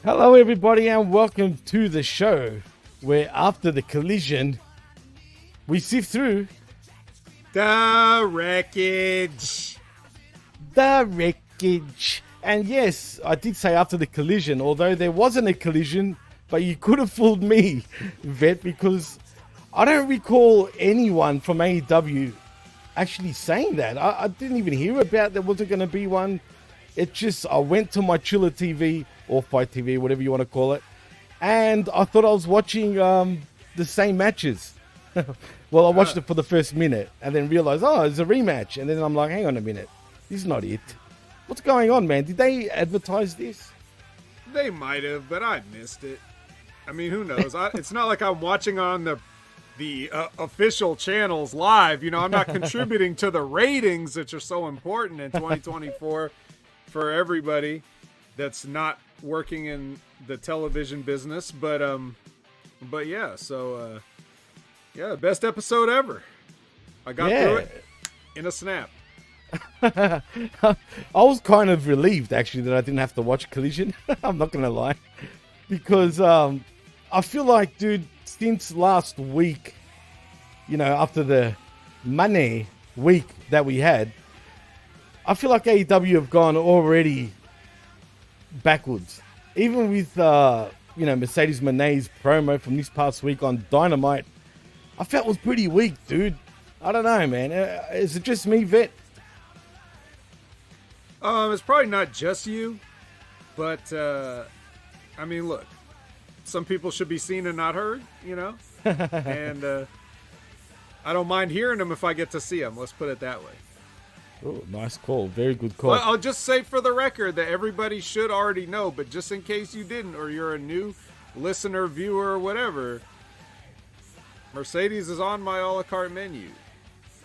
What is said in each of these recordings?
Hello, everybody, and welcome to the show where, after the collision, we sift through The wreckage. the wreckage. And yes, I did say after the collision, although there wasn't a collision, but you could have fooled me, Vet, because I don't recall anyone from AEW actually saying that. I didn't even hear about there wasn't going to be one. It just, I went to my Chiller TV or Fight TV, whatever you want to call it, and I thought I was watching the same matches. Well, I watched it for the first minute and then realized, oh, it's a rematch. And then I'm like, hang on a minute, this is not it. What's going on, man? Did they advertise this? They might have, but I missed it. I mean, who knows? It's not like I'm watching on the official channels live. You know, I'm not contributing to the ratings, which are so important in 2024 for everybody that's not working in the television business. But yeah, so yeah, best episode ever. I got through it in a snap. I was kind of relieved, actually, that I didn't have to watch Collision. I'm not going to lie. Because I feel like, dude, since last week, you know, after the money week that we had, I feel like AEW have gone already backwards. Even with, you know, Mercedes Monet's promo from this past week on Dynamite, I felt it was pretty weak, dude. I don't know, man. Is it just me, Vet? It's probably not just you, but I mean, look, some people should be seen and not heard, you know, and I don't mind hearing them if I get to see them. Let's put it that way. Oh, nice call. Very good call. Well, I'll just say for the record that everybody should already know, but just in case you didn't, or you're a new listener, viewer, or whatever, Mercedes is on my a la carte menu.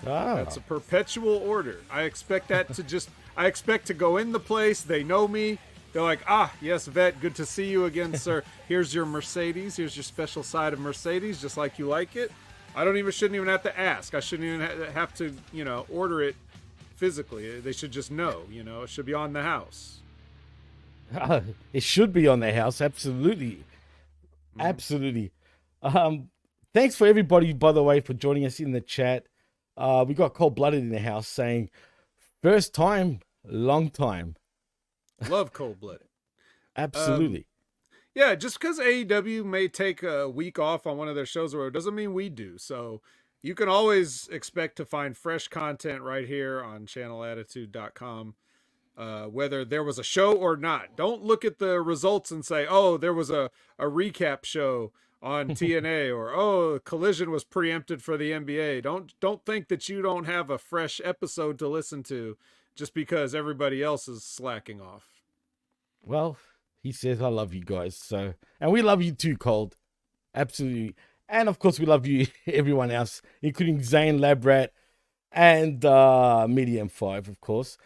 That's a perpetual order. I expect that to just, I expect to go in the place. They know me. They're like, yes, Vet, good to see you again, sir. Here's your Mercedes. Here's your special side of Mercedes, just like you like it. Shouldn't even have to ask. I shouldn't even have to, you know, order it physically. They should just know, you know, it should be on the house. It should be on their house. Absolutely. Absolutely. Thanks for everybody, by the way, for joining us in the chat. We got Cold Blooded in the house saying, first time, long time. Love Cold Blooded. Absolutely. Yeah, just because AEW may take a week off on one of their shows or whatever, doesn't mean we do. So you can always expect to find fresh content right here on channelattitude.com, whether there was a show or not. Don't look at the results and say, oh, there was a recap show on TNA or, oh, Collision was preempted for the NBA. Don't think that you don't have a fresh episode to listen to just because everybody else is slacking off. Well, he says, I love you guys. So, and we love you too, Cold. Absolutely. And of course, we love you, everyone else, including Zane, Labrat, and Medium 5, of course.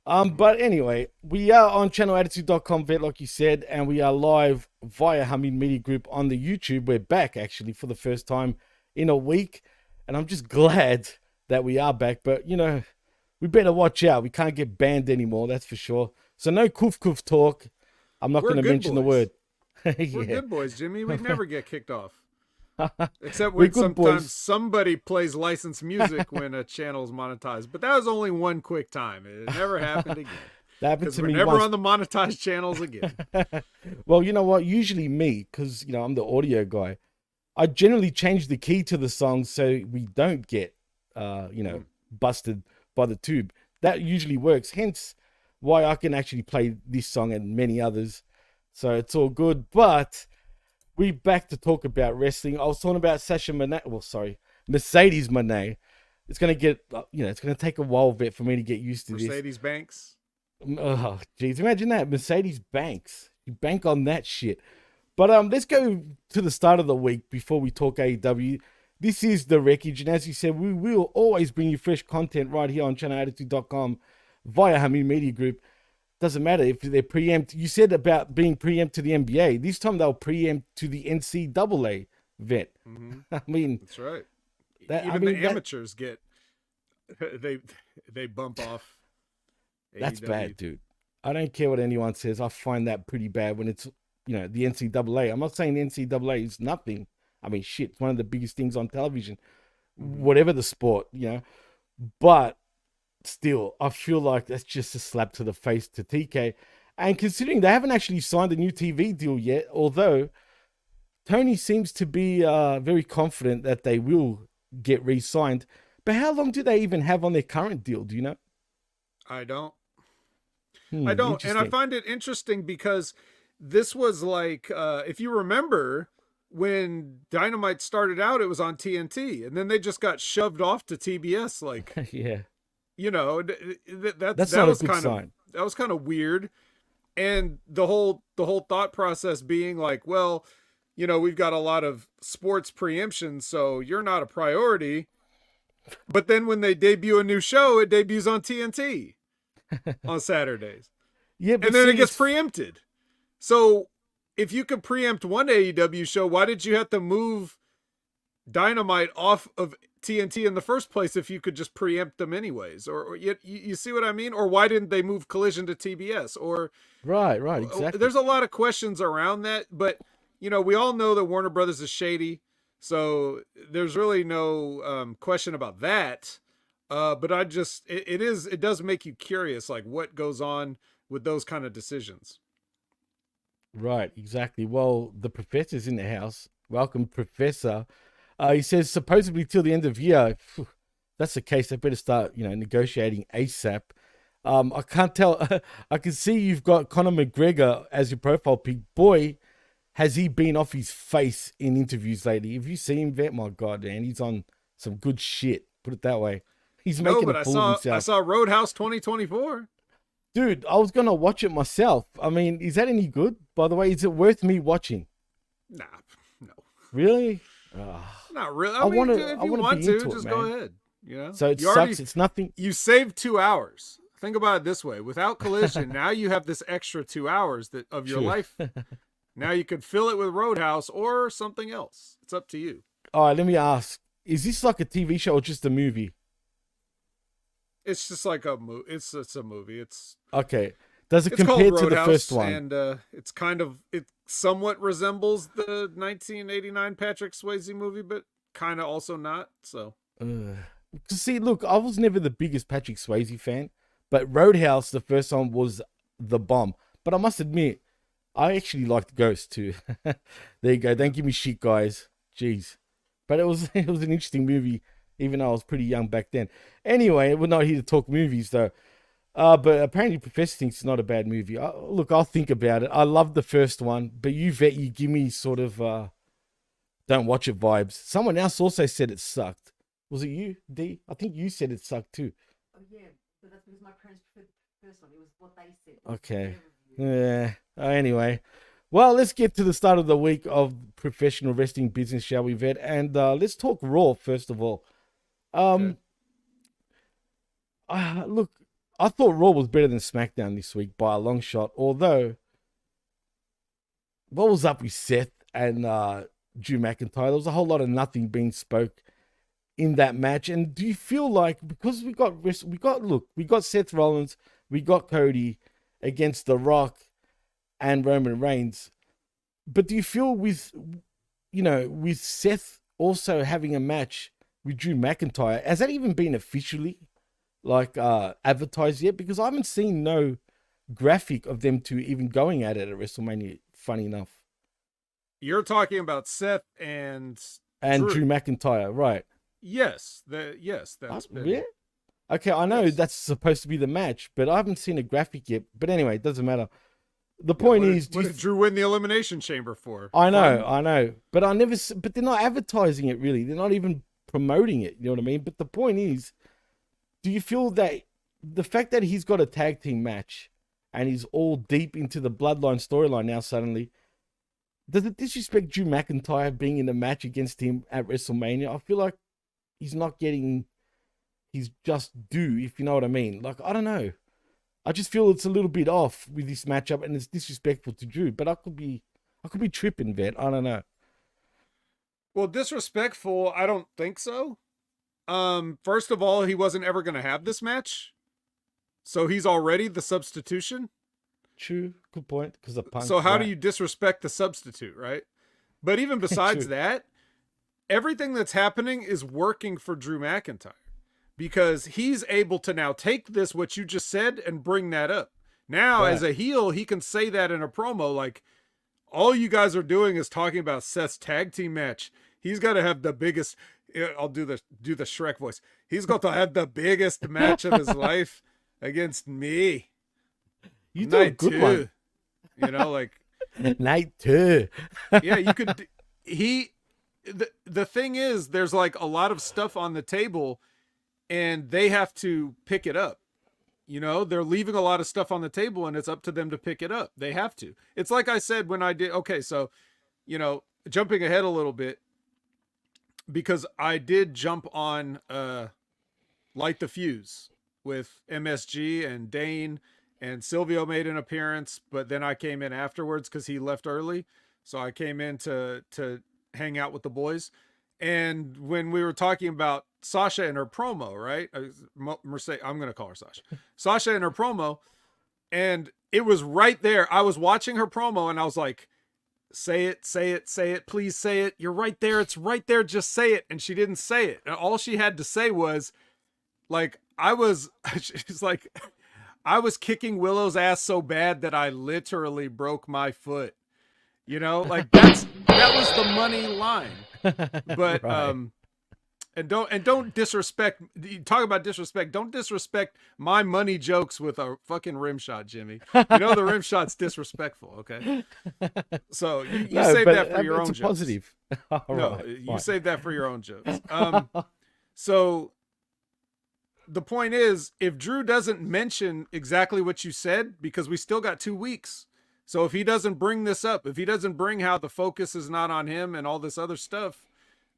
But anyway, we are on channelattitude.com, Vet, like you said, and we are live via Hamin Media Group on the YouTube. We're back, actually, for the first time in a week. And I'm just glad that we are back. But, you know, we better watch out. We can't get banned anymore, that's for sure. So no koof koof talk. I'm not going to mention the word. We're good boys, Jimmy. We'd never get kicked off. Except when sometimes somebody plays licensed music when a channel is monetized. But that was only one quick time. It never happened again. That happened to me never once. On the monetized channels again. Well, you know what? Usually me, because, you know, I'm the audio guy, I generally change the key to the song so we don't get, you know, busted by the tube. That usually works. Hence why I can actually play this song and many others. So it's all good. But we're back to talk about wrestling. I was talking about Mercedes Moné. It's going to get, you know, it's going to take a while bit for me to get used to Mercedes Banks. Oh, geez. Imagine that. Mercedes Banks. You bank on that shit. But let's go to the start of the week before we talk AEW. This is The Wreckage. And as you said, we will always bring you fresh content right here on channelattitude.com via Hamin Media Group. Doesn't matter if they're preempt. You said about being preempt to the NBA. This time they'll preempt to the NCAA, Vet. I mean, that's right. Even the amateurs get they bump off. That's AEW. bad, dude. I don't care what anyone says. I find that pretty bad when it's the NCAA. I'm not saying the NCAA is nothing. I mean, shit, it's one of the biggest things on television, whatever the sport, But still, I feel like that's just a slap to the face to TK. And considering they haven't actually signed a new TV deal yet, although Tony seems to be very confident that they will get re-signed. But how long do they even have on their current deal? Do you know? I don't. I don't. And I find it interesting because this was like, if you remember, when Dynamite started out, it was on TNT, and then they just got shoved off to TBS. Like, yeah, that's not a good sign. That was kind of weird. And the whole thought process being like, well, we've got a lot of sports preemption, so you're not a priority. But then when they debut a new show, it debuts on TNT on Saturdays. Yeah, and then it gets preempted. So if you could preempt one AEW show, why did you have to move Dynamite off of TNT in the first place if you could just preempt them anyways? Or you see what I mean? Or why didn't they move Collision to TBS? Or right, exactly. There's a lot of questions around that, but we all know that Warner Brothers is shady, so there's really no question about that. But it does make you curious, like what goes on with those kind of decisions. Right, exactly. Well, the professor's in the house. Welcome, Professor. He says supposedly till the end of year. Phew, that's the case. They better start, negotiating ASAP. I can't tell. I can see you've got Conor McGregor as your profile pic. Boy, has he been off his face in interviews lately. Have you seen him, Vet? My God, man, he's on some good shit. Put it that way. He's making a fool of himself. I saw Roadhouse 2024. Dude, I was going to watch it myself. I mean, is that any good? By the way, is it worth me watching? Nah, no. Really? Not really. I mean, if you want to, just go ahead. So it sucks. It's nothing. You saved 2 hours. Think about it this way. Without Collision, now you have this extra 2 hours of your life. Now you could fill it with Roadhouse or something else. It's up to you. All right, let me ask. Is this like a TV show or just a movie? It's just like a movie. It's a movie. It's okay. Does it compare to the first one? And it somewhat resembles the 1989 Patrick Swayze movie, but kind of also not. So, see, look, I was never the biggest Patrick Swayze fan, but Roadhouse, the first one, was the bomb. But I must admit, I actually liked Ghost too. There you go. Don't give me shit, guys. Jeez, but it was an interesting movie. Even though I was pretty young back then. Anyway, we're not here to talk movies, though. But apparently Professor thinks it's not a bad movie. Look, I'll think about it. I love the first one, but you give me sort of don't watch it vibes. Someone else also said it sucked. Was it you, D? I think you said it sucked too. Oh, yeah, but that's because my parents preferred the first one. It was what they said. Okay. Yeah. Anyway. Well, let's get to the start of the week of professional wrestling business, shall we, Vet? And let's talk Raw, first of all. Look, I thought Raw was better than SmackDown this week by a long shot. Although, what was up with Seth and Drew McIntyre? There was a whole lot of nothing being spoke in that match. And do you feel like because we got Seth Rollins, we got Cody against The Rock and Roman Reigns, but do you feel with Seth also having a match with Drew McIntyre, has that even been officially advertised yet? Because I haven't seen no graphic of them two even going at it at WrestleMania, funny enough. You're talking about Seth and Drew McIntyre, right? Yes. That's been... Yeah? Okay, I know that's supposed to be the match, but I haven't seen a graphic yet. But anyway, it doesn't matter. The point is, what did Drew win the Elimination Chamber for? I know, but but they're not advertising it really. They're not even promoting it, you know what I mean? But the point is, do you feel that the fact that he's got a tag team match and he's all deep into the Bloodline storyline now suddenly, does it disrespect Drew McIntyre being in the match against him at WrestleMania? I feel like he's not getting his just due, if you know what I mean. Like, I don't know. I just feel it's a little bit off with this matchup and it's disrespectful to Drew, but I could be tripping, Vet. I don't know. Well, disrespectful, I don't think so. First of all, he wasn't ever going to have this match. So he's already the substitution. True. Good point. Because of Punk. So how do right. you disrespect the substitute, right? But even besides True. that, everything that's happening is working for Drew McIntyre because he's able to now take this, what you just said, and bring that up. Now, Right. as a heel, he can say that in a promo like, all you guys are doing is talking about Seth's tag team match. He's got to have the biggest. I'll do the Shrek voice. He's got to have the biggest match of his life against me. You do a Night good two. one. You know, like Night 2. yeah, you could. The thing is, there's like a lot of stuff on the table, and they have to pick it up. You know, they're leaving a lot of stuff on the table, and it's up to them to pick it up. They have to. It's like I said when I did. Okay, so, you know, jumping ahead a little bit, because I did jump on Light the Fuse with MSG and Dane, and Silvio made an appearance, but then I came in afterwards because he left early. So I came in to hang out with the boys. And when we were talking about Sasha and her promo, right? Mercedes, I'm going to call her Sasha. Sasha and her promo, and it was right there. I was watching her promo, and I was like, say it, say it, say it. Please say it. You're right there. It's right there. Just say it. And she didn't say it. And all she had to say was, like, she's like, I was kicking Willow's ass so bad that I literally broke my foot. You know, like that was the money line. But Right. and don't disrespect. You talk about disrespect. Don't disrespect my money jokes with a fucking rim shot, Jimmy. You know the rim shot's disrespectful. Okay, so you No, save but that for your it's own a jokes. positive. All No, right, you fine. save that for your own jokes. So the point is, if Drew doesn't mention exactly what you said, because we still got 2 weeks. So if he doesn't bring this up, if he doesn't bring how the focus is not on him and all this other stuff,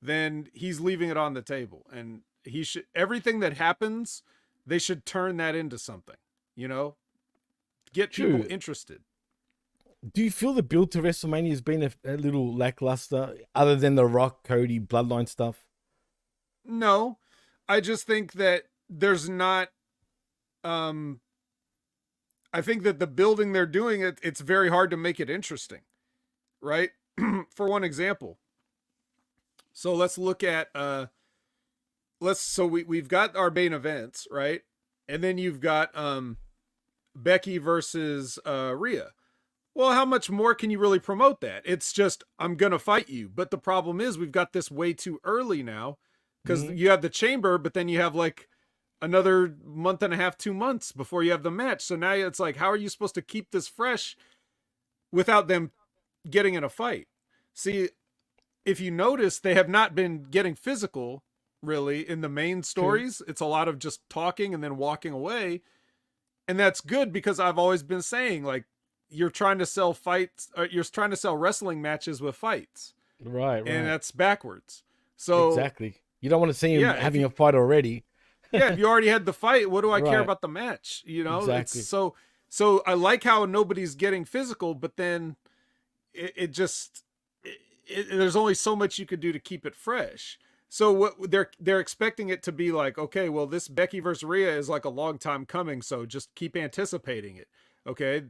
then he's leaving it on the table. And he should, everything that happens, they should turn that into something, you know, get people True. interested. Do you feel the build to WrestleMania has been a little lackluster, other than the Rock, Cody, Bloodline stuff? No, I just think that there's not, I think that the building they're doing, it's very hard to make it interesting, right? For one example. So let's look at, we've got our main events, right? And then you've got, Becky versus, Rhea. Well, how much more can you really promote that? It's just, I'm going to fight you. But the problem is we've got this way too early now, because you have the chamber, but then you have like another month and a half, 2 months before you have the match. So now it's like, how are you supposed to keep this fresh without them getting in a fight? See, if you notice, they have not been getting physical really in the main stories. It's a lot of just talking and then walking away. And that's good, because I've always been saying, like, you're trying to sell fights, or you're trying to sell wrestling matches with fights. Right, right. And that's backwards. So exactly. You don't want to see him Yeah, if having you- a fight already. yeah, if you already had the fight, what do I care Right. about the match? You know, Exactly. it's so I like how nobody's getting physical, but then it just there's only so much you could do to keep it fresh. So what they're expecting it to be like, okay, well, this Becky versus Rhea is like a long time coming, so just keep anticipating it. Okay,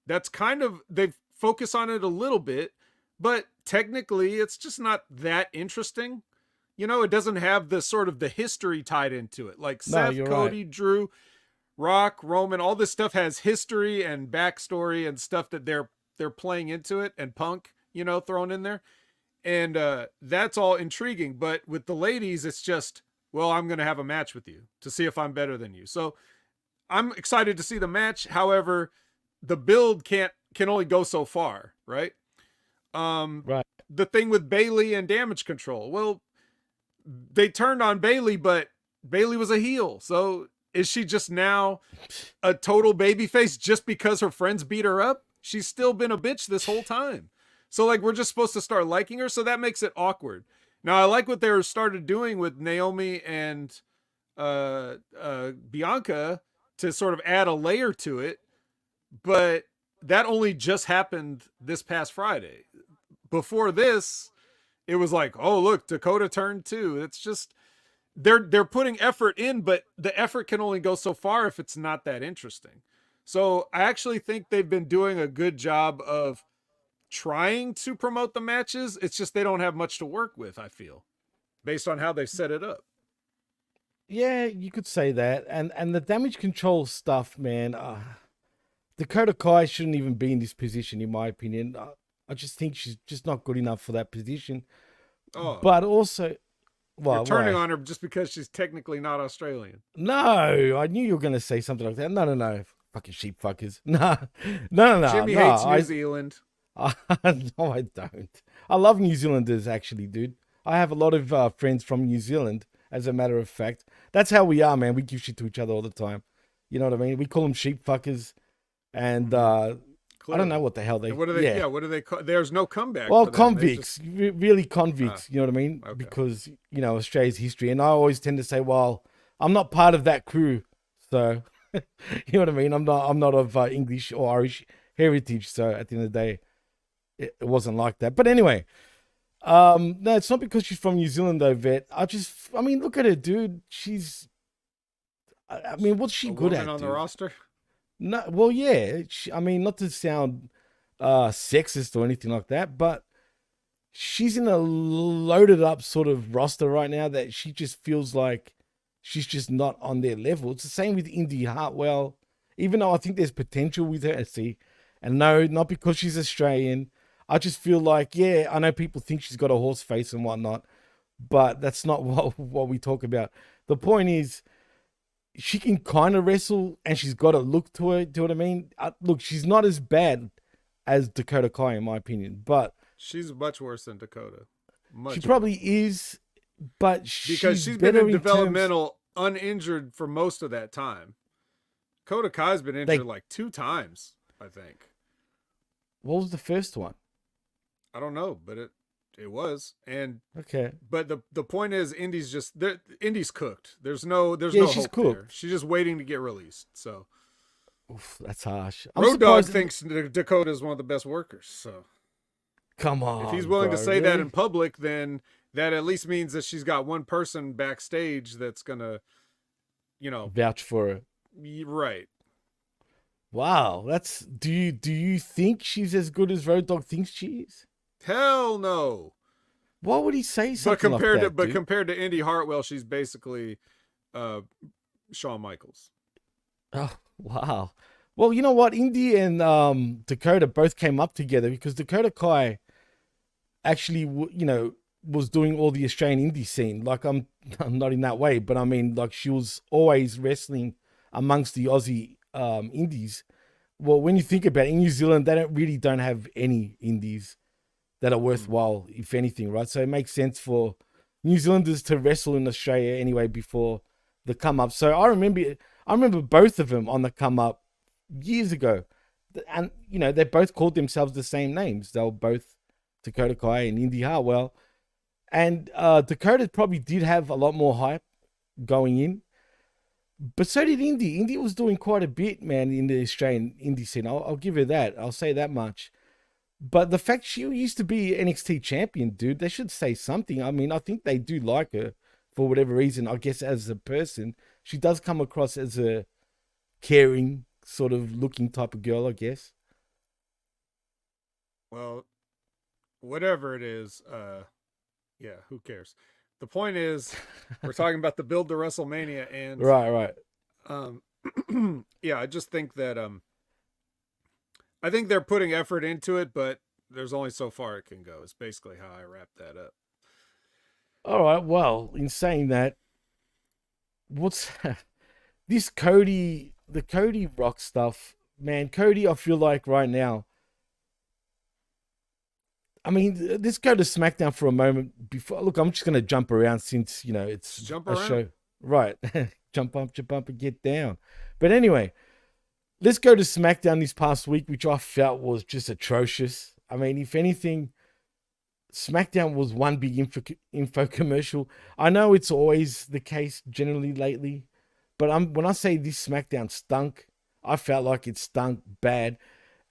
that's kind of, they focus on it a little bit, but technically it's just not that interesting. You know, it doesn't have the sort of the history tied into it. Like No, Seth, you're Cody, Drew, Rock, Roman, all this stuff has history and backstory and stuff that they're playing into it, and Punk, you know, thrown in there. And that's all intriguing. But with the ladies, it's just, well, I'm going to have a match with you to see if I'm better than you. So I'm excited to see the match. However, the build can only go so far, right? Right. The thing with Bayley and Damage Control, well, they turned on Bayley, but Bayley was a heel. So is she just now a total babyface just because her friends beat her up? She's still been a bitch this whole time. So like, we're just supposed to start liking her. So that makes it awkward. Now I like what they started doing with Naomi and Bianca to sort of add a layer to it. But that only just happened this past Friday. Before this, it was like, oh, look, Dakota turned 2. It's just, they're putting effort in, but the effort can only go so far if it's not that interesting. So I actually think they've been doing a good job of trying to promote the matches. It's just they don't have much to work with, I feel, based on how they set it up. Yeah, you could say that. And the damage control stuff, man. Dakota Kai shouldn't even be in this position, in my opinion. I just think she's just not good enough for that position. Oh, But also, you're turning why? on her just because she's technically not Australian. No, I knew you were going to say something like that. No. Fucking sheep fuckers. No. Jimmy hates New Zealand. No, I don't. I love New Zealanders, actually, dude. I have a lot of friends from New Zealand, as a matter of fact. That's how we are, man. We give shit to each other all the time. You know what I mean? We call them sheep fuckers. And I don't know what the hell they... And what do they... Yeah, what do they call... There's no comeback Well, for them. convicts. Really convicts. You know what I mean? Okay. Because, you know, Australia's history. And I always tend to say, well, I'm not part of that crew. So, you know what I mean? I'm not of English or Irish heritage. So, at the end of the day, it wasn't like that. But anyway, no, it's not because she's from New Zealand, though, Vet. I mean, look at her, dude. She's... I mean, what's she good at, on the roster? No, well, yeah. I mean, not to sound sexist or anything like that, but she's in a loaded up sort of roster right now that she just feels like she's just not on their level. It's the same with Indy Hartwell, even though I think there's potential with her. See, and no, not because she's Australian. I just feel like, yeah, I know people think she's got a horse face and whatnot, but that's not what we talk about. The point is, she can kind of wrestle and she's got a look to her. Do you know what I mean? Look, she's not as bad as Dakota Kai, in my opinion, but she's much worse than Dakota. She probably is, but because she's been in developmental uninjured for most of that time. Dakota Kai's been injured like 2 times, I think. What was the first one? I don't know, but it was. And okay. But the point is, Indy's cooked. There's no she's hope cooked. there. She's just waiting to get released. So, oof, that's harsh. Road Dogg thinks Dakota is one of the best workers. So, come on, if he's willing to say that in public, then that at least means that she's got one person backstage that's gonna, you know, vouch for her. Right. Wow, that's. Do you think she's as good as Road Dogg thinks she is? Hell no. Why would he say something like that? But compared to Indy Hartwell, she's basically Shawn Michaels. Oh, wow. Well, you know what? Indy and Dakota both came up together because Dakota Kai actually, was doing all the Australian indie scene. Like, I'm not in that way, but I mean, like, she was always wrestling amongst the Aussie indies. Well, when you think about it, in New Zealand, they don't have any indies that are worthwhile, if anything, right? So it makes sense for New Zealanders to wrestle in Australia anyway before the come up. So I remember both of them on the come up years ago, and they both called themselves the same names. They were both Dakota Kai and Indy Hartwell, and Dakota probably did have a lot more hype going in, but so did Indy. Indy was doing quite a bit, man, in the Australian indie scene. I'll give her that. I'll say that much. But the fact she used to be NXT champion, dude, they should say something. I mean, I think they do like her for whatever reason. I guess as a person, she does come across as a caring, sort of looking type of girl, I guess. Well, whatever it is, yeah, who cares? The point is, we're talking about the build to WrestleMania, and right. Yeah, I just think that I think they're putting effort into it, but there's only so far it can go. It's basically how I wrap that up. All right. Well, in saying that, what's this the Cody Rock stuff, man? Cody, I feel like right now. I mean, let's go to SmackDown for a moment. Before, look, I'm just going to jump around since it's jump a around. show, right? jump up, and get down. But anyway. Let's go to SmackDown this past week, which I felt was just atrocious. I mean, if anything, SmackDown was one big info commercial. I know it's always the case generally lately, but when I say this SmackDown stunk, I felt like it stunk bad.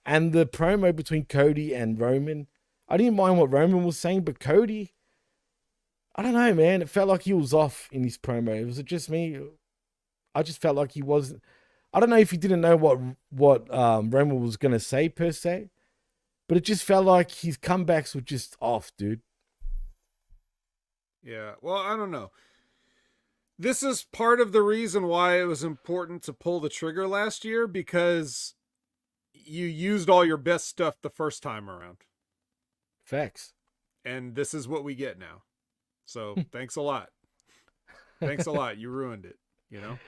And the promo between Cody and Roman, I didn't mind what Roman was saying, but Cody, I don't know, man. It felt like he was off in his promo. Was it just me? I just felt like he wasn't. I don't know if he didn't know what Roman was gonna say per se, but it just felt like his comebacks were just off, dude. Yeah. Well, I don't know. This is part of the reason why it was important to pull the trigger last year, because you used all your best stuff the first time around. Facts. And this is what we get now. So thanks a lot. Thanks a lot. You ruined it, you know?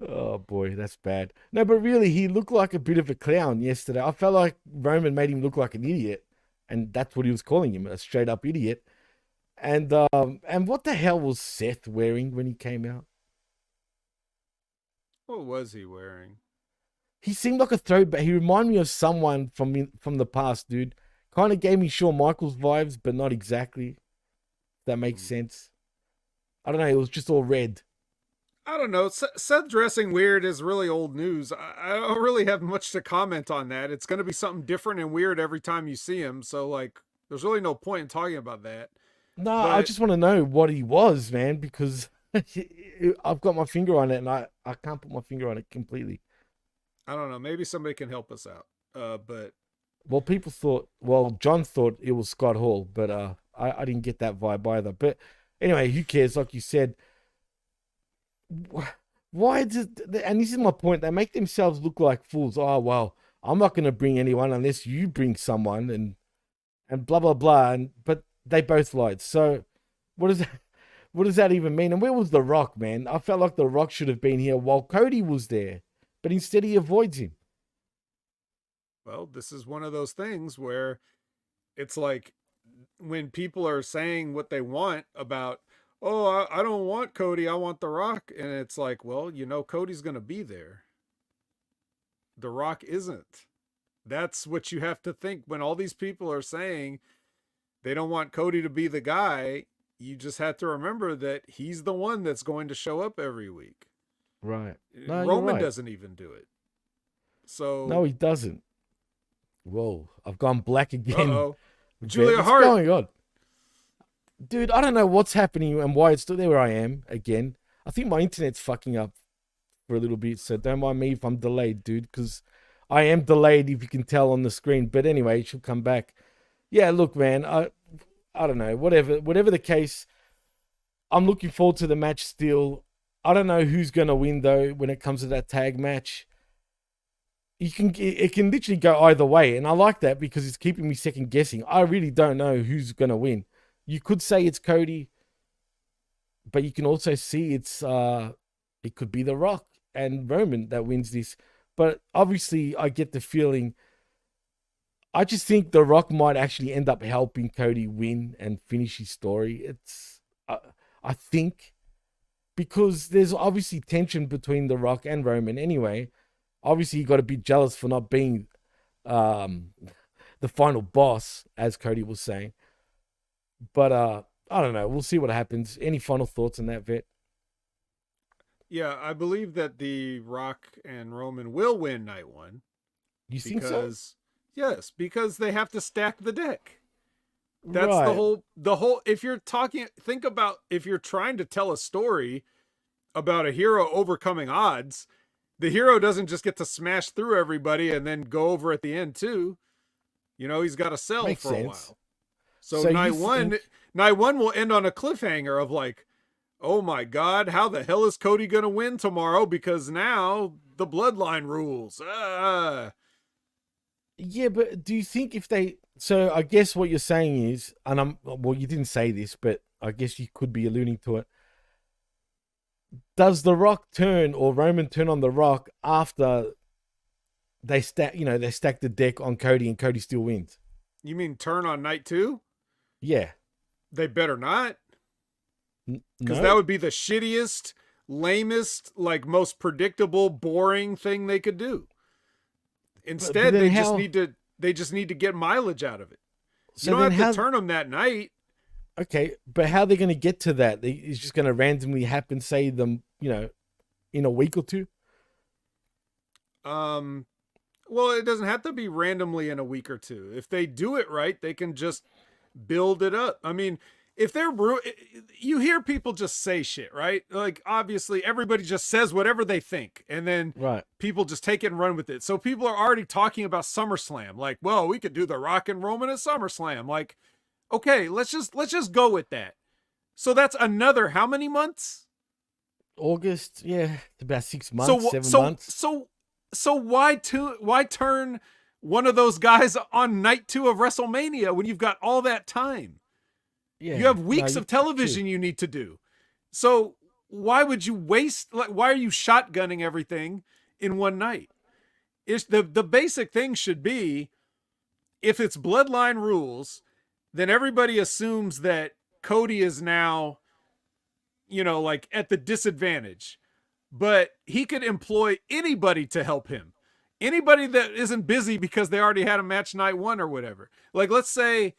Oh boy, that's bad. No, but really, he looked like a bit of a clown yesterday. I felt like Roman made him look like an idiot, and that's what he was calling him, a straight up idiot. And what the hell was Seth wearing when he came out? What was he wearing? He seemed like a throwback. He reminded me of someone from the past, dude. Kind of gave me Shawn Michaels vibes, but not exactly. If that makes sense. I don't know. It was just all red. I don't know. Seth dressing weird is really old news. I don't really have much to comment on that. It's going to be something different and weird every time you see him. So, like, there's really no point in talking about that. No, I just want to know what he was, man, because I've got my finger on it and I can't put my finger on it completely. I don't know. Maybe somebody can help us out. But John thought it was Scott Hall, but I didn't get that vibe either. But anyway, who cares? Like you said, why does, and this is my point, they make themselves look like fools. Oh, well, I'm not going to bring anyone unless you bring someone and blah, blah, blah. But they both lied. So what does that even mean? And where was The Rock, man? I felt like The Rock should have been here while Cody was there, but instead he avoids him. Well, this is one of those things where it's like when people are saying what they want about, oh, I don't want Cody, I want The Rock. And it's like, well, you know, Cody's going to be there. The Rock isn't. That's what you have to think when all these people are saying they don't want Cody to be the guy. You just have to remember that he's the one that's going to show up every week. Right. No, Roman right. doesn't even do it. So no, he doesn't. Whoa, I've gone black again. Uh-oh. Julia What's Hart. going on? Dude, I don't know what's happening and why it's still there where I am again. I think my internet's fucking up for a little bit, so don't mind me if I'm delayed, dude, because I am delayed if you can tell on the screen. But anyway, she'll come back. Yeah, look, man, I don't know. Whatever the case, I'm looking forward to the match still. I don't know who's going to win, though, when it comes to that tag match. It can literally go either way, and I like that because it's keeping me second guessing. I really don't know who's going to win. You could say it's Cody, but you can also see it could be The Rock and Roman that wins this. But obviously, I get the feeling, I just think The Rock might actually end up helping Cody win and finish his story. I think, because there's obviously tension between The Rock and Roman anyway. Obviously, he got a bit jealous for not being the final boss, as Cody was saying. But I don't know. We'll see what happens. Any final thoughts on that, Vet? Yeah, I believe that The Rock and Roman will win night one. You think so? Yes, because they have to stack the deck. That's right. the whole if you're trying to tell a story about a hero overcoming odds, the hero doesn't just get to smash through everybody and then go over at the end too. You know, he's got to sell Makes for sense. a while. So night one will end on a cliffhanger of like, oh my God, how the hell is Cody going to win tomorrow? Because now the bloodline rules. Yeah, but do you think if they... So I guess what you're saying is, and you didn't say this, but I guess you could be alluding to it. Does The Rock turn or Roman turn on The Rock after they stack the deck on Cody and Cody still wins? You mean turn on night two? Yeah. They better not. Because No? that would be the shittiest, lamest, like most predictable, boring thing they could do. Instead, they just need to get mileage out of it. So you don't have to turn them that night. Okay, but how are they going to get to that? It's just going to randomly happen, say them, in a week or two? Well, it doesn't have to be randomly in a week or two. If they do it right, they can just build it up. I mean, if they're you hear people just say shit, right? Like obviously everybody just says whatever they think, and then Right. people just take it and run with it. So people are already talking about SummerSlam, like, well, we could do The Rock and Roman at SummerSlam. Like, okay, let's just go with that. So that's another how many months? August, yeah, it's about 6 months, 7 months. So why turn one of those guys on night 2 of WrestleMania when you've got all that time? Yeah, you have weeks of television you need to do. So why would you waste, like, why are you shotgunning everything in one night? It's the basic thing should be, if it's bloodline rules, then everybody assumes that Cody is now, like at the disadvantage, but he could employ anybody to help him. Anybody that isn't busy because they already had a match night 1 or whatever. Like, let's say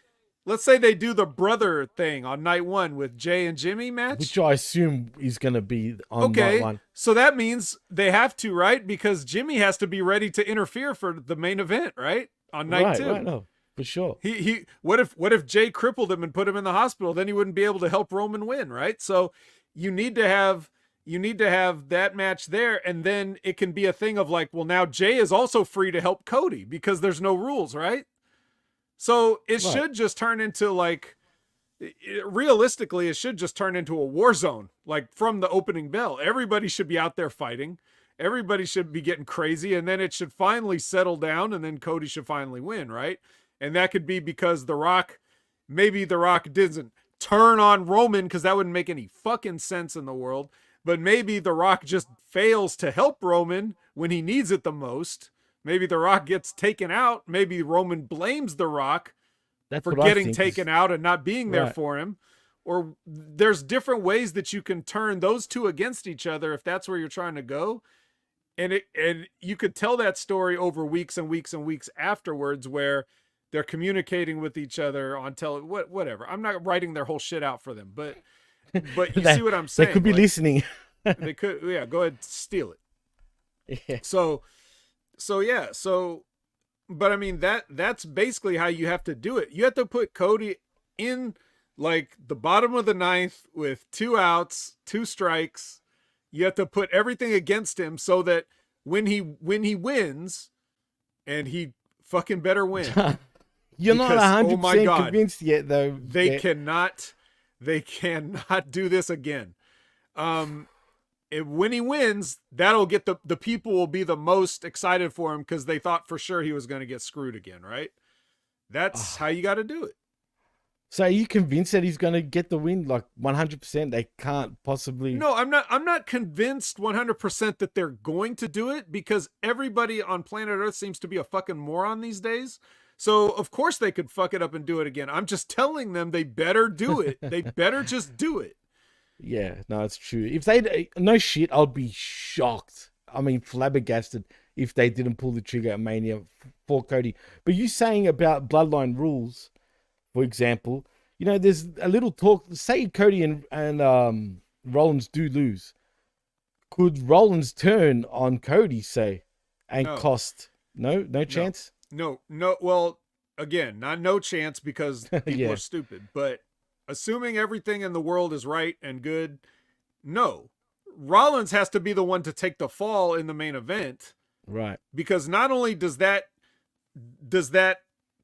they do the brother thing on night 1 with Jay and Jimmy match, which I assume is going to be on night 1. So that means they have to, right? Because Jimmy has to be ready to interfere for the main event, right? On night 2. Right, no, for sure. He what if Jay crippled him and put him in the hospital? Then he wouldn't be able to help Roman win, right? So you need to have that match there, and then it can be a thing of like, well, now Jay is also free to help Cody because there's no rules, right? So it should just turn into, like, realistically, it should just turn into a war zone, like from the opening bell. Everybody should be out there fighting. Everybody should be getting crazy, and then it should finally settle down, and then Cody should finally win, right? And that could be because maybe The Rock doesn't turn on Roman, because that wouldn't make any fucking sense in the world. But maybe The Rock just fails to help Roman when he needs it the most. Maybe The Rock gets taken out. Maybe Roman blames The Rock for getting taken out and not being there for him. Or there's different ways that you can turn those two against each other if that's where you're trying to go. And you could tell that story over weeks and weeks and weeks afterwards, where they're communicating with each other on whatever. I'm not writing their whole shit out for them, but you see what I'm saying? They could be listening. They could, yeah, go ahead, steal it. Yeah. So, but I mean, that's basically how you have to do it. You have to put Cody in like the bottom of the 9th with 2 outs, 2 strikes. You have to put everything against him so that when he wins, and he fucking better win. You're because, not 100% oh my God, convinced yet, though. They cannot do this again. When he wins, that'll get the people will be the most excited for him, because they thought for sure he was going to get screwed again, right? That's how you got to do it. So are you convinced that he's going to get the win? Like 100%? They can't possibly. No, I'm not convinced 100% that they're going to do it, because everybody on planet Earth seems to be a fucking moron these days. So of course they could fuck it up and do it again. I'm just telling them they better do it. They better just do it. Yeah, no, it's true. If they, no shit, I'd be shocked. I mean, flabbergasted if they didn't pull the trigger at Mania for Cody. But you saying about bloodline rules, for example, there's a little talk. Say Cody and Rollins do lose. Could Rollins turn on Cody, say, and cost? No chance? No. Well, again, no chance, because people are stupid. But assuming everything in the world is right and good, no. Rollins has to be the one to take the fall in the main event. Right. Because not only does that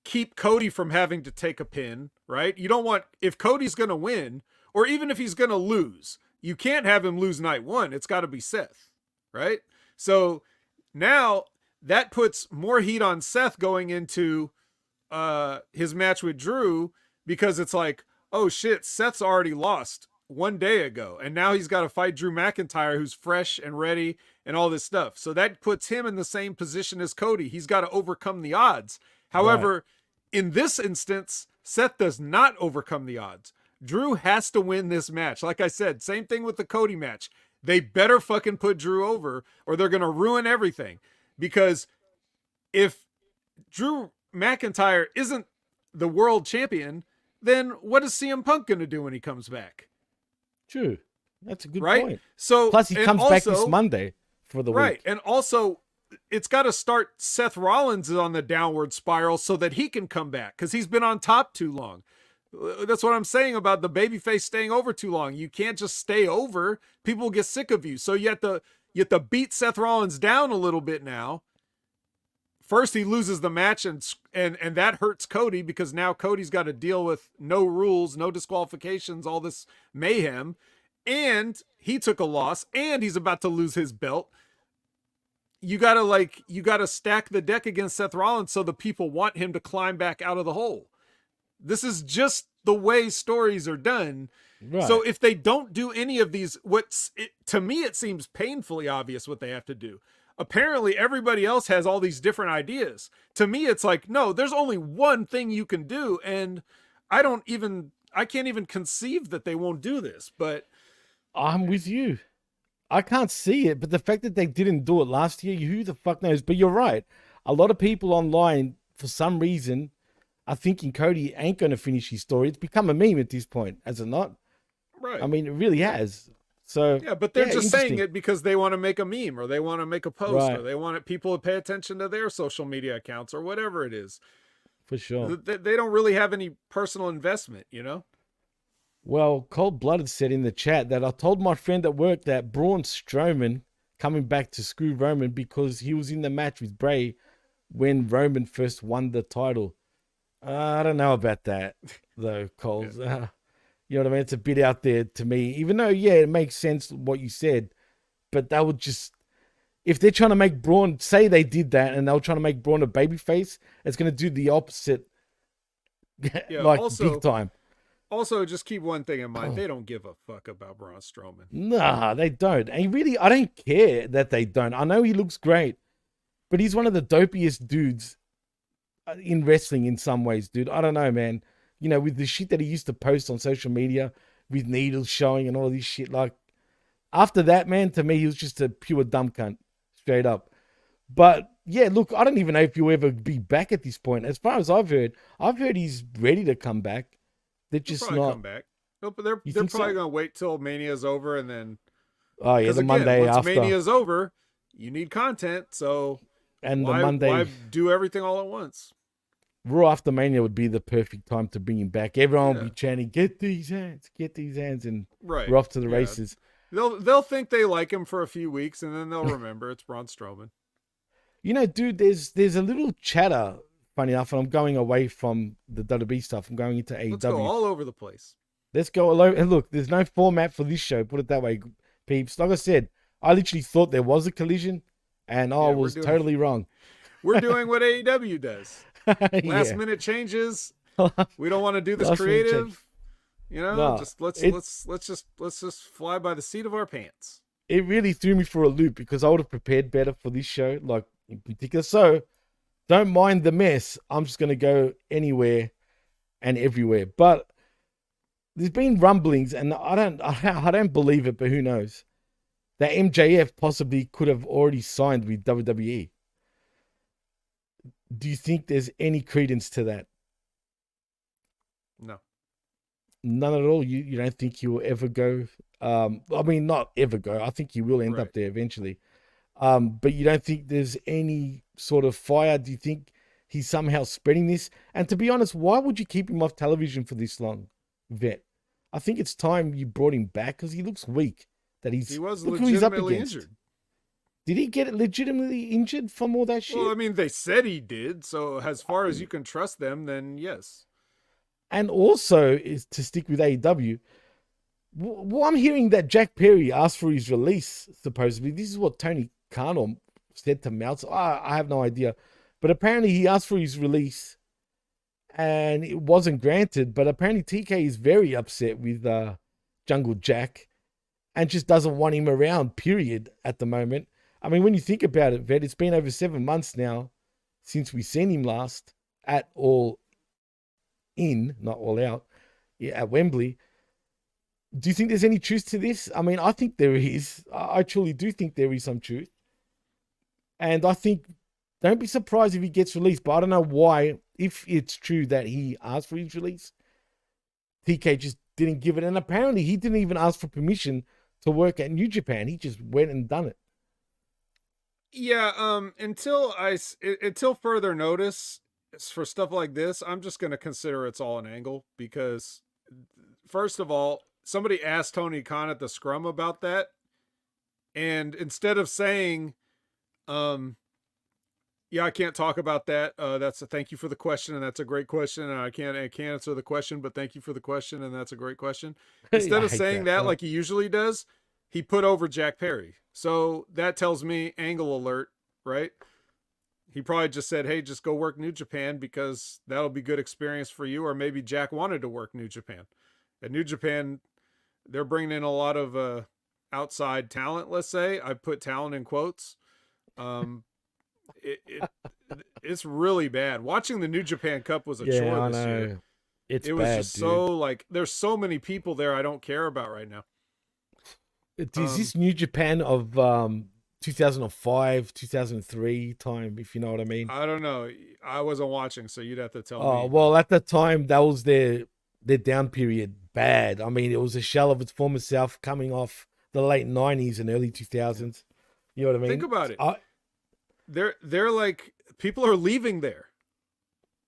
keep Cody from having to take a pin, right? You don't want, if Cody's going to win, or even if he's going to lose, you can't have him lose night 1. It's got to be Seth, right? So now that puts more heat on Seth going into his match with Drew, because it's like, oh shit, Seth's already lost 1 day ago, and now he's got to fight Drew McIntyre, who's fresh and ready and all this stuff. So that puts him in the same position as Cody. He's got to overcome the odds. However, in this instance, Seth does not overcome the odds. Drew has to win this match. Like I said, same thing with the Cody match. They better fucking put Drew over, or they're going to ruin everything. Because if Drew McIntyre isn't the world champion, then what is CM Punk going to do when he comes back? True. That's a good right? point. So, plus, he comes back this Monday for the week. Right. And also, it's got to start Seth Rollins on the downward spiral so that he can come back, because he's been on top too long. That's what I'm saying about the babyface staying over too long. You can't just stay over. People get sick of you. So you have to beat Seth Rollins down a little bit now. First he loses the match and that hurts Cody because now Cody's got to deal with no rules, no disqualifications, all this mayhem. And he took a loss and he's about to lose his belt. You gotta stack the deck against Seth Rollins so the people want him to climb back out of the hole. This is just the way stories are done. Right. So if they don't do any of these, to me, it seems painfully obvious what they have to do. Apparently everybody else has all these different ideas. To me, it's like, no, there's only one thing you can do. And I can't even conceive that they won't do this, but I'm with you. I can't see it, but the fact that they didn't do it last year, who the fuck knows? But you're right. A lot of people online, for some reason, are thinking Cody ain't going to finish his story. It's become a meme at this point, has it not? Right. I mean, it really has. So yeah, but they're just saying it because they want to make a meme or they want to make a post or they want people to pay attention to their social media accounts or whatever it is. For sure. They don't really have any personal investment, you know? Well, Cold Blooded said in the chat that I told my friend at work that Braun Strowman coming back to screw Roman because he was in the match with Bray when Roman first won the title. I don't know about that, though, Cole. Yeah. You know what I mean? It's a bit out there to me, even though, yeah, it makes sense what you said. But that would just, if they're trying to make Braun, say they did that and they were trying to make Braun a babyface, it's going to do the opposite, like also, big time. Also, just keep one thing in mind. They don't give a fuck about Braun Strowman. Nah, they don't. And really, I don't care that they don't. I know he looks great, but he's one of the dopiest dudes in wrestling in some ways, dude. I don't know, man. You know, with the shit that he used to post on social media with needles showing and all this shit. Like, after that, man, to me, he was just a pure dumb cunt. Straight up. But, yeah, look, I don't even know if he'll ever be back at this point. As far as I've heard he's ready to come back. They're just not come back. No, but they're probably gonna wait till Mania's over and then. Oh yeah, the Monday once after Mania's over, you need content. So and why, the Monday, why do everything all at once? Raw after Mania would be the perfect time to bring him back. Everyone will be chanting, "Get these hands, and we're off to the races." They'll think they like him for a few weeks and then they'll remember it's Braun Strowman. You know, dude, there's a little chatter. Funny enough, and I'm going away from the WWE stuff. I'm going into AEW. Let's go all over the place. Let's go all over. And look, there's no format for this show. Put it that way, peeps. Like I said, I literally thought there was a collision, and I was totally wrong. We're doing what AEW does. Last minute changes. We don't want to do this creative. You know, no, let's just fly by the seat of our pants. It really threw me for a loop because I would have prepared better for this show, like in particular. So. Don't mind the mess. I'm just going to go anywhere and everywhere. But there's been rumblings, and I don't believe it, but who knows, that MJF possibly could have already signed with WWE. Do you think there's any credence to that? No. None at all? You don't think he will ever go? I mean, not ever go. I think he will end up there eventually. But you don't think there's any sort of fire? Do you think he's somehow spreading this? And to be honest, why would you keep him off television for this long, Vet? I think it's time you brought him back because he looks weak. He was legitimately injured. Did he get legitimately injured from all that shit? Well, I mean, they said he did. So as far as you can trust them, then yes. And also, is to stick with AEW, well, I'm hearing that Jack Perry asked for his release, supposedly. This is what Tony Khan said to Meltzer. I have no idea. But apparently he asked for his release and it wasn't granted. But apparently TK is very upset with Jungle Jack and just doesn't want him around, period, at the moment. I mean, when you think about it, Vet, it's been over 7 months now since we seen him last at All In, not All Out, at Wembley. Do you think there's any truth to this? I mean, I think there is. I truly do think there is some truth. And I think, don't be surprised if he gets released, but I don't know why, if it's true that he asked for his release, TK just didn't give it. And apparently he didn't even ask for permission to work at New Japan. He just went and done it. Yeah, until further notice, for stuff like this, I'm just going to consider it's all an angle because, first of all, somebody asked Tony Khan at the scrum about that, and instead of saying, yeah, I can't talk about that. That's a thank you for the question, and that's a great question, and I can't answer the question, but thank you for the question, and that's a great question. Instead I of hate saying that like he usually does, he put over Jack Perry. So that tells me angle alert, right? He probably just said, hey, just go work New Japan because that'll be good experience for you. Or maybe Jack wanted to work New Japan. At New Japan, they're bringing in a lot of outside talent, let's say. I put talent in quotes. It's really bad. Watching the New Japan Cup was a chore I this know. year. It was bad, just dude. so like there's so many people there I don't care about right now. Is this New Japan of 2005, 2003 time, if you know what I mean? I don't know. I wasn't watching, so you'd have to tell me. Well, at the time, that was their down period bad. I mean, it was a shell of its former self coming off the late 90s and early 2000s. You know what I mean? Think about it. They're like, people are leaving there.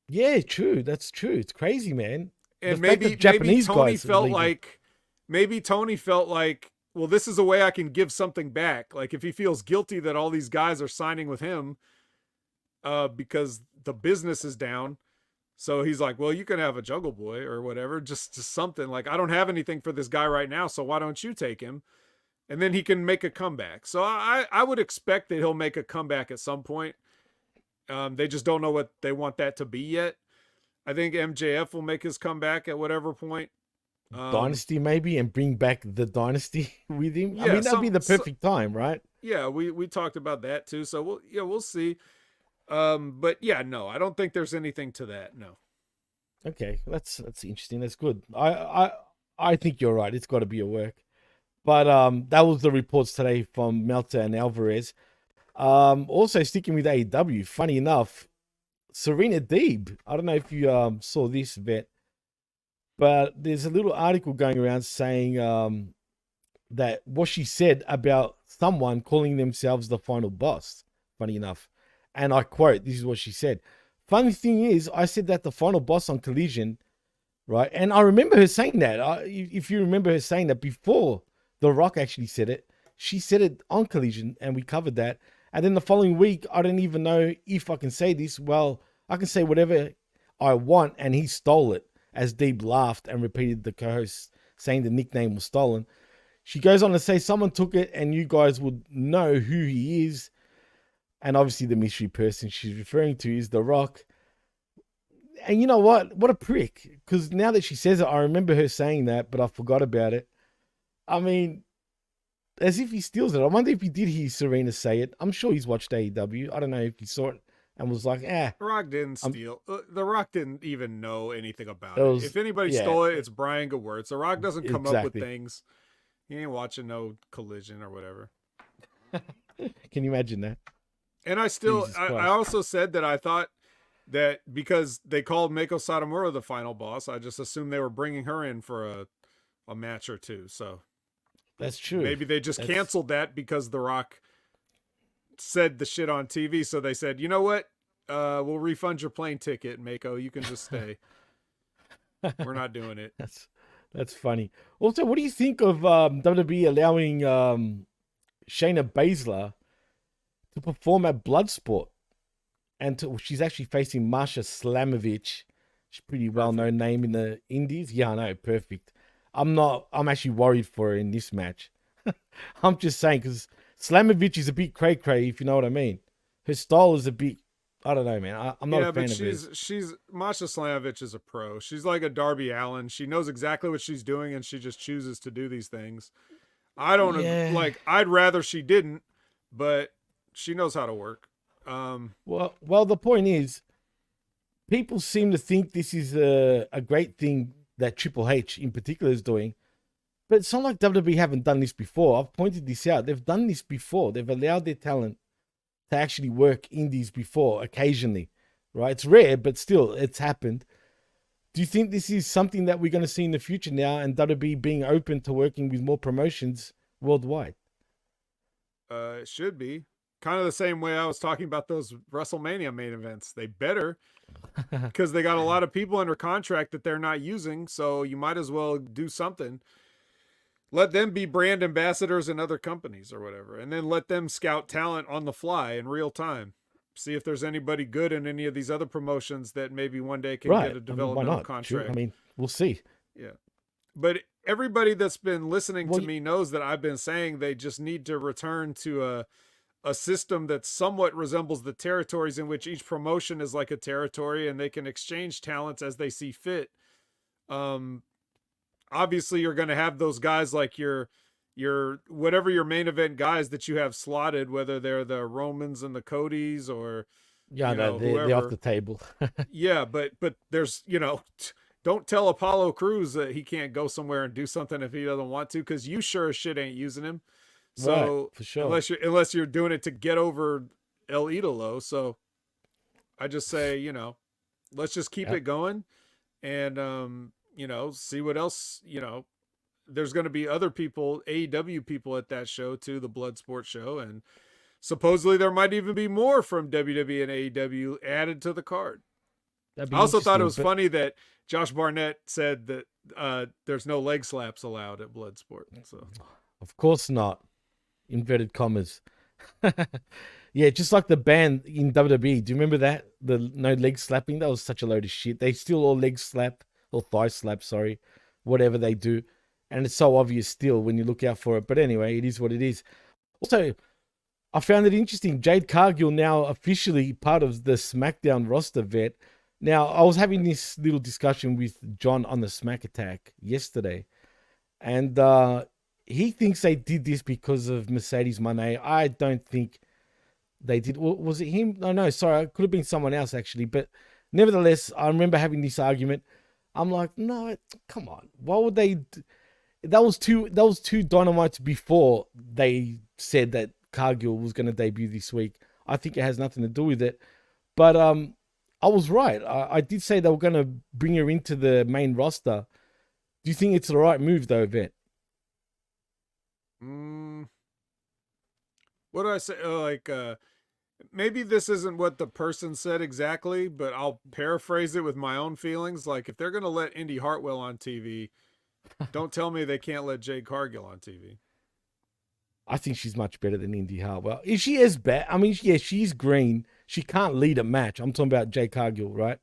Yeah, true. That's true. It's crazy, man. And maybe Tony felt like, well, this is a way I can give something back. Like if he feels guilty that all these guys are signing with him because the business is down. So he's like, well, you can have a Jungle Boy or whatever, just something like, I don't have anything for this guy right now. So why don't you take him? And then he can make a comeback. So I would expect that he'll make a comeback at some point. They just don't know what they want that to be yet. I think MJF will make his comeback at whatever point. Dynasty maybe, and bring back the Dynasty with him. Yeah, I mean, that'd be the perfect time, right? Yeah, we talked about that too. So we'll see. But yeah, no, I don't think there's anything to that. No. Okay, that's interesting. That's good. I think you're right. It's got to be a work. But that was the reports today from Meltzer and Alvarez. Also sticking with AEW, funny enough, Serena Deeb. I don't know if you saw this, Vet, but there's a little article going around saying that what she said about someone calling themselves the final boss. Funny enough, and I quote: "This is what she said. Funny thing is, I said that the final boss on Collision, right? And I remember her saying that. If you remember her saying that before The Rock actually said it, she said it on Collision, and we covered that. And then the following week, I don't even know if I can say this. Well, I can say whatever I want, and he stole it." As Deeb laughed and repeated the co-host saying the nickname was stolen. She goes on to say someone took it and you guys would know who he is. And obviously the mystery person she's referring to is The Rock. And you know what? What a prick. Because now that she says it, I remember her saying that, but I forgot about it. I mean, as if he steals it. I wonder if he did hear Serena say it. I'm sure he's watched AEW. I don't know if he saw it and was like, The Rock didn't steal. The Rock didn't even know anything about it. If anybody stole it, it's Brian Gewirtz. The Rock doesn't come up with things. He ain't watching no Collision or whatever. Can you imagine that? And I also said that I thought that because they called Meiko Satomura the final boss, I just assumed they were bringing her in for a match or two. So that's true. Maybe they just canceled that because The Rock said the shit on TV. So they said, you know what? We'll refund your plane ticket, Meiko. You can just stay. We're not doing it. That's funny. Also, what do you think of WWE allowing Shayna Baszler to perform at Bloodsport? And she's actually facing Masha Slamovich. She's a pretty well-known name in the indies. Yeah, I know. Perfect. I'm actually worried for her in this match. I'm just saying, because Slamovich is a bit cray-cray, if you know what I mean. Her style is a bit, I don't know, man. I'm not a fan of hers. Masha Slamovich is a pro. She's like a Darby Allin. She knows exactly what she's doing, and she just chooses to do these things. I'd rather she didn't, but she knows how to work. Well, the point is, people seem to think this is a great thing that Triple H in particular is doing. But it's not like WWE haven't done this before. I've pointed this out. They've done this before. They've allowed their talent to actually work indies before, occasionally, right? It's rare, but still, it's happened. Do you think this is something that we're going to see in the future now, and WWE being open to working with more promotions worldwide? It should be. kind of the same way I was talking about those WrestleMania main events. They better, because they got a lot of people under contract that they're not using. So you might as well do something. Let them be brand ambassadors in other companies or whatever, and then let them scout talent on the fly in real time. See if there's anybody good in any of these other promotions that maybe one day can get a developmental contract. True. I mean, we'll see. Yeah. But everybody that's been listening to me knows that I've been saying they just need to return to a system that somewhat resembles the territories, in which each promotion is like a territory and they can exchange talents as they see fit. Obviously you're going to have those guys like your whatever your main event guys that you have slotted, whether they're the Romans and the Codys or they're off the table. Yeah, but there's don't tell Apollo Crews that he can't go somewhere and do something if he doesn't want to, because you sure as shit ain't using him. So right, for sure. Unless you're doing it to get over El Idolo. So I just say, let's just keep it going, and see what else, there's going to be other people, AEW people at that show too, the Bloodsport show. And supposedly there might even be more from WWE and AEW added to the card. I also thought it was funny that Josh Barnett said that there's no leg slaps allowed at Bloodsport. So of course not. Inverted commas. Yeah, just like the band in WWE. Do you remember that? The no leg slapping? That was such a load of shit. They still all leg slap or thigh slap, sorry, whatever they do. And it's so obvious still when you look out for it. But anyway, it is what it is. Also, I found it interesting. Jade Cargill now officially part of the SmackDown roster, vet. Now, I was having this little discussion with John on the Smack Attack yesterday. And he thinks they did this because of Mercedes Moné. I don't think they did. Was it him? No, sorry. It could have been someone else, actually. But nevertheless, I remember having this argument. I'm like, no, come on. Why would they... That was two Dynamites before they said that Cargill was going to debut this week. I think it has nothing to do with it. But I was right. I did say they were going to bring her into the main roster. Do you think it's the right move, though, Vet? What do I say? Maybe this isn't what the person said exactly, but I'll paraphrase it with my own feelings. Like, if they're going to let Indy Hartwell on TV, don't tell me they can't let Jade Cargill on TV. I think she's much better than Indy Hartwell. Is she as bad? I mean, yeah, she's green. She can't lead a match. I'm talking about Jade Cargill, right?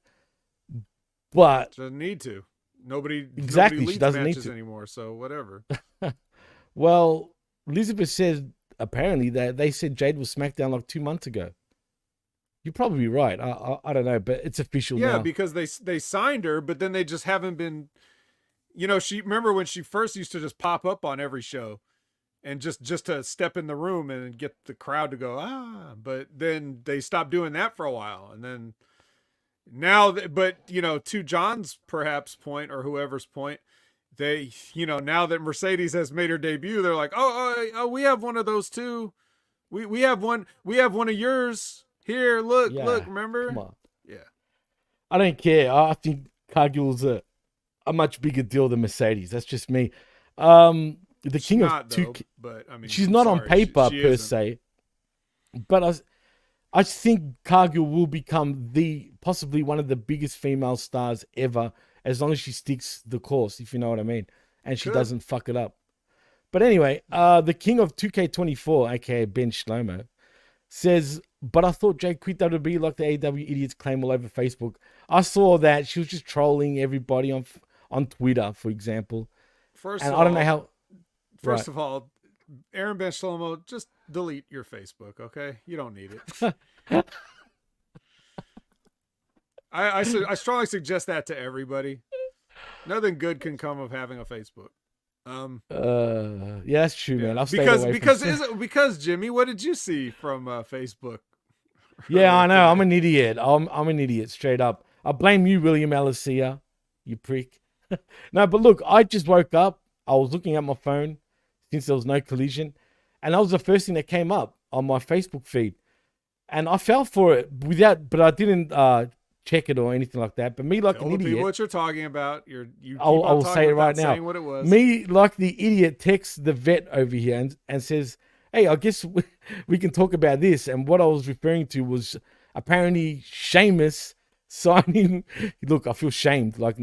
But she doesn't need to. Nobody leads she doesn't matches need to anymore. So whatever. Well, Elizabeth said apparently that they said Jade was SmackDown like 2 months ago. You're probably right. I don't know, but it's official now. Yeah, because they signed her, but then they just haven't been. She remember when she first used to just pop up on every show, and just to step in the room and get the crowd to go But then they stopped doing that for a while, and then now. But to John's perhaps point or whoever's point, they now that Mercedes has made her debut, they're like, oh, we have one of those too. We have one of yours here. Look, remember? Come on. Yeah. I don't care. I think Cargill's a much bigger deal than Mercedes. That's just me. The she's king not, of two. Though, but I mean, she's not on paper she per isn't. se. But I think Cargill will become possibly one of the biggest female stars ever, as long as she sticks the course, if you know what I mean, and she doesn't fuck it up. But anyway, the king of 2K24, aka Ben Shlomo, says, but I thought Jade quit WWE like the AEW idiots claim all over Facebook. I saw that she was just trolling everybody on Twitter, for example. First of all, Aaron Ben Shlomo, just delete your Facebook, okay? You don't need it. I strongly suggest that to everybody. Nothing good can come of having a Facebook. Yeah, that's true, man. I'll stay away because Jimmy, what did you see from Facebook? Yeah, I know. I'm an idiot. I'm an idiot, straight up. I blame you, William Alicia, you prick. No, but look, I just woke up. I was looking at my phone since there was no collision, and that was the first thing that came up on my Facebook feed. And I fell for it but I didn't check it or anything like that. But me, like an idiot, what you're talking about. I will say it right now. What it was. Me, like the idiot, texts the vet over here and says, hey, I guess we can talk about this. And what I was referring to was apparently Sheamus signing. Look, I feel shamed, like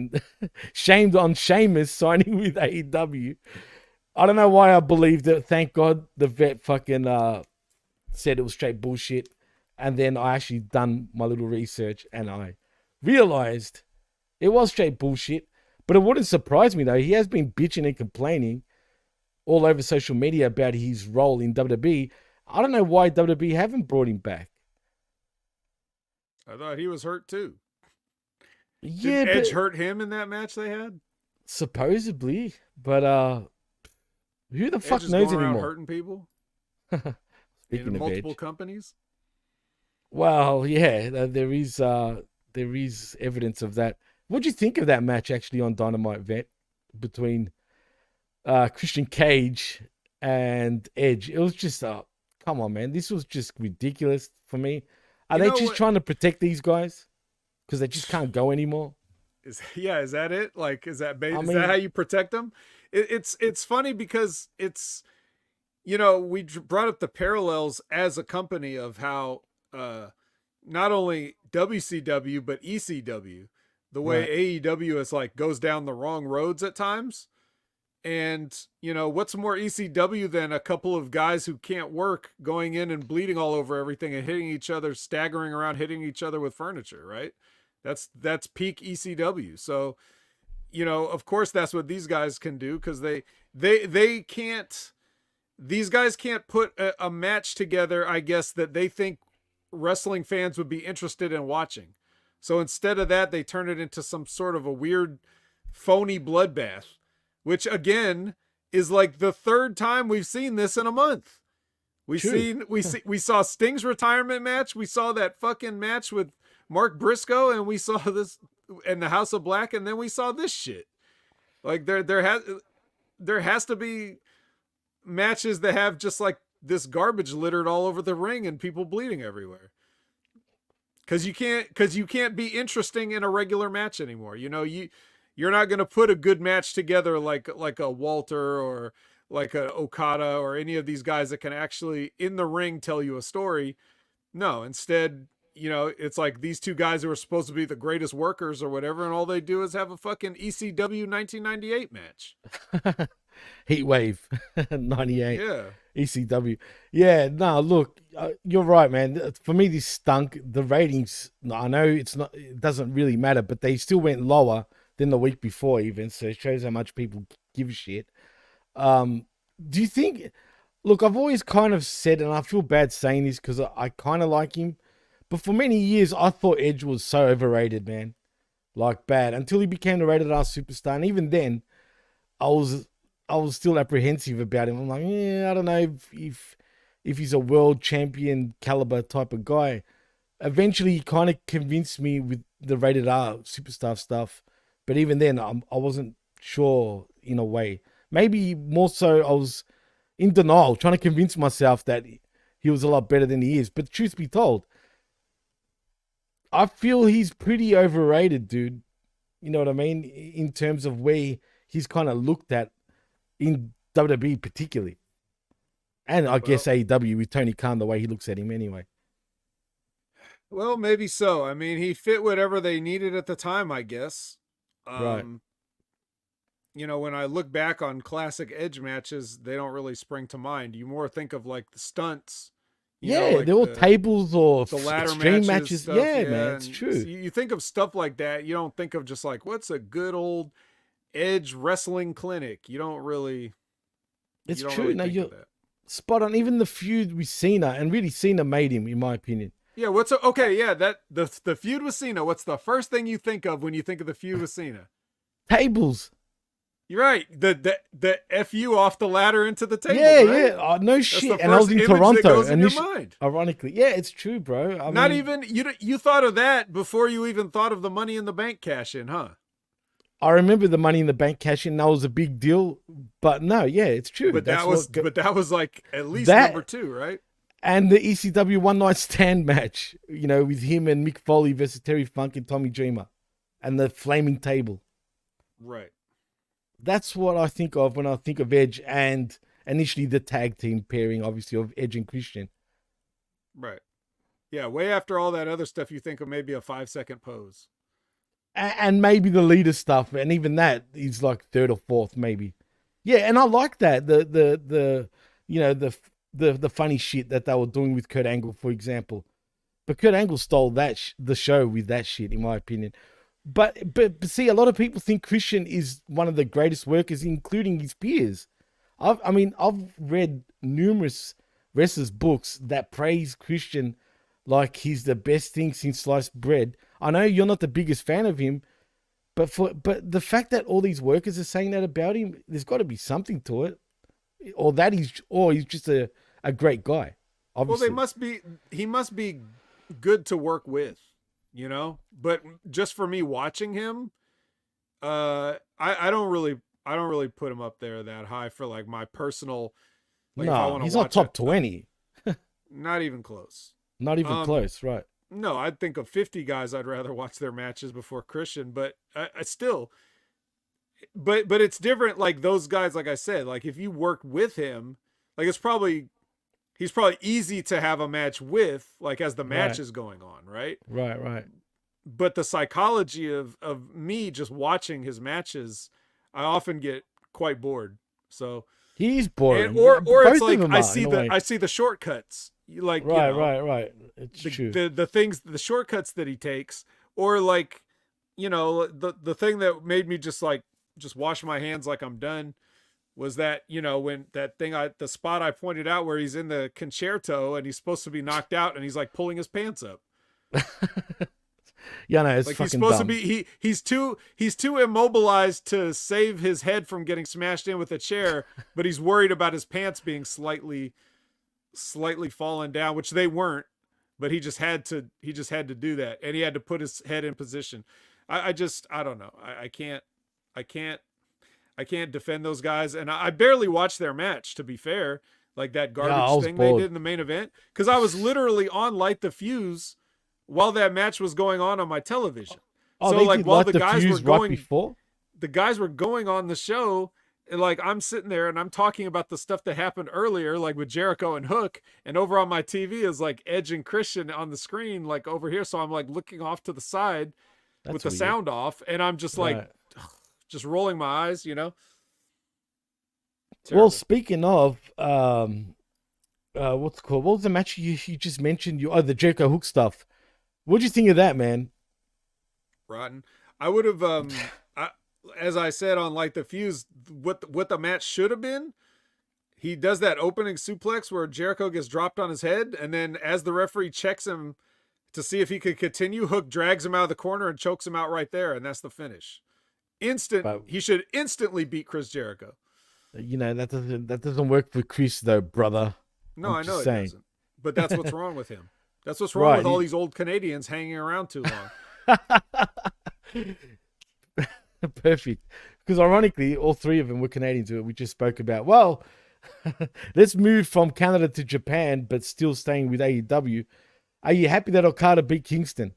shamed on Sheamus signing with AEW. I don't know why I believed it. Thank God the vet fucking said it was straight bullshit. And then I actually done my little research and I realized it was straight bullshit. But it wouldn't surprise me though. He has been bitching and complaining all over social media about his role in WWE. I don't know why WWE haven't brought him back. I thought he was hurt too. Yeah, Did Edge but hurt him in that match they had? supposedly. But who the fuck Edge is knows going around anymore? hurting people Speaking in of multiple Edge. companies. Well, yeah, there is evidence of that. What do you think of that match actually on Dynamite, Vet, between Christian Cage and Edge? It was just come on, man, this was just ridiculous for me. Are they just trying to protect these guys because they just can't go anymore? Is that it? Like, is that I is mean, that how you protect them? It's funny because it's, you know, we brought up the parallels as a company of how not only WCW but ECW, the way right. AEW is like goes down the wrong roads at times. And, you know, what's more ECW than a couple of guys who can't work going in and bleeding all over everything and hitting each other, staggering around, hitting each other with furniture, right? That's peak ECW. So, you know, of course that's what these guys can do because they can't, these guys can't put a match together, I guess, that they think wrestling fans would be interested in watching. So instead of that, they turn it into some sort of a weird phony bloodbath, which again is like the third time we've seen this in a month. We saw Sting's retirement match. We saw that fucking match with Mark Briscoe, and we saw this in the House of Black, and then we saw this shit. Like there has to be matches that have just like this garbage littered all over the ring and people bleeding everywhere. Cause you can't be interesting in a regular match anymore. You know, you're not going to put a good match together like a Walter or like a Okada or any of these guys that can actually in the ring tell you a story. No, instead, you know, it's like these two guys who are supposed to be the greatest workers or whatever, and all they do is have a fucking ECW 1998 match. Heatwave 98. Yeah. ECW. Yeah, no, look, you're right, man. For me, this stunk. The ratings, I know it doesn't really matter, but they still went lower than the week before even, so it shows how much people give a shit. Do you think, look, I've always kind of said, and I feel bad saying this because I kind of like him, but for many years, I thought Edge was so overrated, man. Like, bad. Until he became the rated R superstar, and even then, I was still apprehensive about him. I'm like, yeah, I don't know if he's a world champion caliber type of guy. Eventually, he kind of convinced me with the rated R superstar stuff. But even then, I wasn't sure in a way. Maybe more so I was in denial, trying to convince myself that he was a lot better than he is. But truth be told, I feel he's pretty overrated, dude. You know what I mean? In terms of where he's kind of looked at in WWE particularly. And I guess AEW with Tony Khan, the way he looks at him anyway. Well, maybe so. I mean, he fit whatever they needed at the time, I guess. Right. You know, when I look back on classic Edge matches, they don't really spring to mind. You more think of like the stunts. Like they're all tables or the ladder extreme matches. Stuff, yeah, man, it's true. You think of stuff like that. You don't think of just like, what's a good old Edge wrestling clinic? You don't really. It's you don't true. Really no, think you're of that. Spot on. Even the feud with Cena, and really Cena made him, in my opinion. Yeah, that the feud with Cena, what's the first thing you think of when you think of the feud with Cena? Tables. You're right. The FU off the ladder into the table. Yeah, right? yeah. Oh, no shit. And I was in Toronto. In your mind. Ironically. Yeah, it's true, bro. I mean, even you thought of that before you even thought of the Money in the Bank cash in, huh? I remember the Money in the Bank cash in. That was a big deal. But no, yeah, it's true. But that was like at least number 2, right? And the ECW One Night Stand match, you know, with him and Mick Foley versus Terry Funk and Tommy Dreamer, and the flaming table. Right. That's what I think of when I think of Edge. And initially the tag team pairing, obviously, of Edge and Christian. Right. Yeah, way after all that other stuff, you think of maybe a 5-second pose. And maybe the leader stuff, and even that is like third or fourth, maybe. Yeah, and I like that. The you know, the funny shit that they were doing with Kurt Angle, for example. But Kurt Angle stole the show with that shit, in my opinion. But see, a lot of people think Christian is one of the greatest workers, including his peers. I've read numerous wrestlers' books that praise Christian like he's the best thing since sliced bread. I know you're not the biggest fan of him, but the fact that all these workers are saying that about him, there's got to be something to it, or he's just a great guy. Obviously. Well, he must be good to work with, you know. But just for me watching him, I don't really put him up there that high for like my personal. Like, no, he's not top 20. Not even close. Not even close, right? No, I'd think of 50 guys I'd rather watch their matches before Christian, but I still. But it's different. Like those guys, like I said, like if you work with him, like he's probably easy to have a match with, like as the match is going on, right? Right. But the psychology of me just watching his matches, I often get quite bored. So he's boring. Or it's like I see the shortcuts. Like right. It's true. The shortcuts that he takes, or like, you know, the thing that made me just wash my hands like I'm done was that, you know, when the spot I pointed out where he's in the concerto and he's supposed to be knocked out and he's like pulling his pants up. Yeah, no, it's like fucking he's supposed dumb. to be he's too immobilized to save his head from getting smashed in with a chair, but he's worried about his pants being slightly fallen down, which they weren't, but he just had to do that, and he had to put his head in position. I don't know. I can't defend those guys, and I barely watched their match, to be fair. Like that garbage thing they did in the main event, because I was literally on Light the Fuse while that match was going on my television. Oh, so they like did while Light the guys were going right before? the guys were going on the show, and like I'm sitting there and I'm talking about the stuff that happened earlier, like with Jericho and Hook, and over on my TV is like Edge and Christian on the screen, like over here. So I'm like looking off to the side with the sound off, and I'm just like just rolling my eyes, you know. Terrible. Well, speaking of what's it called? What was the match you just mentioned? The Jericho Hook stuff. What'd you think of that, man? Rotten. I would have as I said on Light the Fuse, what the match should have been, he does that opening suplex where Jericho gets dropped on his head, and then as the referee checks him to see if he could continue, Hook drags him out of the corner and chokes him out right there, and that's the finish. He should instantly beat Chris Jericho. You know, that doesn't work for Chris though, brother. No, I know it doesn't. But that's what's wrong with him. That's what's wrong with all these old Canadians hanging around too long. Perfect. Because ironically, all three of them were Canadians who we just spoke about. Well, let's move from Canada to Japan, but still staying with AEW. Are you happy that Okada beat Kingston?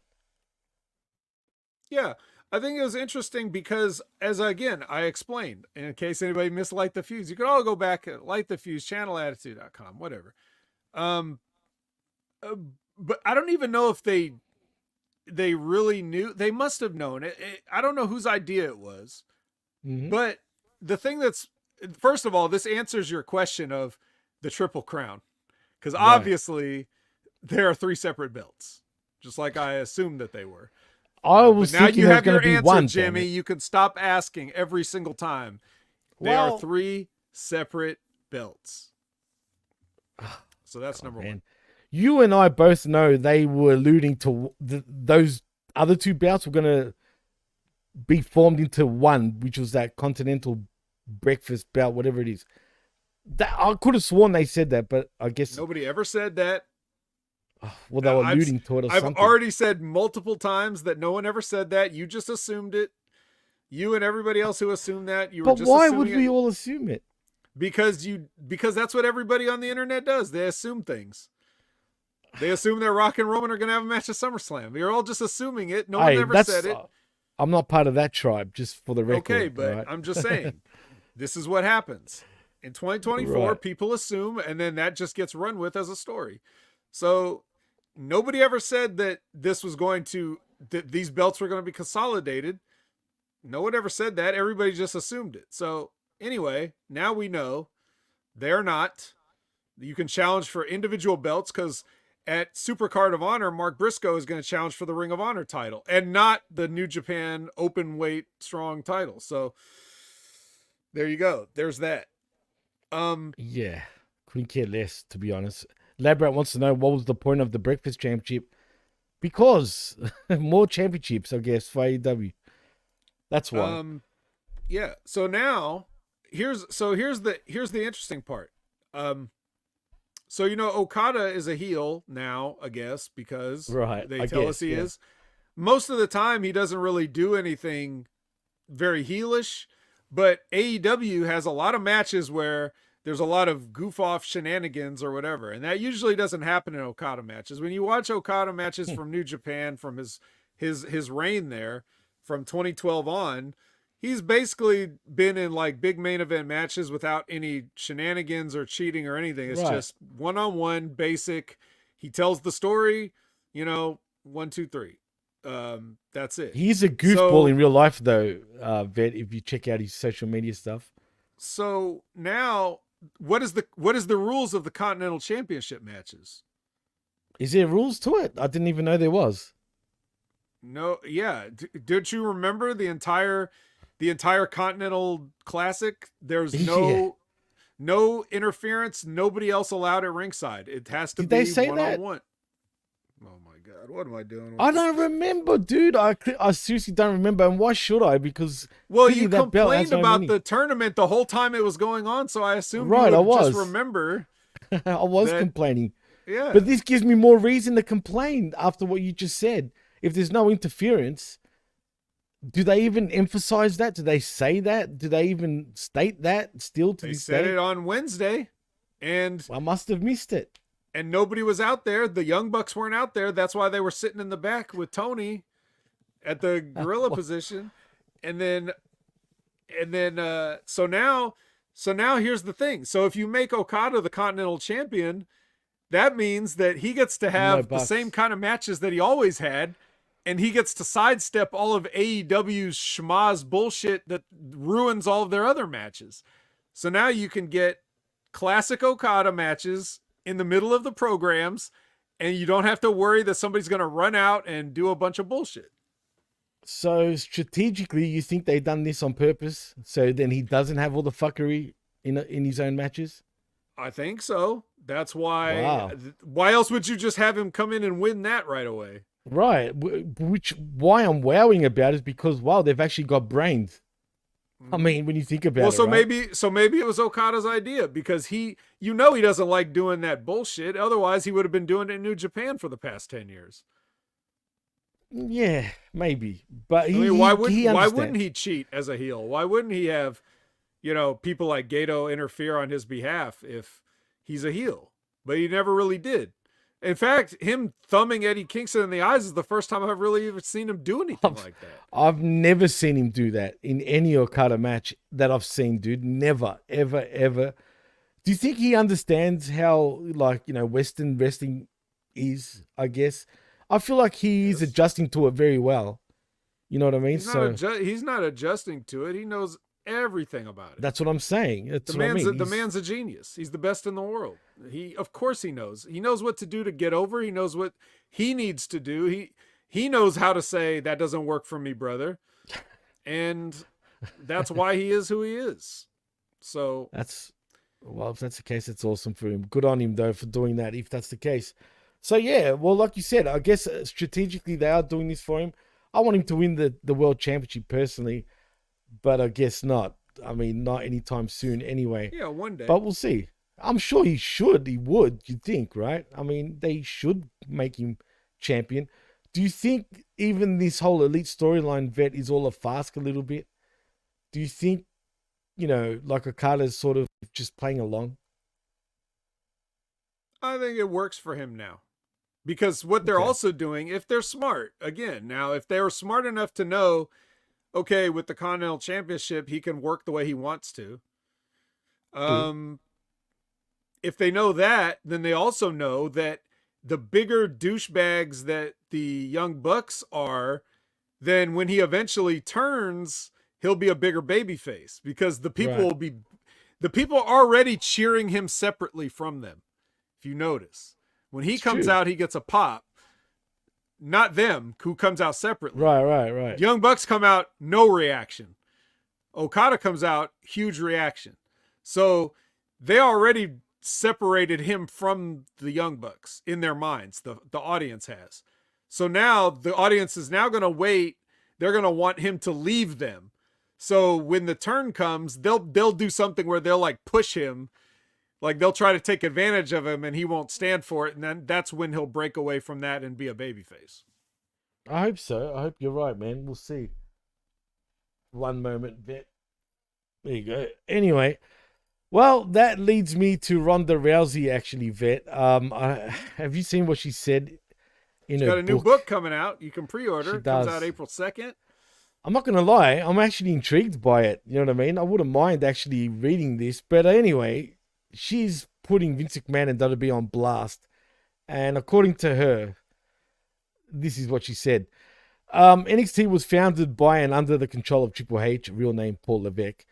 Yeah, I think it was interesting because, as again, I explained, in case anybody missed Light the Fuse, you can all go back at Light the Fuse, channelattitude.com, whatever. But I don't even know if they really knew. They must have known it. I don't know whose idea it was. Mm-hmm. But the thing first of all, this answers your question of the Triple Crown. Because obviously there are 3 separate belts, just like I assumed that they were. I was now you have your answer, one, Jimmy. You can stop asking every single time. There are 3 separate belts. So that's number 1. You and I both know they were alluding to those other 2 bouts were going to be formed into one, which was that Continental Breakfast bout, whatever it is. That I could have sworn they said that, but I guess nobody ever said that. Well, they were alluding to it or something. I've already said multiple times that no one ever said that. You just assumed it. You and everybody else who assumed that. But why would we all assume it? Because that's what everybody on the internet does. They assume things. They assume that Rock and Roman are going to have a match at SummerSlam. You're all just assuming it. No one ever said it. I'm not part of that tribe, just for the record. Okay, but right? I'm just saying, this is what happens. In 2024, Right. people assume, and then that just gets run with as a story. So nobody ever said that this was going to, that these belts were going to be consolidated. No one ever said that. Everybody just assumed it. So anyway, now we know they're not. You can challenge for individual belts because at Supercard of Honor, Mark Briscoe is going to challenge for the Ring of Honor title and not the New Japan open weight strong title. So there you go. There's that. Yeah, couldn't care less, to be honest. Labrat wants to know what was the point of the Breakfast Championship. Because more championships, I guess, for AEW. That's why. Yeah. So now here's the interesting part. So Okada is a heel now, I guess, because Right, they I tell guess, us he yeah. is. Most of the time he doesn't really do anything very heelish, but AEW has a lot of matches where there's a lot of goof off shenanigans or whatever. And that usually doesn't happen in Okada matches. When you watch Okada matches from New Japan, from his reign there from 2012 on, he's basically been in like big main event matches without any shenanigans or cheating or anything. It's Right. just one-on-one basic. He tells the story, 1, 2, 3. That's it. He's a goofball in real life, though, Vet, if you check out his social media stuff. So now what is the rules of the Continental Championship matches? Is there rules to it? I didn't even know there was. No, yeah. Don't you remember the entire Continental Classic? There's Yeah. no interference, nobody else allowed at ringside. It has to Did be they say that? one-on-one. Oh my god, what am I doing? I don't remember, dude. I seriously don't remember. And why should I? Because Well, clearly you that belt has complained no about meaning. the tournament the whole time it was going on, so I assumed Right, you I would was. just remember. I was that- complaining. Yeah. But this gives me more reason to complain after what you just said. If there's no interference, do they even emphasize that? Do they say that? Do they even state that still to They this said day? it on Wednesday, and I must have missed it. nobody was out there. The Young Bucks weren't out there. That's why they were sitting in the back with Tony at the gorilla position. And then so now here's the thing. So if you make Okada the Continental Champion, that means that he gets to have the Bucks. same kind of matches that he always had, and he gets to sidestep all of AEW's schmaz bullshit that ruins all of their other matches. So now you can get classic Okada matches in the middle of the programs, and you don't have to worry that somebody's going to run out and do a bunch of bullshit. So strategically, you think they done this on purpose? So then he doesn't have all the fuckery in his own matches? I think so. That's why. Wow. Why else would you just have him come in and win that right away? Right. Why I'm wowing about is because, wow, they've actually got brains. I mean, when you think about Well, it, so right? maybe it was Okada's idea because he doesn't like doing that bullshit. Otherwise, he would have been doing it in New Japan for the past 10 years. Yeah, maybe. But Why understands. wouldn't he cheat as a heel? Why wouldn't he have, people like Gato interfere on his behalf if he's a heel? But he never really did. In fact, him thumbing Eddie Kingston in the eyes is the first time I've really even seen him do anything like that. I've never seen him do that in any Okada match that I've seen, dude. Never, ever, ever. Do you think he understands how, Western wrestling is, I guess? I feel like he's adjusting to it very well. You know what I mean? He's not adjusting to it. He knows everything about it. That's what I'm saying. That's what I mean. The man's a genius. He's the best in the world. Of course he knows. He knows what to do to get over. He knows what he needs to do. He knows how to say that doesn't work for me, brother. And that's why he is who he is. So if that's the case, it's awesome for him. Good on him though for doing that, if that's the case. So yeah, well, like you said, I guess strategically they are doing this for him. I want him to win the world championship personally, but I guess not. I mean, not anytime soon anyway. yeah, one day. But we'll see. I'm sure he should. He would, you'd think, right? I mean, they should make him champion. Do you think even this whole elite storyline, Vet, is all a farce a little bit? Do you think, like Okada's sort of just playing along? I think it works for him now. Because what they're also doing, if they're smart, again, now if they were smart enough to know, okay, with the Continental Championship, he can work the way he wants to. True. If they know that, then they also know that the bigger douchebags that the Young Bucks are, then when he eventually turns, he'll be a bigger baby face because Right. the people are already cheering him separately from them. If you notice, when he It's comes true. out, he gets a pop. Not them, who comes out separately. Right, right, right. Young Bucks come out, no reaction. Okada comes out, huge reaction. So they already separated him from the Young Bucks in their minds. The audience has. So now the audience is now going to wait. They're going to want him to leave them. So when the turn comes, they'll do something where they'll like push him, like they'll try to take advantage of him, and he won't stand for it. And then that's when he'll break away from that and be a babyface. I hope so. I hope you're right, man. We'll see. One moment, Vet. There you go. Anyway, well, that leads me to Ronda Rousey, actually, Vet. Have you seen what she said in She's her got a new book? book coming out. You can pre-order. She It comes out does. April 2nd. I'm not gonna lie, I'm actually intrigued by it. You know what I mean? I wouldn't mind actually reading this, but anyway, she's putting Vince McMahon and WWE on blast, and according to her, this is what she said. NXT was founded by and under the control of Triple H, real name Paul Levesque.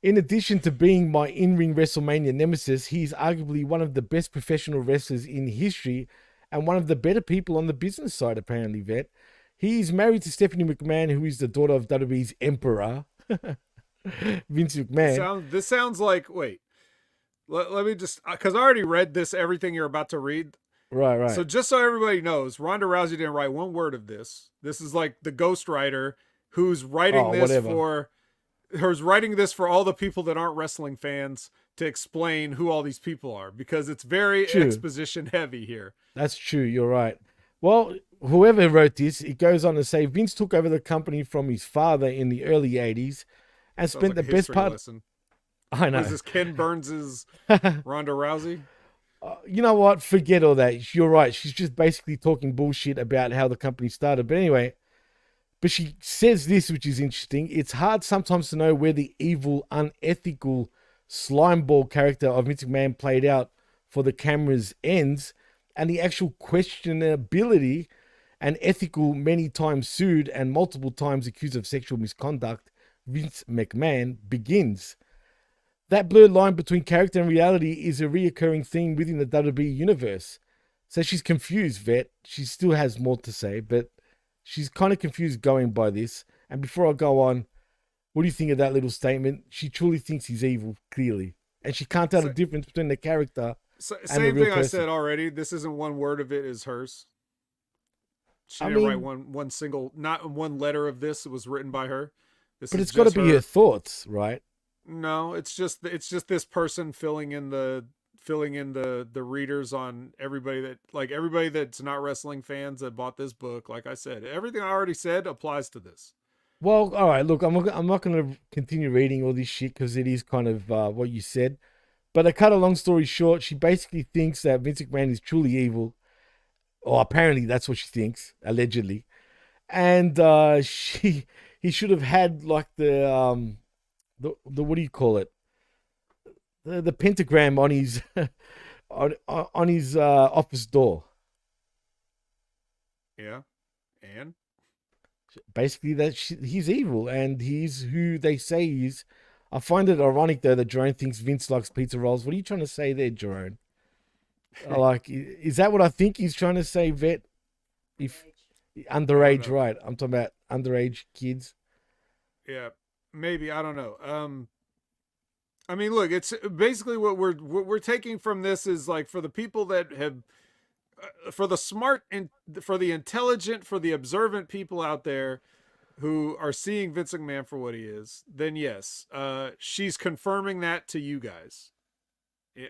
In addition to being my in-ring WrestleMania nemesis, he is arguably one of the best professional wrestlers in history and one of the better people on the business side, apparently, Vet. He is married to Stephanie McMahon, who is the daughter of WWE's emperor, Vince McMahon. This sounds like wait. Let me just because I already read this everything you're about to read. Right, right. So just so everybody knows, Ronda Rousey didn't write one word of this. This is like the ghostwriter who's writing Oh, this whatever. for who's writing this for all the people that aren't wrestling fans to explain who all these people are because it's very True. exposition heavy here. That's true. You're right. Well, whoever wrote this, it goes on to say Vince took over the company from his father in the early 80s and Sounds spent like a the best history part. lesson. I What is know. this? Ken Burns's Ronda Rousey? You know what? Forget all that. You're right. She's just basically talking bullshit about how the company started. But anyway, but she says this, which is interesting. It's hard sometimes to know where the evil, unethical slimeball character of Vince McMahon played out for the cameras ends, and the actual questionability and ethical, many times sued and multiple times accused of sexual misconduct, Vince McMahon begins. That blurred line between character and reality is a reoccurring theme within the WWE universe. So she's confused, Vet. She still has more to say, but she's kind of confused going by this. And before I go on, what do you think of that little statement? She truly thinks he's evil, clearly. And she can't tell the So, difference between the character and the same real thing I person. said already. This isn't one word of it is hers. She I didn't write mean, one single, not one letter of this was written by her. This but is it's got to just be her her. thoughts, right? No, it's just this person filling in the readers on everybody that like everybody that's not wrestling fans that bought this book. Like I said, everything I already said applies to this. Well, all right, look, I'm not going to continue reading all this shit because it is kind of what you said. But to cut a long story short, she basically thinks that Vince McMahon is truly evil, or apparently that's what she thinks, allegedly. And he should have had like the what do you call it? The pentagram on his on his office door. Yeah, and Basically, that he's evil and he's who they say he is. I find it ironic though that Jerome thinks Vince likes pizza rolls. What are you trying to say there, Jerome? Like, is that what I think he's trying to say, Vet? If I don't underage, know. right? I'm talking about underage kids. Yeah, maybe I don't know. I mean, look, it's basically what we're taking from this is like for the people that have for the smart and for the intelligent, for the observant people out there who are seeing Vince McMahon for what he is, then yes, she's confirming that to you guys.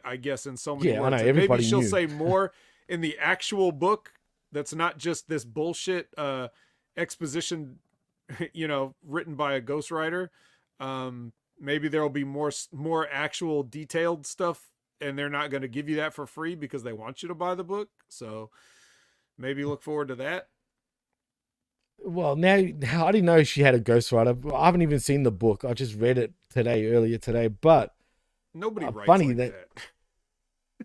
I guess in so many Yeah, I know. words, and maybe Everybody she'll knew. say more in the actual book. That's not just this bullshit exposition, written by a ghostwriter. Maybe there'll be more actual detailed stuff, and they're not going to give you that for free because they want you to buy the book. So maybe look forward to that. Well, now I didn't know she had a ghostwriter. I haven't even seen the book. I just read it earlier today. But Nobody writes funny like that. that.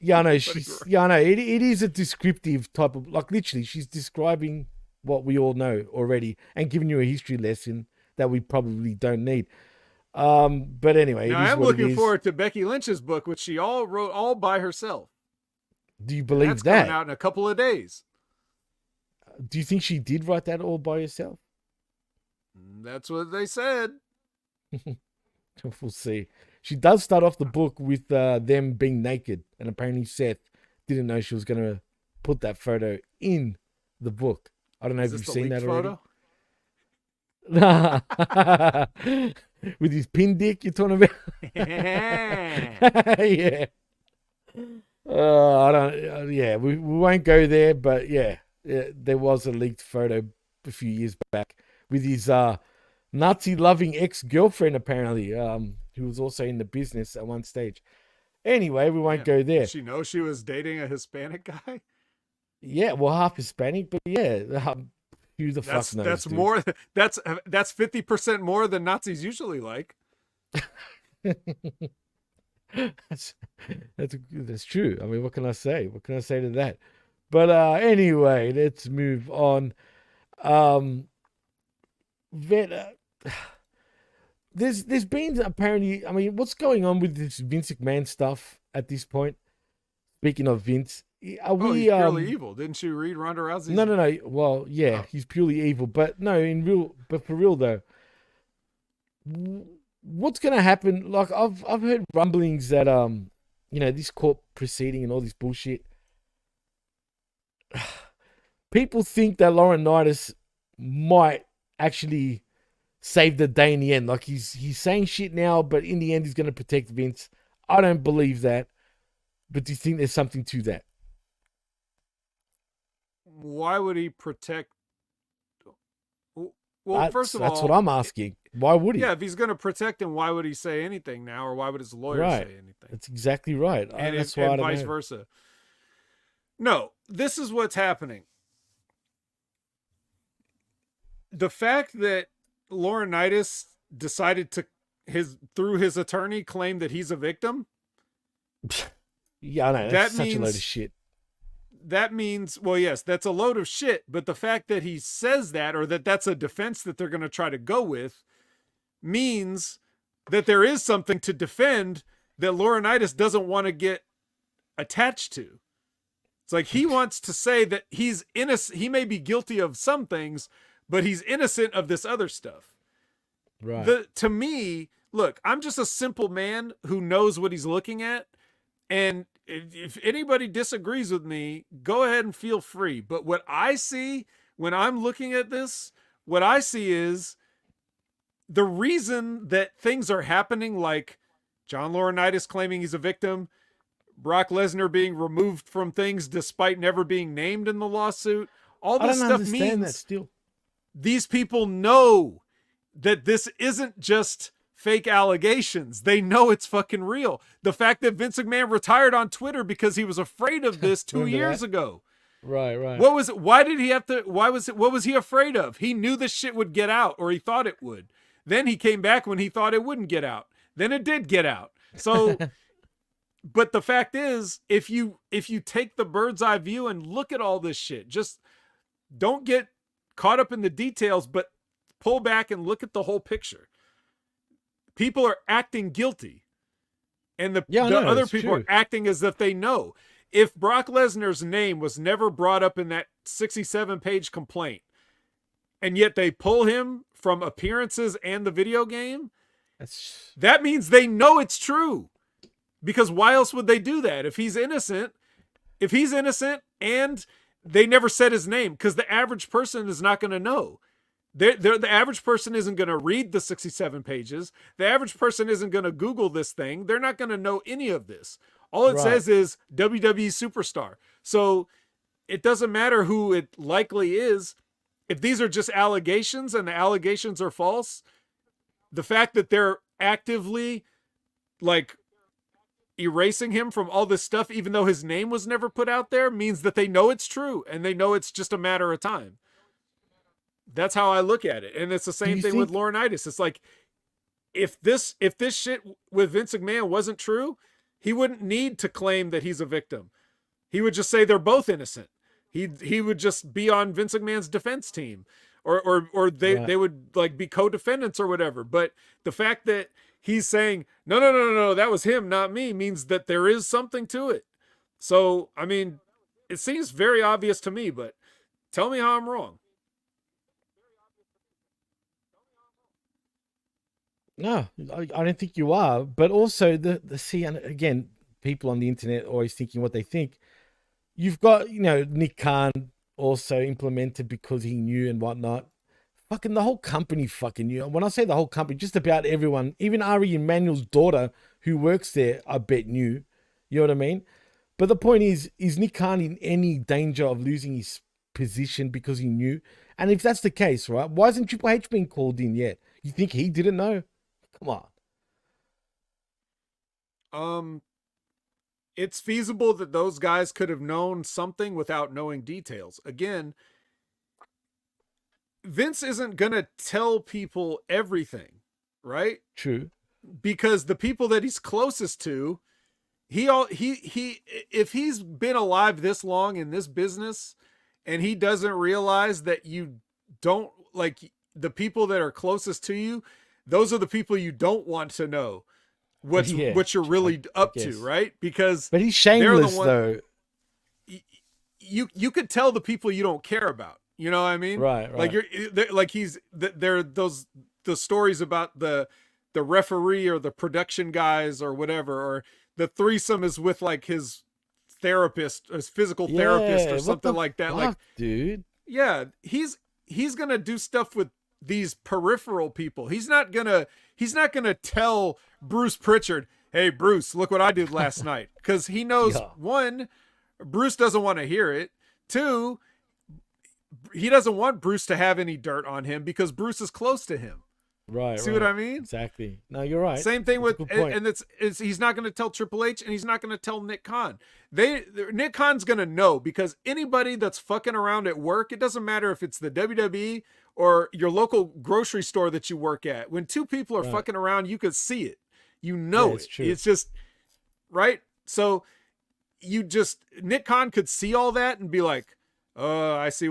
Yeah, I know. Nobody Yeah, I know. It is a descriptive type of, like, literally, she's describing what we all know already and giving you a history lesson that we probably don't need. But anyway, Now it I is am what it looking is. forward to Becky Lynch's book, which she all wrote all by herself. Do you And believe that's coming that? out in a couple of days. Do you think she did write that all by herself? That's what they said. We'll see. She does start off the book with them being naked, and apparently Seth didn't know she was going to put that photo in the book. I don't know Is if this you've the seen leaked that photo? already. With his pin dick, you're talking about? Yeah. I don't. Yeah, we won't go there, but yeah, there was a leaked photo a few years back with his Nazi-loving ex-girlfriend, apparently, who was also in the business at one stage. Anyway, we won't go there. Did she know she was dating a Hispanic guy? Yeah, well, half Hispanic, but yeah, who the fuck knows? That's dude? more. That's 50% more than Nazis usually like. That's true. I mean, what can I say? What can I say to that? But anyway, let's move on. There's been apparently. I mean, what's going on with this Vince McMahon stuff at this point? Speaking of Vince, are we He's purely evil. Didn't you read Ronda Rousey's? No. Well, yeah, he's purely evil, but no, but for real though, what's gonna happen? Like I've heard rumblings that this court proceeding and all this bullshit. People think that Laurinaitis might actually save the day in the end. Like he's saying shit now, but in the end he's gonna protect Vince. I don't believe that. But do you think there's something to that? Why would he protect? Well, first of all, that's what I'm asking. Why would he? Yeah, if he's going to protect him, why would he say anything now, or why would his lawyer say anything? That's exactly right. And, that's why and vice versa. No, this is what's happening. The fact that Laurinaitis decided to through his attorney claim that he's a victim. Yeah, I know. That's such a load of shit. That means, well, yes, that's a load of shit. But the fact that he says that, or that's a defense that they're going to try to go with, means that there is something to defend that Laurinaitis doesn't want to get attached to. It's like he wants to say that he's innocent. He may be guilty of some things, but he's innocent of this other stuff. Right. To me, look, I'm just a simple man who knows what he's looking at. And if anybody disagrees with me, go ahead and feel free. But what I see when I'm looking at this, what I see is the reason that things are happening, like John Laurinaitis claiming he's a victim, Brock Lesnar being removed from things despite never being named in the lawsuit. All this stuff means that still. These people know that this isn't just fake allegations. They know it's fucking real. The fact that Vince McMahon retired on Twitter because he was afraid of this 2 years ago. Right. What was it? Why did he have to? What was he afraid of? He knew this shit would get out, or he thought it would. Then he came back when he thought it wouldn't get out. Then it did get out. So, but the fact is, if you take the bird's eye view and look at all this shit, just don't get caught up in the details, but pull back and look at the whole picture. People are acting guilty, and the other people are acting as if they know. If Brock Lesnar's name was never brought up in that 67-page complaint, and yet they pull him from appearances and the video game, that means they know it's true. Because why else would they do that? If he's innocent and they never said his name, because the average person is not going to know. The average person isn't going to read the 67 pages. The average person isn't going to Google this thing. They're not going to know any of this. All it says is WWE superstar. So it doesn't matter who it likely is. If these are just allegations and the allegations are false, the fact that they're actively like erasing him from all this stuff, even though his name was never put out there, means that they know it's true and they know it's just a matter of time. That's how I look at it. And it's the same thing with Laurinaitis. It's like, if this shit with Vince McMahon wasn't true, he wouldn't need to claim that he's a victim. He would just say they're both innocent. He would just be on Vince McMahon's defense team, or they would like be co-defendants or whatever. But the fact that he's saying no, that was him, not me, means that there is something to it. So I mean, it seems very obvious to me, but tell me how I'm wrong. No, I don't think you are. But also the see, and again, people on the internet always thinking what they think. You've got, Nick Khan also implemented because he knew and whatnot. Fucking the whole company fucking knew. When I say the whole company, just about everyone, even Ari Emanuel's daughter who works there, I bet knew. You know what I mean? But the point is Nick Khan in any danger of losing his position because he knew? And if that's the case, right, why isn't Triple H being called in yet? You think he didn't know? Come on. It's feasible that those guys could have known something without knowing details. Again, Vince isn't going to tell people everything, right? True. Because the people that he's closest to, if he's been alive this long in this business and he doesn't realize that you don't like the people that are closest to you, those are the people you don't want to know what you're really up to, right? But he's shameless though. You could tell the people you don't care about. You know what I mean? Right. Like there are the stories about the referee or the production guys or whatever, or the threesome is with like his therapist, his physical therapist or something like that. Like, dude. Yeah, he's gonna do stuff with these peripheral people. He's not gonna tell Bruce Pritchard, "Hey Bruce, look what I did last night," because he knows one, Bruce doesn't want to hear it. Two, he doesn't want Bruce to have any dirt on him because Bruce is close to him. Right. See what I mean? Exactly. No, you're right. Same thing with, and he's not going to tell Triple H, and he's not going to tell Nick Khan. Nick Khan's going to know, because anybody that's fucking around at work, it doesn't matter if it's the WWE or your local grocery store that you work at. When two people are fucking around, you can see it. You know it. True. It's just right. So Nick Khan could see all that and be like, "Oh, I see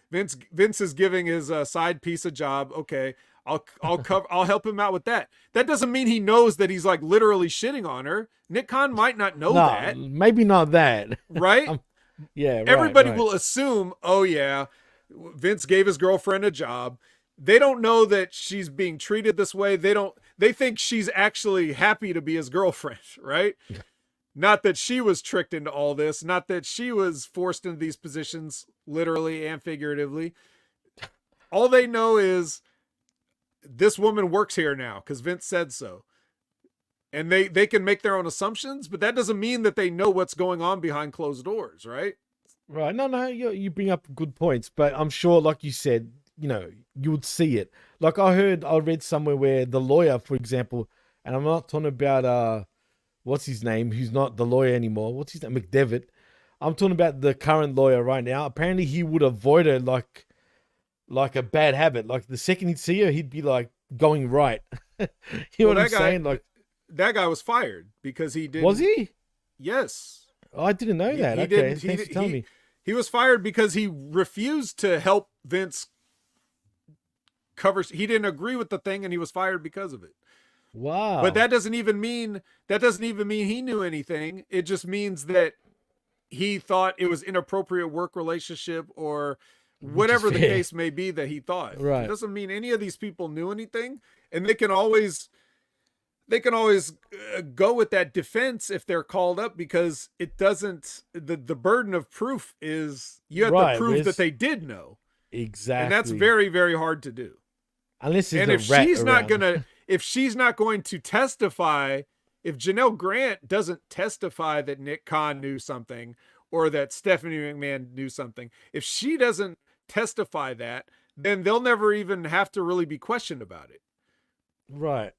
Vince is giving his side piece a job. Okay, I'll help him out with that." That doesn't mean he knows that he's like literally shitting on her. Nick Khan might not know that. Maybe not that. Right? Yeah. Everybody will assume, "Oh yeah, Vince gave his girlfriend a job." They don't know that she's being treated this way. They think she's actually happy to be his girlfriend, right? Not that she was tricked into all this, not that she was forced into these positions literally and figuratively. All they know is this woman works here now because Vince said so. And they can make their own assumptions, but that doesn't mean that they know what's going on behind closed doors, right? Right. No, you bring up good points, but I'm sure, like you said, you would see it. Like I read somewhere where the lawyer, for example, and I'm not talking about, what's his name, who's not the lawyer anymore. What's his name? McDevitt. I'm talking about the current lawyer right now. Apparently he would avoid her like a bad habit. Like the second he'd see her, he'd be like going right. You know what I'm saying? Like that guy was fired because he did. Was he? Yes. Oh, I didn't know that. Okay, thanks for telling me. He was fired because he refused to help Vince cover. He didn't agree with the thing, and he was fired because of it. Wow. But that doesn't even mean he knew anything. It just means that he thought it was inappropriate work relationship or whatever the case may be that he thought. Right. It doesn't mean any of these people knew anything, and they can always go with that defense if they're called up, because it doesn't, the burden of proof is you have to prove that they did know. Exactly. And that's very, very hard to do. Unless if she's not going to testify, if Janelle Grant doesn't testify that Nick Khan knew something or that Stephanie McMahon knew something, if she doesn't testify that, then they'll never even have to really be questioned about it. Right.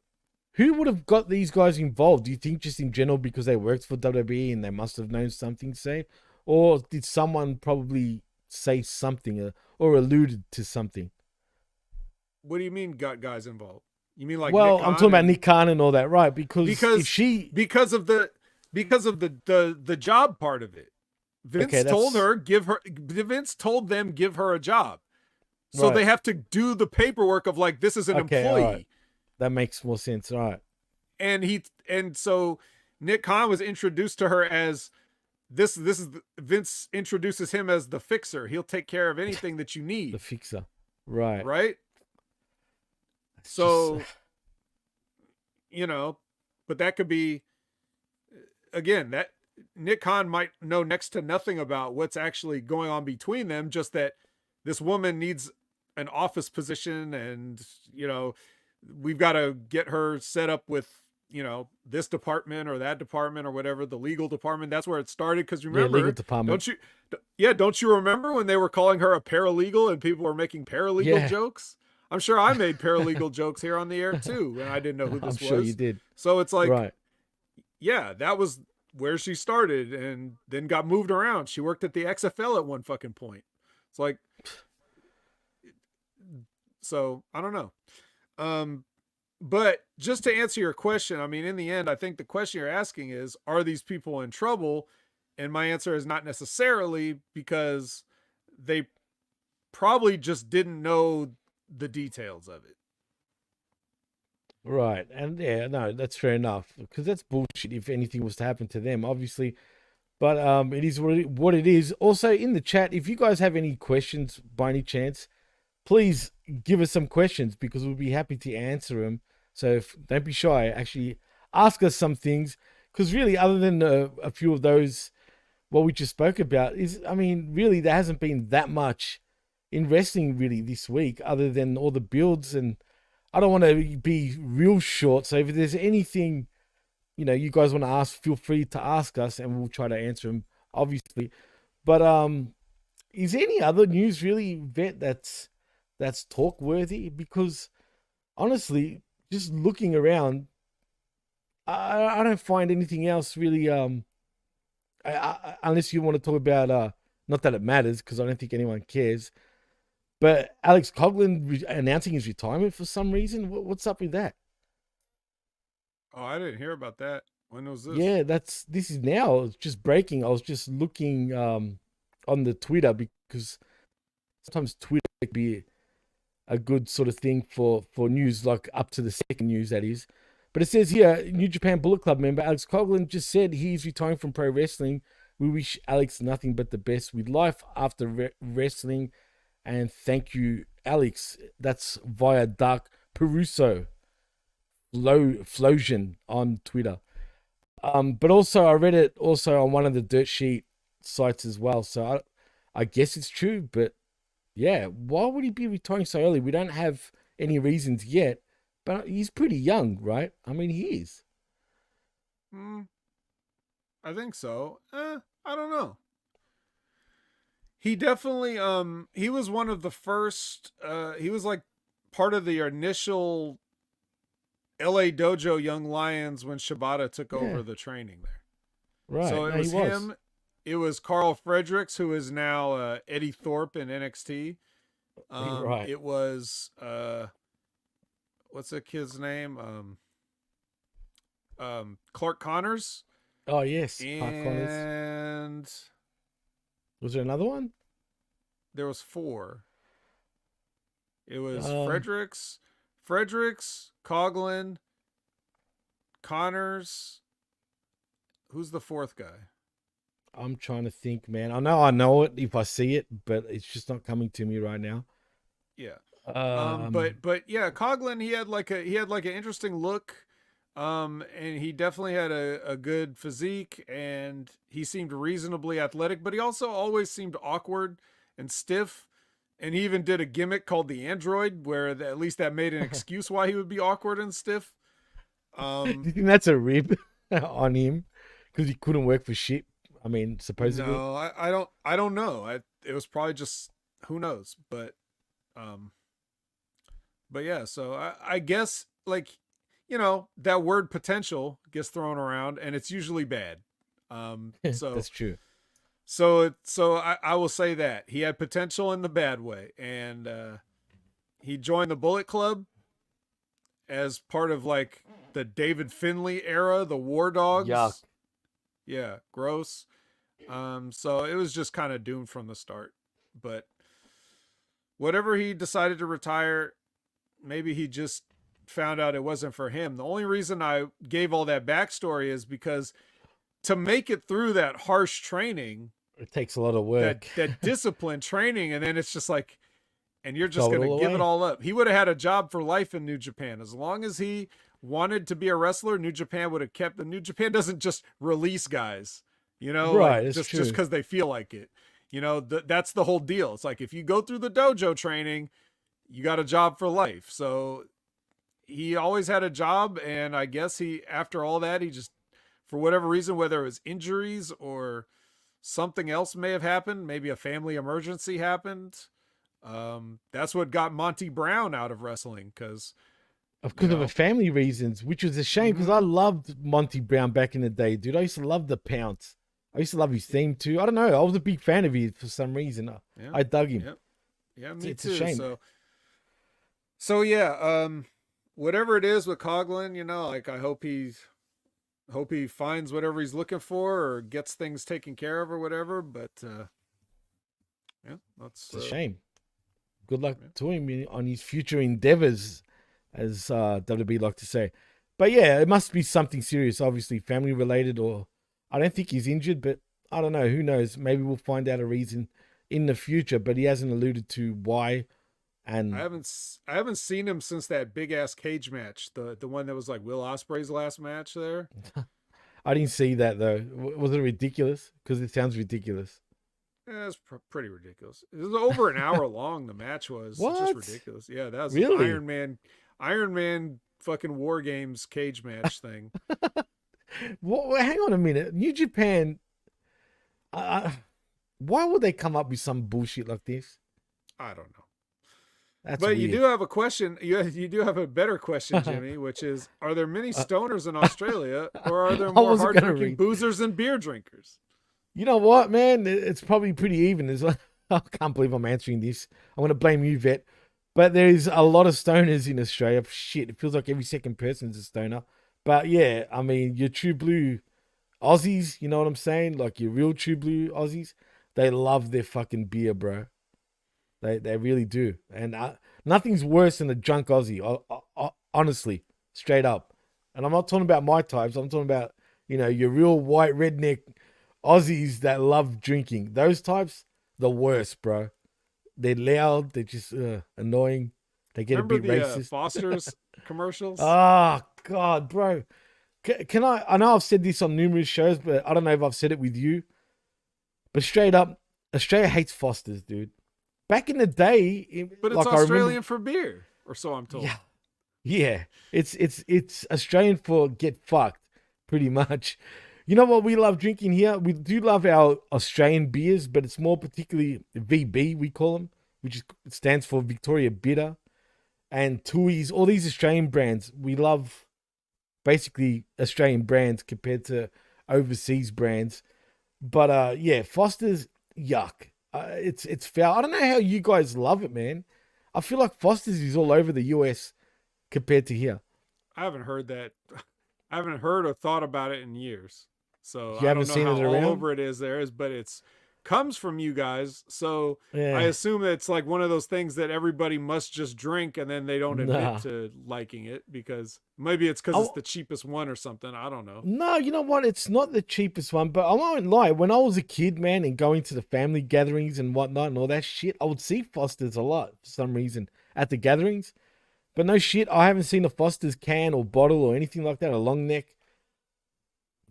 Who would have got these guys involved? Do you think just in general because they worked for WWE and they must have known something, say? Or did someone probably say something or alluded to something? What do you mean got guys involved? You mean like Well, Nick I'm Khan talking about and- Nick Khan and all that, right? Because if she, because of the job part of it. okay, Vince told that's her Vince told them give her a job. So right. they have to do the paperwork of like this is an Okay, all employee. right. That makes more sense. All right. And so Nick Khan was introduced to her as this is Vince introduces him as the fixer. He'll take care of anything that you The need, fixer. Right. right? It's So, just, you know, but that could be again, that Nick Khan might know next to nothing about what's actually going on between them, just that this woman needs an office position and, you know, we've got to get her set up with, you know, this department or that department or whatever, the legal department. That's where it started. Cause yeah, legal remember, department. don't you remember when they were calling her a paralegal and people were making paralegal Yeah. jokes? I'm sure I made paralegal jokes here on the air too. And I didn't know who this I'm was. sure you did. So it's like, Right. yeah, that was where she started and then got moved around. She worked at the XFL at one fucking point. It's like, so I don't know. But just to answer your question, I mean, in the end, I think the question you're asking is, are these people in trouble? And my answer is not necessarily, because they probably just didn't know the details of it. Right. And yeah, no, that's fair enough. Because that's bullshit if anything was to happen to them, obviously. But it is what it is. Also, in the chat, if you guys have any questions by any chance, please give us some questions because we'll be happy to answer them. So don't be shy. Actually, ask us some things. Because really, other than a few of those, what we just spoke about is, I mean, really, there hasn't been that much in wrestling really this week, other than all the builds. And I don't want to be real short. So if there's anything, you know, you guys want to ask, feel free to ask us, and we'll try to answer them, obviously. But is there any other news really, Vet, that's talk worthy? Because honestly, just looking around, I don't find anything else really. Unless you want to talk about not that it matters, because I don't think anyone cares. But Alex Coughlin announcing his retirement for some reason. What's up with that? Oh, I didn't hear about that. When was this? Yeah, this is now. It's just breaking. I was just looking on the Twitter, because sometimes Twitter can be a good sort of thing for news, like up to the second news, that is. But it says here, New Japan Bullet Club member Alex Coughlin just said he's retiring from pro wrestling. We wish Alex nothing but the best with life after wrestling, and thank you, Alex. That's via Dark Peruso Flosion on Twitter. But also I read it also on one of the dirt sheet sites as well. So I guess it's true, but yeah, why would he be retiring so early? We don't have any reasons yet, but he's pretty young, right? I mean, he is. I think so. I don't know. He definitely he was one of the first he was like part of the initial LA Dojo Young Lions when Shibata took over the training there. Right. So it was him. It was Carl Fredericks, who is now Eddie Thorpe in NXT. Right. It was what's the kid's name? Clark Connors. Oh yes, Clark Connors. And Was there another one? there was 4. It was Fredericks, Coughlin, Connors. Who's the 4th guy? I'm trying to think, man. I know it if I see it, but it's just not coming to me right now. Yeah. But yeah, Coughlin, he had like an interesting look. And he definitely had a good physique, and he seemed reasonably athletic, but he also always seemed awkward and stiff. And he even did a gimmick called the Android, where at least that made an excuse why he would be awkward and stiff. Do you think that's a rib on him because he couldn't work for shit? I mean, supposedly. No, I don't know. It was probably just, who knows, but yeah. So I guess, like, you know, that word potential gets thrown around, and it's usually bad. So That's true. So I will say that he had potential in the bad way, and he joined the Bullet Club, as part of like the David Finlay era, the War Dogs. Yuck. Yeah, gross. So it was just kind of doomed from the start. But whatever he decided to retire, maybe he just found out it wasn't for him. The only reason I gave all that backstory is because to make it through that harsh training, It takes a lot of work. that discipline training, and then it's just like, and you're just Throw it going all to give away. it all up. He would have had a job for life in New Japan. As long as he wanted to be a wrestler, New Japan would have kept. The New Japan doesn't just release guys, you know, Right, like, it's just true. because they feel like it. You know, that's the whole deal. It's like, if you go through the dojo training, you got a job for life. So he always had a job, and I guess after all that, he just, for whatever reason, whether it was injuries or something else may have happened, maybe a family emergency happened. That's what got Monty Brown out of wrestling, because Because you of know. the family reasons, which was a shame because I loved Monty Brown back in the day, dude. I used to love the Pounce. I used to love his theme too. I don't know. I was a big fan of his for some reason. I dug him. Yep. Yeah, me It's a too. shame. So yeah, whatever it is with Coughlin, you know, like I hope he finds whatever he's looking for or gets things taken care of or whatever. But yeah, that's It's a shame. Good luck to him on his future endeavors, as WB like to say. But yeah, it must be something serious, obviously family related, or I don't think he's injured, but I don't know. Who knows? Maybe we'll find out a reason in the future, but he hasn't alluded to why. And I haven't seen him since that big ass cage match, the one that was like Will Ospreay's last match there. I didn't see that though. Was it ridiculous? Because it sounds ridiculous. Yeah, it's pretty ridiculous. It was over an hour long. The match was What? just ridiculous. Yeah, that was Really? Iron Man fucking War Games cage match thing. Hang on a minute. New Japan. Why would they come up with some bullshit like this? I don't know. That's But weird. you do have a question. You do have a better question, Jimmy, which is: are there many stoners in Australia, or are there I more wasn't hard gonna drinking read. boozers and beer drinkers? You know what, man? It's probably pretty even. I can't believe I'm answering this. I'm going to blame you, Vet. But there's a lot of stoners in Australia. Shit, it feels like every second person's a stoner. But yeah, I mean, your true blue Aussies, you know what I'm saying? Like your real true blue Aussies, they love their fucking beer, bro. They really do. And nothing's worse than a drunk Aussie, honestly, straight up. And I'm not talking about my types. I'm talking about, your real white redneck Aussies that love drinking. Those types, the worst, bro. They're loud. They're just annoying. They get Remember a bit the racist. Foster's commercials? Oh, God, bro. Can I know I've said this on numerous shows, but I don't know if I've said it with you. But straight up, Australia hates Foster's, dude. Back in the day, But it's like I remember- Australian for beer, or so I'm told. Yeah. It's Australian for get fucked, pretty much. You know what we love drinking here? We do love our Australian beers, but it's more particularly VB, we call them, which stands for Victoria Bitter, and Tui's, all these Australian brands. We love basically Australian brands compared to overseas brands. But yeah, Foster's, yuck. It's foul. I don't know how you guys love it, man. I feel like Foster's is all over the US compared to here. I haven't heard that. I haven't heard or thought about it in years. So You I haven't don't know seen how it all around? over it is there, but it's comes from you guys. So Yeah. I assume it's like one of those things that everybody must just drink, and then they don't admit Nah. to liking it because maybe it's because it's Oh. the cheapest one or something. I don't know. No, you know what? It's not the cheapest one, but I won't lie. When I was a kid, man, and going to the family gatherings and whatnot and all that shit, I would see Foster's a lot for some reason at the gatherings. But no shit, I haven't seen a Foster's can or bottle or anything like that, a long neck,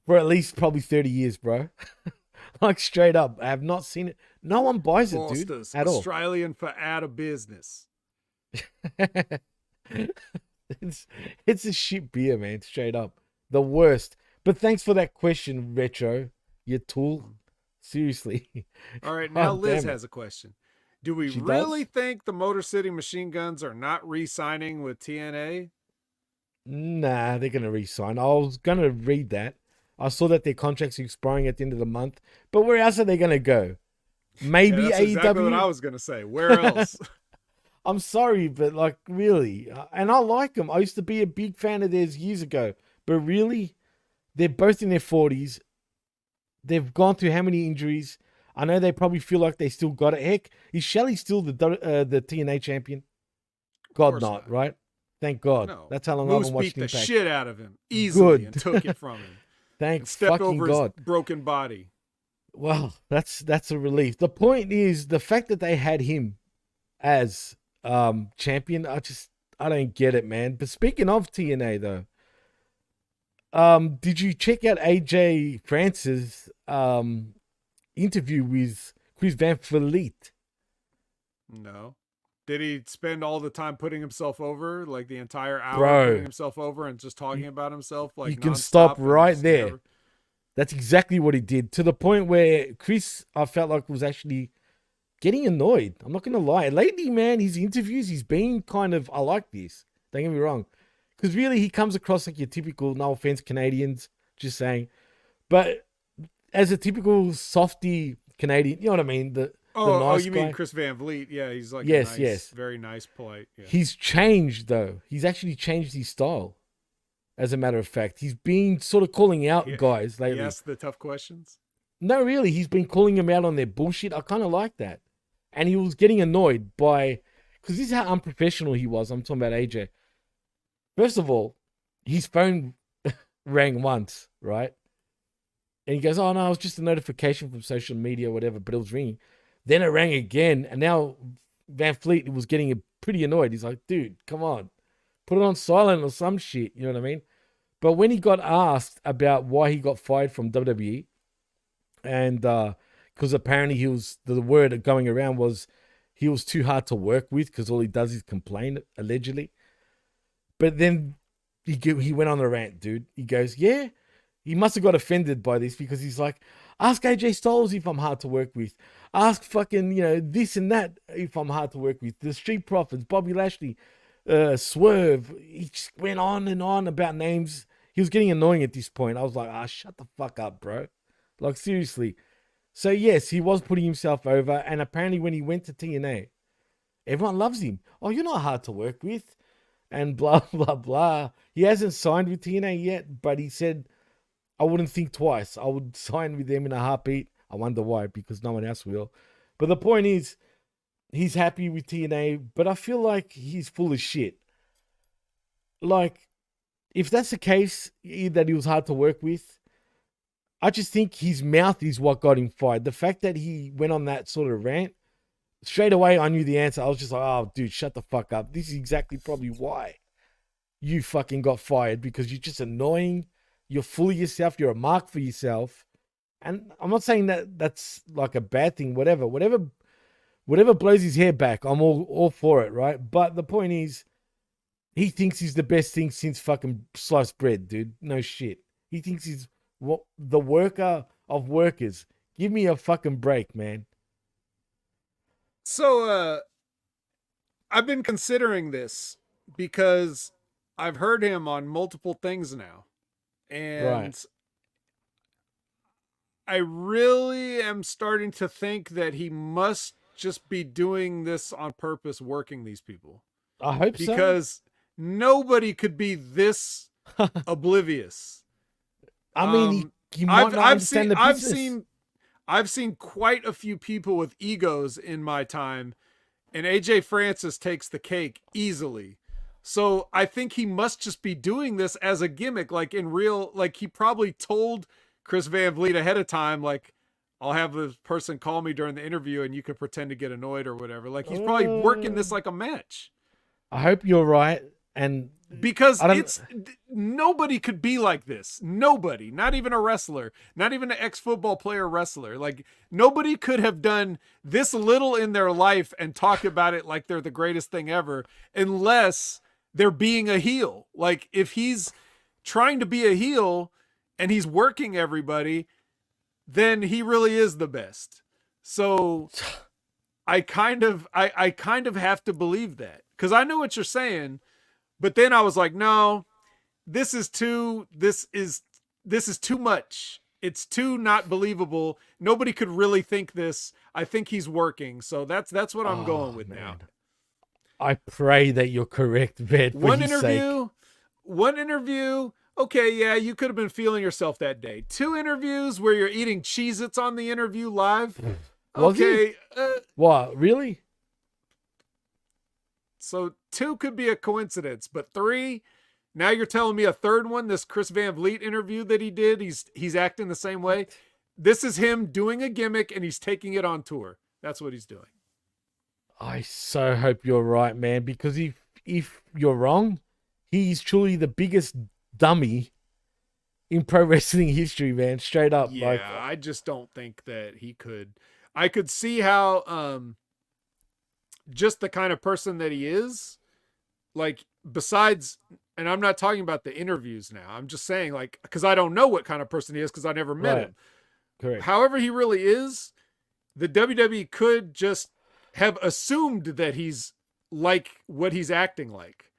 for at least probably 30 years, bro. Like straight up, I have not seen it. No one buys it, dude, Foster's, at all. Australian for out of business. It's a shit beer, man. Straight up, the worst. But thanks for that question, Retro. You tool. Seriously. All right, now God Liz damn it. has a question. Do we She really does? think the Motor City Machine Guns are not re-signing with TNA? Nah, they're gonna re-sign. I was gonna read that. I saw that their contracts are expiring at the end of the month. But where else are they gonna go? Maybe Yeah, that's AEW. exactly what I was gonna say. Where else? I'm sorry, but like really, and I like them. I used to be a big fan of theirs years ago, but really, they're both in their 40s. They've gone through how many injuries? I know they probably feel like they still got it. Heck, is Shelley still the TNA champion? Of God course not, not. right? Thank God. No. That's how long I Moose haven't watched beat the Impact. shit out of him easily and took it from him. Thank And stepped fucking over God. his broken body. Well, that's a relief. The point is the fact that they had him as champion. I don't get it, man. But speaking of TNA though, did you check out AJ Francis interview with Chris Van Vliet? No. Did he spend all the time putting himself over, like the entire hour Bro, putting himself over and just talking about himself like you can nonstop stop and right just there. never- That's exactly what he did, to the point where Chris, I felt like, was actually getting annoyed. I'm not going to lie. Lately, man, his interviews, he's been kind of, I like this. Don't get me wrong. Because really, he comes across like your typical, no offense, Canadians, just saying. But as a typical softy Canadian, you know what I mean? The nice you guy. mean Chris Van Vliet? Yeah, he's like Yes, a nice, yes. very nice, polite. Yeah. He's changed, though. He's actually changed his style, as a matter of fact. He's been sort of calling out guys lately. He asks the tough questions. No, really, he's been calling them out on their bullshit. I kind of like that. And he was getting annoyed by, because this is how unprofessional he was. I'm talking about AJ. First of all, his phone rang once, right? And he goes, oh no, it was just a notification from social media or whatever, but it was ringing. Then it rang again, and now Van Fleet was getting pretty annoyed. He's like, dude, come on. Put it on silent or some shit, you know what I mean? But when he got asked about why he got fired from WWE, and because apparently the word going around was he was too hard to work with because all he does is complain, allegedly. But then he went on a rant, dude. He goes, yeah, he must have got offended by this because he's like, ask AJ Styles if I'm hard to work with. Ask fucking, this and that if I'm hard to work with. The Street Profits, Bobby Lashley, Swerve. He just went on and on about names. He was getting annoying at this point. I was like, shut the fuck up, bro. Like, seriously. So, yes, he was putting himself over. And apparently when he went to TNA, everyone loves him. Oh, you're not hard to work with. And blah, blah, blah. He hasn't signed with TNA yet, but he said, I wouldn't think twice. I would sign with them in a heartbeat. I wonder why, because no one else will. But the point is, he's happy with TNA, but I feel like he's full of shit. Like, if that's the case, that he was hard to work with, I just think his mouth is what got him fired. The fact that he went on that sort of rant, straight away I knew the answer. I was just like, oh, dude, shut the fuck up. This is exactly probably why you fucking got fired, because you're just annoying. You're full of yourself. You're a mark for yourself. And I'm not saying that that's like a bad thing, whatever blows his hair back, I'm all for it, right? But the point is, he thinks he's the best thing since fucking sliced bread, dude. No shit. He thinks he's the worker of workers. Give me a fucking break, man. So, I've been considering this because I've heard him on multiple things now. And Right. I really am starting to think that he must just be doing this on purpose, working these people. I hope so. Because nobody could be this oblivious. I mean, he might not understand the business. I've seen quite a few people with egos in my time, and AJ Francis takes the cake easily. So I think he must just be doing this as a gimmick, like in real, like he probably told Chris Van Vliet ahead of time, like, I'll have this person call me during the interview and you can pretend to get annoyed or whatever. Like he's probably working this like a match. I hope you're right. And because nobody could be like this. Nobody, not even a wrestler, not even an ex-football player wrestler. Like nobody could have done this little in their life and talk about it like they're the greatest thing ever, unless they're being a heel. Like if he's trying to be a heel and he's working everybody, then he really is the best. So I kind of have to believe that, because I know what you're saying. But then I was like, no, this is too much. It's too not believable. Nobody could really think this. I think he's working. So that's what I'm going with now. I pray that you're correct, Vet. For One his sake. interview. Okay, yeah, you could have been feeling yourself that day. 2 interviews where you're eating Cheez-Its on the interview live. Was he? Okay, What? Really? so 2 could be a coincidence, but 3. Now you're telling me a third one. This Chris Van Vliet interview that he did. He's acting the same way. This is him doing a gimmick and he's taking it on tour. That's what he's doing. I so hope you're right, man. Because if you're wrong, he's truly the biggest dummy in pro wrestling history, man. Straight up. Yeah, Like, I just don't think that he could. I could see how just the kind of person that he is, like, besides, and I'm not talking about the interviews now. I'm just saying, like, because I don't know what kind of person he is because I never met Right. him. correct. However he really is, the WWE could just have assumed that he's like what he's acting like.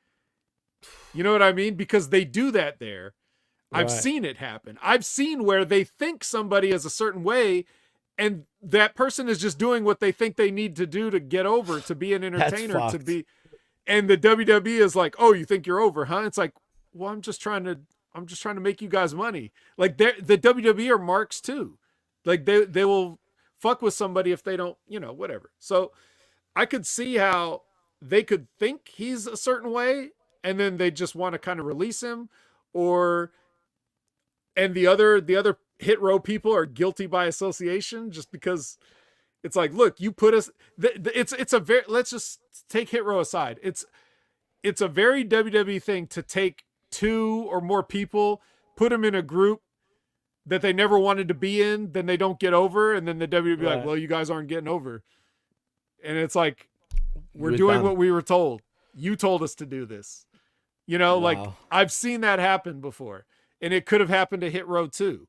You know what I mean? Because they do that there. I've Right. seen it happen. I've seen where they think somebody is a certain way and that person is just doing what they think they need to do to get over, to be an entertainer, to fucked. be, and the WWE is like, "Oh, you think you're over, huh?" It's like, "Well, I'm just trying to make you guys money." Like the WWE are marks too. Like they will fuck with somebody if they don't, whatever. So I could see how they could think he's a certain way and then they just want to kind of release him, and the other hit row people are guilty by association just because it's like, look, you put us, it's a very, let's just take hit row aside. It's a very WWE thing to take 2 or more people, put them in a group that they never wanted to be in, then they don't get over. And then the WWE be like, Right. well, you guys aren't getting over. And it's like, we're We're doing done. what we were told. You told us to do this. Like, Wow. I've seen that happen before. And it could have happened to Hit Row too.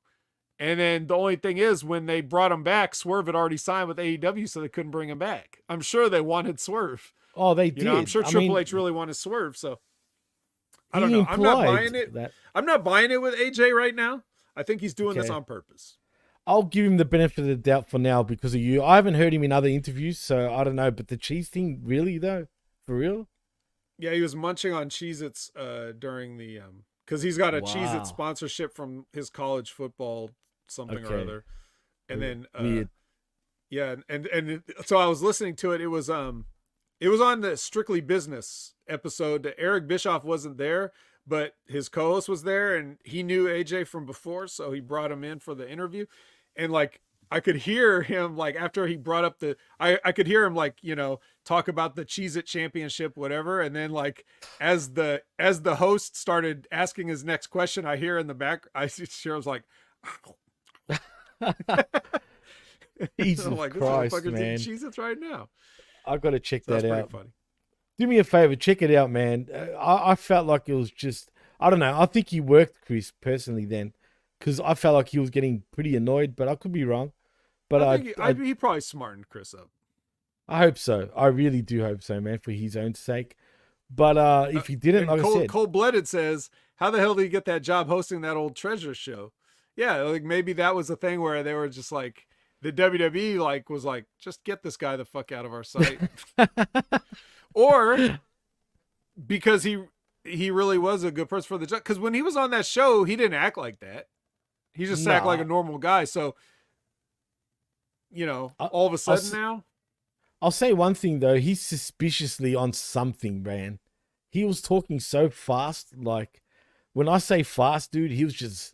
And then the only thing is, when they brought him back, Swerve had already signed with AEW, so they couldn't bring him back. I'm sure they wanted Swerve. Oh, they did. I'm sure I Triple mean, H really wanted Swerve. So I he don't know. I'm not implied buying it. that- I'm not buying it with AJ right now. I think he's doing this Okay. on purpose. I'll give him the benefit of the doubt for now because of you. I haven't heard him in other interviews, so I don't know. But the cheese thing, really though, for real? Yeah, he was munching on Cheez-Its during the because he's got a Wow. Cheez-It sponsorship from his college football something or Okay. other. And then Weird. yeah, and so I was listening to it. It was on the Strictly Business episode. Eric Bischoff wasn't there, but his co-host was there, and he knew AJ from before, so he brought him in for the interview. And like, I could hear him, like, after he brought up I could hear him, like, talk about the Cheez-It championship, whatever. And then, like, as the host started asking his next question, I hear in the back, I was like, Jesus I'm like, Christ, this motherfucker's man. eating Cheez-Its right now. I got to check So that's that pretty out. funny. Do me a favor, check it out, man. I felt like it was just, I don't know. I think he worked Chris personally then, because I felt like he was getting pretty annoyed, but I could be wrong. But I think he probably smartened Chris up. I hope so. I really do hope so, man, for his own sake. But if he didn't, like I said, Cold-Blooded says, how the hell did he get that job hosting that old Treasure show? Yeah, like maybe that was a thing where they were just like, the WWE like was like, just get this guy the fuck out of our site. Or because he really was a good person for the job. Because when he was on that show, he didn't act like that. He just acted like a normal guy. So, all of a sudden now. I'll say one thing though, he's suspiciously on something, man. He was talking so fast, like when I say fast, dude, he was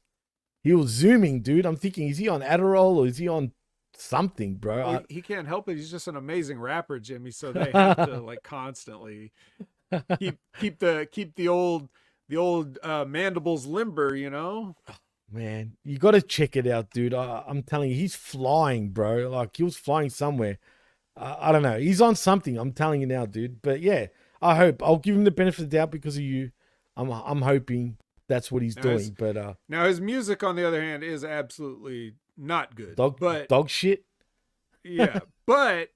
zooming, dude. I'm thinking, is he on Adderall or is he on something, bro? Well, he can't help it. He's just an amazing rapper, Jimmy. So they have to like constantly keep the old mandibles limber, Man, you got to check it out, dude. I'm telling you, he's flying, bro. Like he was flying somewhere. I don't know. He's on something. I'm telling you now, dude. But yeah, I'll give him the benefit of the doubt because of you. I'm hoping that's what he's doing. But now his music, on the other hand, is absolutely not good. Dog shit. Yeah, but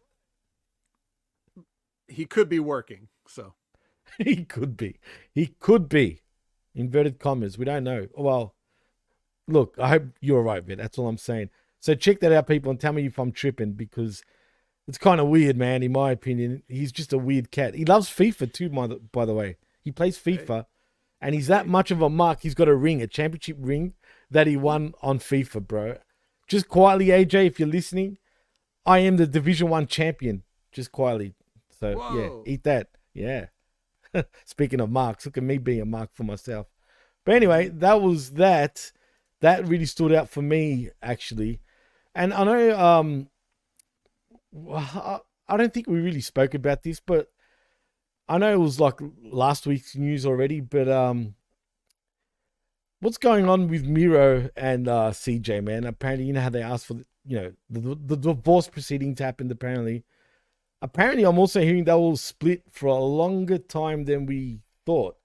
he could be working. So He could be. Inverted commas. We don't know. Well, look, I hope you're right, man. That's all I'm saying. So check that out, people, and tell me if I'm tripping because It's kind of weird, man. In my opinion, he's just a weird cat. He loves FIFA too, by the way. He plays FIFA, and he's that much of a mark. He's got a ring, a championship ring that he won on FIFA, bro. Just quietly, AJ, if you're listening, I am the Division 1 champion. Just quietly. So Whoa. yeah, eat that. Yeah. Speaking of marks, look at me being a mark for myself. But anyway, that was that. That really stood out for me, actually. And I know I don't think we really spoke about this, but I know it was like last week's news already, but what's going on with Miro and CJ, man? Apparently, you know how they asked for the divorce proceedings happened apparently. Apparently, I'm also hearing they will split for a longer time than we thought.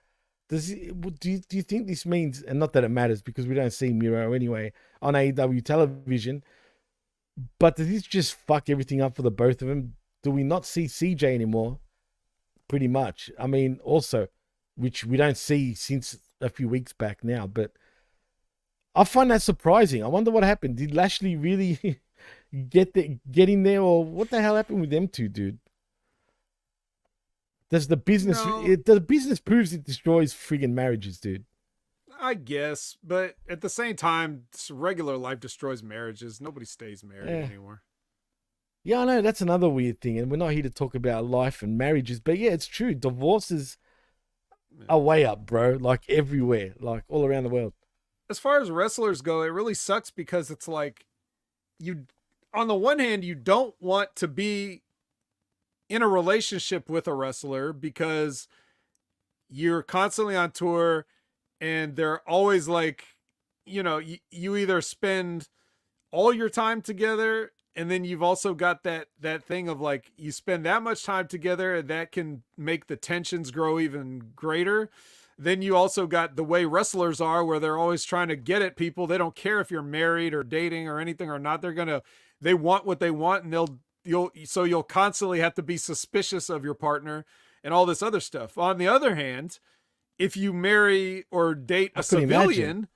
Do you think this means, and not that it matters because we don't see Miro anyway on AEW television, but does this just fuck everything up for the both of them? Do we not see CJ anymore? Pretty much. I mean, also, which we don't see since a few weeks back now, but I find that surprising. I wonder what happened. Did Lashley really get in there, or what the hell happened with them two, dude? Does the business the business proves it destroys friggin' marriages, dude? I guess, but at the same time, regular life destroys marriages. Nobody stays married anymore. Yeah, I know, that's another weird thing, and we're not here to talk about life and marriages, but yeah, it's true. Divorces are way up, bro. Like everywhere, like all around the world. As far as wrestlers go, it really sucks because it's like on the one hand, you don't want to be in a relationship with a wrestler because you're constantly on tour and they're always like, you either spend all your time together, and then you've also got that thing of like, you spend that much time together and that can make the tensions grow even greater. Then you also got the way wrestlers are, where they're always trying to get at people. They don't care if you're married or dating or anything or not. They want what they want, and you'll constantly have to be suspicious of your partner and all this other stuff. On the other hand, if you marry or date a civilian,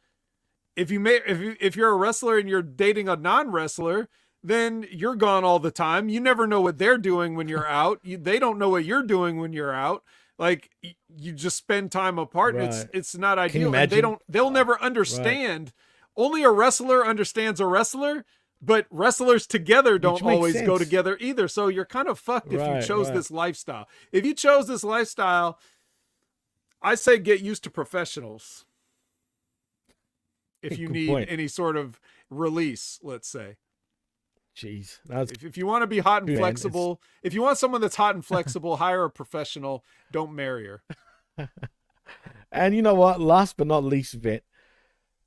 if you're a wrestler and you're dating a non-wrestler, then you're gone all the time. You never know what they're doing when you're out. They don't know what you're doing when you're out. Like, you just spend time apart. Right. And it's not ideal. And they'll never understand. Right. Only a wrestler understands a wrestler, but wrestlers together don't always go together either. So you're kind of fucked if you chose this lifestyle. If you chose this lifestyle, I say get used to professionals. If you need any sort of release, let's say. Jeez. If you want to be hot and flexible, if you want someone that's hot and flexible, hire a professional. Don't marry her. And you know what? Last but not least, Vet,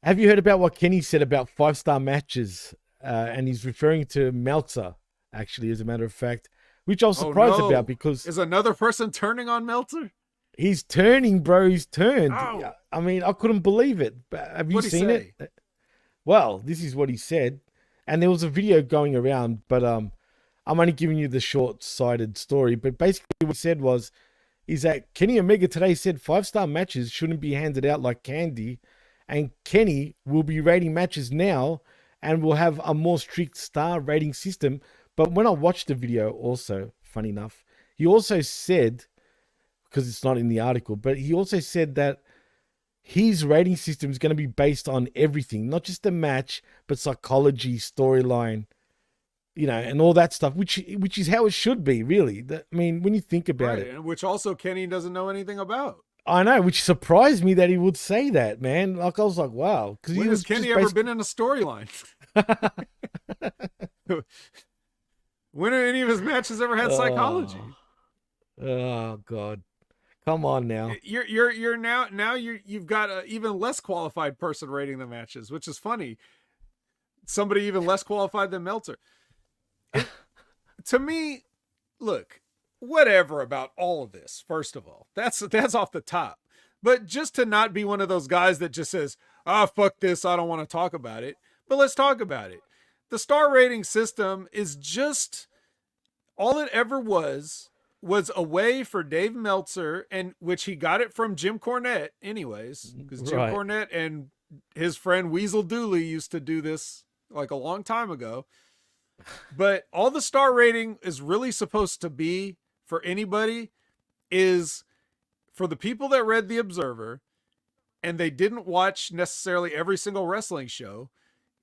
have you heard about what Kenny said about 5-star matches? And he's referring to Meltzer, actually, as a matter of fact, which I was surprised about because... Is another person turning on Meltzer? He's turning, bro. He's turned. Oh. I mean, I couldn't believe it. Have you seen it? Well, this is what he said. And there was a video going around, but I'm only giving you the short-sighted story. But basically what he said is that Kenny Omega today said 5-star matches shouldn't be handed out like candy. And Kenny will be rating matches now and will have a more strict star rating system. But when I watched the video also, funny enough, he also said, because it's not in the article, but he also said that his rating system is going to be based on everything, not just the match, but psychology, storyline, and all that stuff, which is how it should be, really. I mean, when you think about it. Which also Kenny doesn't know anything about. I know, which surprised me that he would say that, man. Like, I was like, wow. When has Kenny ever been in a storyline? When have any of his matches ever had psychology? Oh, God. Come on now. You've got an even less qualified person rating the matches, which is funny. Somebody even less qualified than Meltzer. To me, look, whatever about all of this. First of all, that's off the top. But just to not be one of those guys that just says, fuck this, I don't want to talk about it. But let's talk about it. The star rating system is just all it ever was a way for Dave Meltzer, and which he got it from Jim Cornette anyways, because Jim Cornette and his friend Weasel Dooley used to do this like a long time ago. But all the star rating is really supposed to be for anybody is for the people that read The Observer and they didn't watch necessarily every single wrestling show.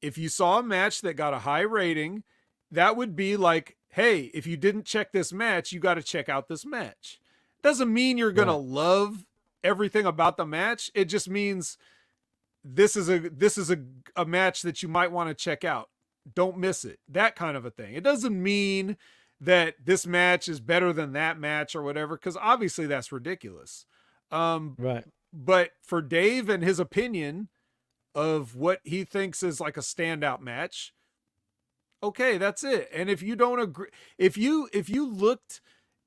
If you saw a match that got a high rating, that would be like, hey, if you didn't check this match, you got to check out this match. Doesn't mean you're going to love everything about the match. It just means this is a match that you might want to check out. Don't miss it. That kind of a thing. It doesn't mean that this match is better than that match or whatever, because obviously that's ridiculous. Right. But for Dave and his opinion of what he thinks is like a standout match, okay, that's it. And if you don't agree, if you looked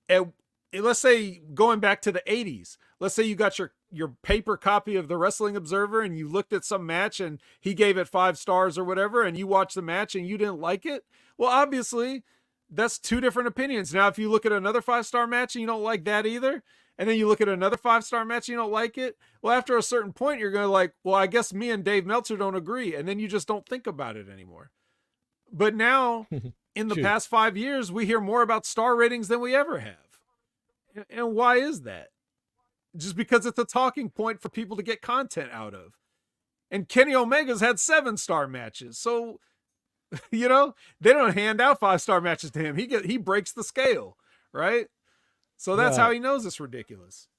at, let's say going back to the 80s, let's say you got your paper copy of the Wrestling Observer and you looked at some match and he gave it 5 stars or whatever, and you watched the match and you didn't like it, well, obviously that's 2 different opinions. Now, if you look at another 5-star match and you don't like that either, and then you look at another 5-star match and you don't like it, well, after a certain point, you're going to like, well, I guess me and Dave Meltzer don't agree. And then you just don't think about it anymore. But now in the past 5 years, we hear more about star ratings than we ever have. And why is that? Just because it's a talking point for people to get content out of. And Kenny Omega's had 7-star matches. So, you know, they don't hand out 5-star matches to him. He breaks the scale, right? So that's how he knows it's ridiculous.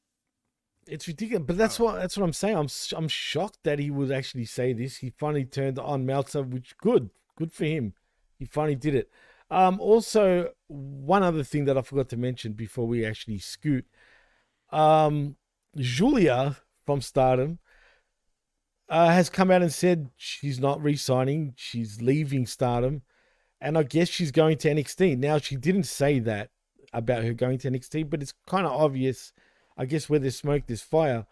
It's ridiculous, but that's what I'm saying. I'm shocked that he would actually say this. He finally turned on Meltzer, which good for him. He finally did it. Also, one other thing that I forgot to mention before we actually scoot. Julia from Stardom has come out and said she's not re-signing. She's leaving Stardom. And I guess she's going to NXT. Now, she didn't say that about her going to NXT, but it's kind of obvious. I guess where there's smoke, there's fire.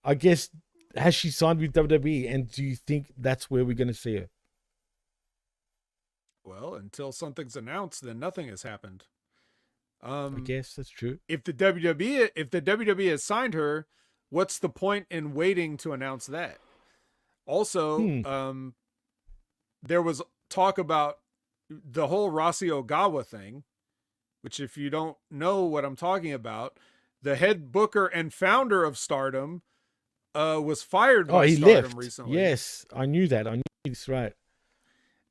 I guess, has she signed with WWE? And do you think that's where we're going to see her? Well, until something's announced, then nothing has happened. I guess that's true. If the WWE has signed her, what's the point in waiting to announce that? Also, there was talk about the whole Rossi Ogawa thing, which if you don't know what I'm talking about, the head booker and founder of Stardom was fired by Stardom recently. Yes, I knew that. I knew this, right.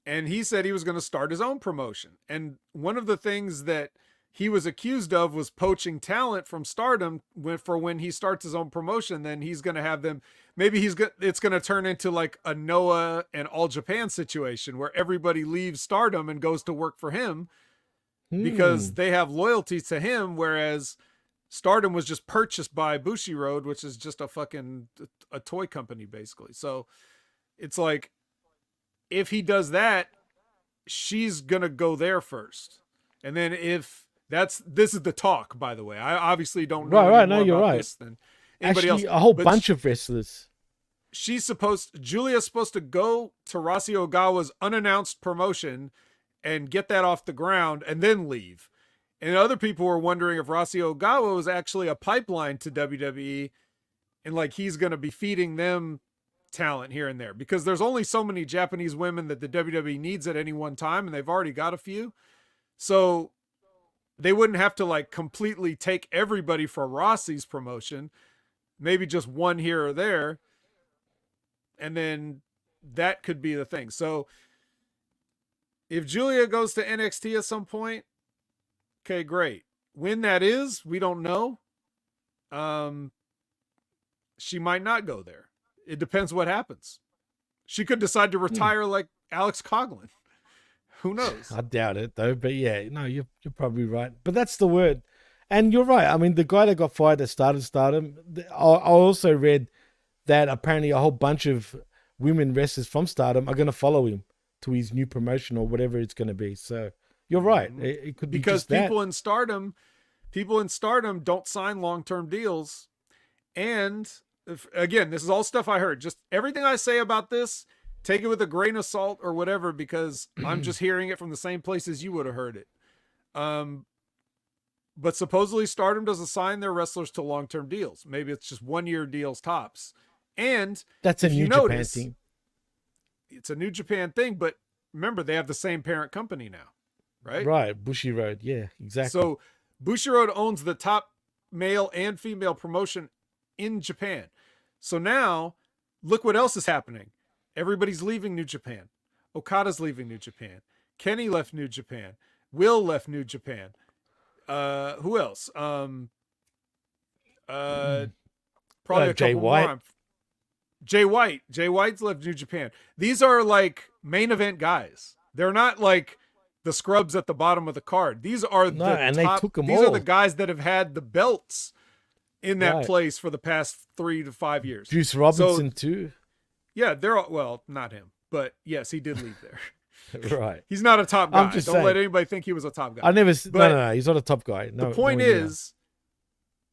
And he said he was going to start his own promotion. And one of the things that he was accused of was poaching talent from Stardom for when he starts his own promotion. Then he's going to have them, maybe it's going to turn into like a Noah and All Japan situation where everybody leaves Stardom and goes to work for him because they have loyalty to him. Whereas Stardom was just purchased by Bushiroad, which is just a toy company basically. So it's like, if he does that, she's going to go there first. And then this is the talk, by the way. I obviously don't know more about right. this than anybody else. A whole bunch of wrestlers. Julia's supposed to go to Rossi Ogawa's unannounced promotion and get that off the ground and then leave. And other people were wondering if Rossi Ogawa was actually a pipeline to WWE and like he's going to be feeding them talent here and there, because there's only so many Japanese women that the WWE needs at any one time, and they've already got a few. So they wouldn't have to like completely take everybody for Rossi's promotion, maybe just one here or there. And then that could be the thing. So if Julia goes to NXT at some point, okay, great. When that is, we don't know. She might not go there. It depends what happens. She could decide to retire like Alex Coughlin. Who knows? I doubt it though. But yeah, no, you're probably right. But that's the word. And you're right. I mean, the guy that got fired that started Stardom, I also read that apparently a whole bunch of women wrestlers from Stardom are going to follow him to his new promotion or whatever it's going to be. So you're right. It could be because just that. people in Stardom don't sign long-term deals. And again, this is all stuff I heard. Just everything I say about this, take it with a grain of salt or whatever, because I'm just hearing it from the same places you would have heard it. But supposedly Stardom doesn't sign their wrestlers to long-term deals. Maybe it's just 1-year deals tops. And that's a New Japan thing. It's a New Japan thing, but remember they have the same parent company now, right? Right, Bushy Road. Yeah, exactly. So Bushiroad owns the top male and female promotion in Japan. So now, look what else is happening. Everybody's leaving New Japan. Okada's leaving New Japan. Kenny left New Japan. Will left New Japan. Who else? Probably a Jay couple White. more. Jay White. Jay White's left New Japan. These are like main event guys. They're not like the scrubs at the bottom of the card. These are No, the and top, they took them these all. are the guys that have had the belts in that Right. place for the past 3 to 5 years. Juice Robinson too. Yeah, they're all, well, not him, but yes, he did leave there. Right. He's not a top guy. I'm just Don't saying. let anybody think he was a top guy. I never. But no, he's not a top guy. No. the point no idea. is,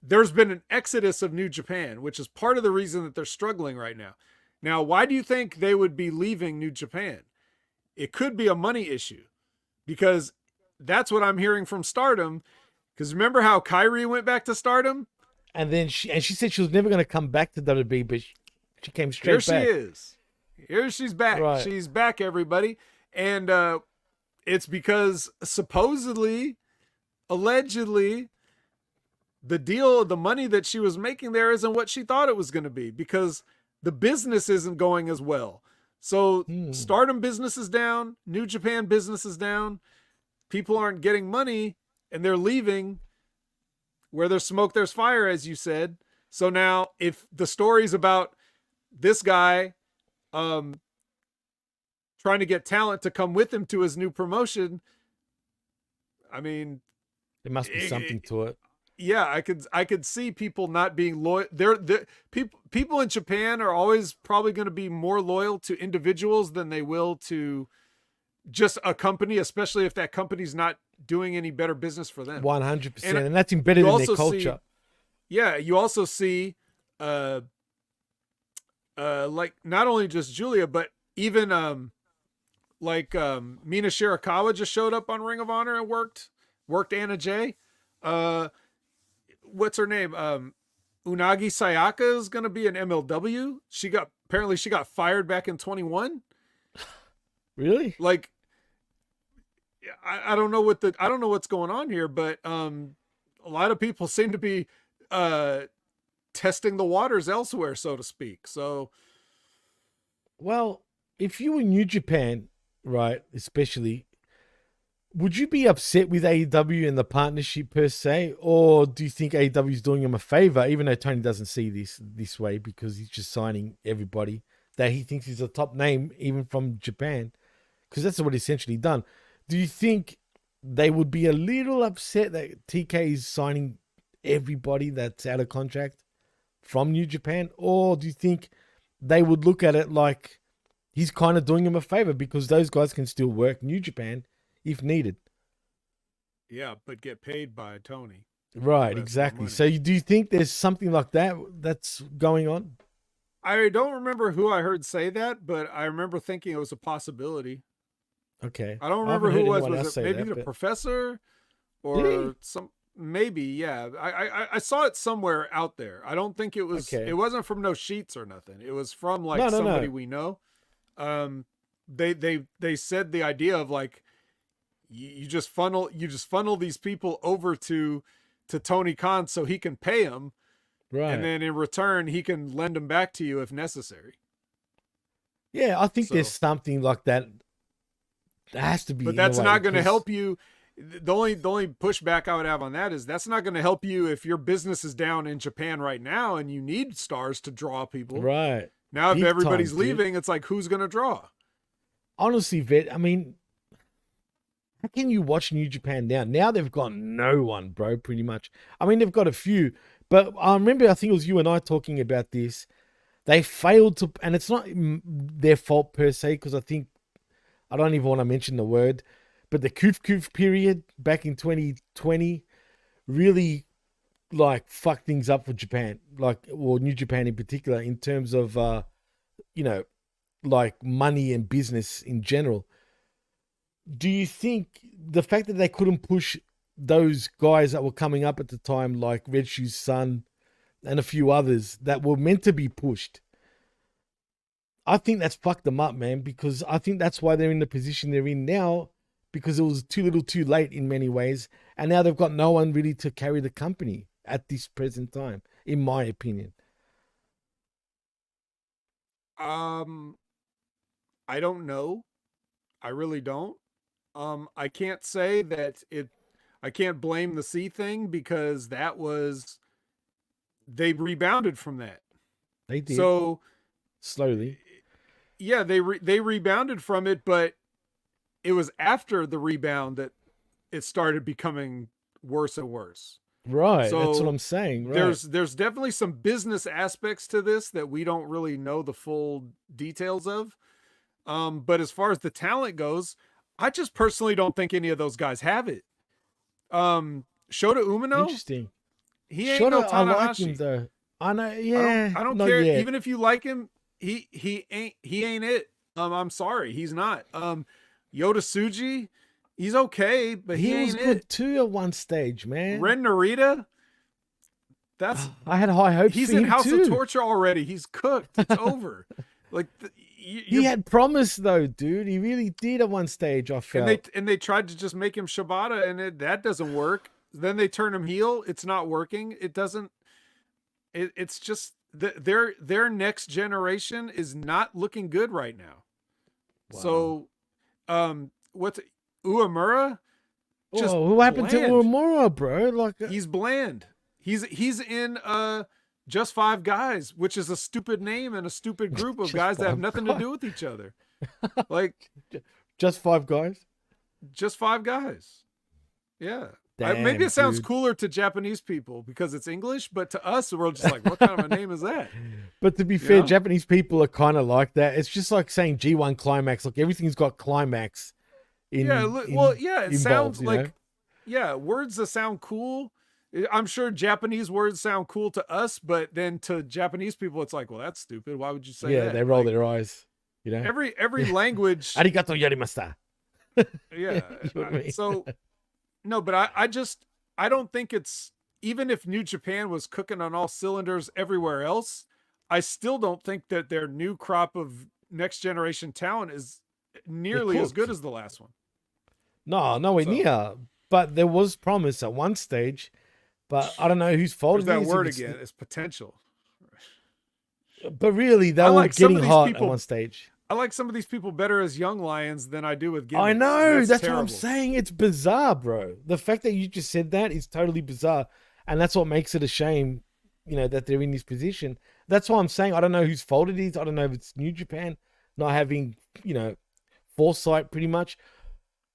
there's been an exodus of New Japan, which is part of the reason that they're struggling right now. Now, why do you think they would be leaving New Japan? It could be a money issue, because that's what I'm hearing from Stardom. Because remember how Kyrie went back to Stardom? And then she said she was never going to come back to WWE, but she came straight Here back. she is. Here she's back. Right. She's back, everybody. And it's because supposedly, allegedly, the money that she was making there isn't what she thought it was going to be, because the business isn't going as well. So Stardom business is down. New Japan business is down. People aren't getting money and they're leaving. Where there's smoke, there's fire, as you said. So now if the story's about this guy trying to get talent to come with him to his new promotion, I mean, There must be something to it. yeah, I could see people not being loyal. They're people in Japan are always probably going to be more loyal to individuals than they will to just a company, especially if that company's not doing any better business for them. 100%, and that's embedded you in their also culture. Yeah, you also see like not only just Julia, but even Mina Shirakawa just showed up on Ring of Honor and worked Anna Jay. What's her name? Unagi Sayaka is going to be an MLW. Apparently she got fired back in 21. Really? Like, I don't know what's going on here, but a lot of people seem to be testing the waters elsewhere, so to speak. So, Well, if you were New Japan, right, especially, would you be upset with AEW and the partnership per se, or do you think AEW is doing him a favor, even though Tony doesn't see this way because he's just signing everybody that he thinks is a top name, even from Japan, because that's what he's essentially done. Do you think they would be a little upset that TK is signing everybody that's out of contract from New Japan, or do you think they would look at it like he's kind of doing him a favor because those guys can still work New Japan if needed? yeah, but get paid by Tony. Right, That's exactly. money. So do you think there's something like that that's going on? I don't remember who I heard say that, but I remember thinking it was a possibility. Okay. I don't haven't remember who heard it was. anyone else Was it say maybe that, the but- professor Did he? or some? Maybe, yeah. I saw it somewhere out there. I don't think it was. Okay. It wasn't from no sheets or nothing. It was from like No. somebody we know. They said the idea of like you just funnel these people over to Tony Khan so he can pay them, Right. and then in return he can lend them back to you if necessary. Yeah, I think there's So- something like that. There has to be. But in a that's way, not going to because- help you. The only pushback I would have on that is that's not going to help you if your business is down in Japan right now and you need stars to draw people. Right. Now, if Big everybody's time, dude. leaving, it's like, who's going to draw? Honestly, Vet, I mean, how can you watch New Japan now? Now they've got no one, bro, pretty much. I mean, they've got a few, but I remember, I think it was you and I talking about this. They failed to, and it's not their fault per se, because I think, I don't even want to mention the word, but the Kuf period back in 2020 really like fucked things up for Japan, like, or New Japan in particular, in terms of, like money and business in general. Do you think the fact that they couldn't push those guys that were coming up at the time, like Red Shoe's son and a few others that were meant to be pushed, I think that's fucked them up, man, because I think that's why they're in the position they're in now, because it was too little too late in many ways. And now they've got no one really to carry the company at this present time, in my opinion. I don't know. I really don't. I can't say that I can't blame the C thing because they rebounded from that. They did. So slowly. Yeah, they rebounded from it, but it was after the rebound that it started becoming worse and worse. Right. So that's what I'm saying. Right. There's definitely some business aspects to this that we don't really know the full details of. But as far as the talent goes, I just personally don't think any of those guys have it. Shota Umino, Interesting. He ain't no Tanahashi. I like him though. I know. Yeah. I don't care. Yet. Even if you like him, he ain't it. I'm sorry, he's not. Yota Tsuji, he's okay, but he ain't was good it. too at one stage, man. Ren Narita, that's I had high hopes. He's for in him House too. of Torture already. He's cooked. It's over. Like he had promise though, dude. He really did at one stage. I felt. And they tried to just make him Shibata, and that doesn't work. Then they turn him heel. It's not working. It doesn't. It's just their next generation is not looking good right now. Wow. So, what's Uemura? Just what happened to Uemura, bro? Like he's bland. He's in Just Five Guys, which is a stupid name and a stupid group of guys that have nothing to do with each other. Like Just Five Guys. Just Five Guys. Yeah. Damn, maybe it sounds cooler to Japanese people because it's English, but to us, we're just like, what kind of a name is that? But to be fair, Japanese people are kind of like that. It's just like saying G1 Climax. Like everything's got climax. It sounds like, words that sound cool. I'm sure Japanese words sound cool to us, but then to Japanese people, it's like, well, that's stupid. Why would you say that? Yeah, they roll their eyes. You know, every language. Arigato yarimashita. Yeah. You know what I mean? So. No, but I don't think it's, even if New Japan was cooking on all cylinders everywhere else, I still don't think that their new crop of next generation talent is nearly as good as the last one. No, nowhere near. But there was promise at one stage, but I don't know whose fault it is. That word again is potential. But really, they were getting hot at one stage. I like some of these people better as young lions than I do with gimmicks. I know. That's what I'm saying. It's bizarre, bro. The fact that you just said that is totally bizarre. And that's what makes it a shame, that they're in this position. That's why I'm saying I don't know whose fault it is. I don't know if it's New Japan not having, foresight pretty much,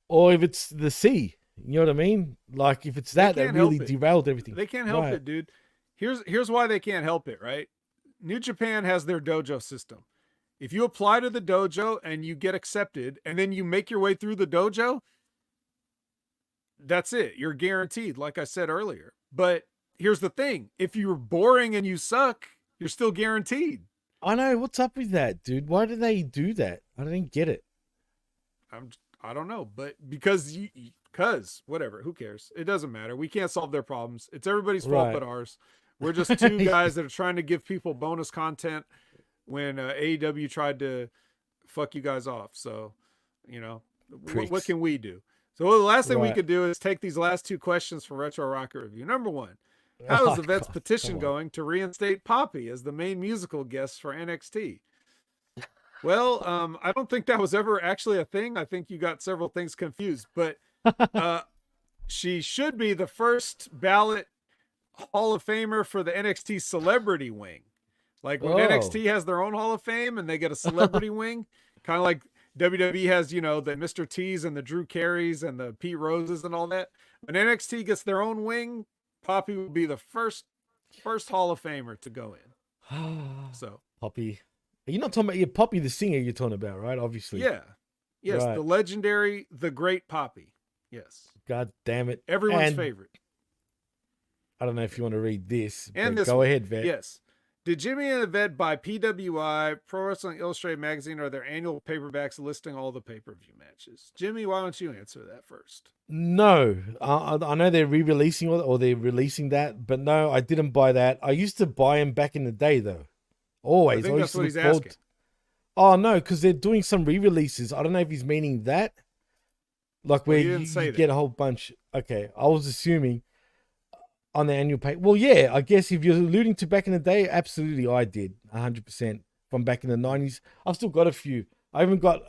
or if it's the C. You know what I mean? Like if it's that really derailed everything. They can't help it, dude. Here's why they can't help it, right? New Japan has their dojo system. If you apply to the dojo and you get accepted and then you make your way through the dojo, that's it. You're guaranteed, like I said earlier. But here's the thing. If you're boring and you suck, you're still guaranteed. I know. What's up with that, dude? Why do they do that? I don't get it. I don't know. But because whatever, who cares? It doesn't matter. We can't solve their problems. It's everybody's fault but ours. We're just two guys that are trying to give people bonus content when AEW tried to fuck you guys off. So, what can we do? So the last thing we could do is take these last two questions from Retro Rocket Review. Number one, how is the Vet's petition going to reinstate Poppy as the main musical guest for NXT? Well, I don't think that was ever actually a thing. I think you got several things confused, but she should be the first ballot Hall of Famer for the NXT celebrity wing. Like when NXT has their own Hall of Fame and they get a celebrity wing, kind of like WWE has, the Mr. T's and the Drew Carey's and the Pete Roses and all that. When NXT gets their own wing, Poppy will be the first Hall of Famer to go in. So Poppy, you're not talking about Poppy the singer. You're talking about, right? Obviously. Yeah. Yes, the legendary, the great Poppy. Yes. God damn it. Everyone's favorite. I don't know if you want to read this. And this go ahead, Vet. Yes. Did Jimmy and the Vet buy PWI, Pro Wrestling Illustrated magazine, or their annual paperbacks listing all the pay-per-view matches? Jimmy, why don't you answer that first? No. I know they're re-releasing or they're releasing that, but no, I didn't buy that. I used to buy them back in the day, though. Always. I think that's what he's asking. Oh no, because they're doing some re-releases. I don't know if he's meaning that, like Well, where he you, didn't say you that. get a whole bunch. Okay, I was assuming on the annual pay. Well, yeah, I guess if you're alluding to back in the day, absolutely, I did 100% from back in the 90s. I've still got a few. I even got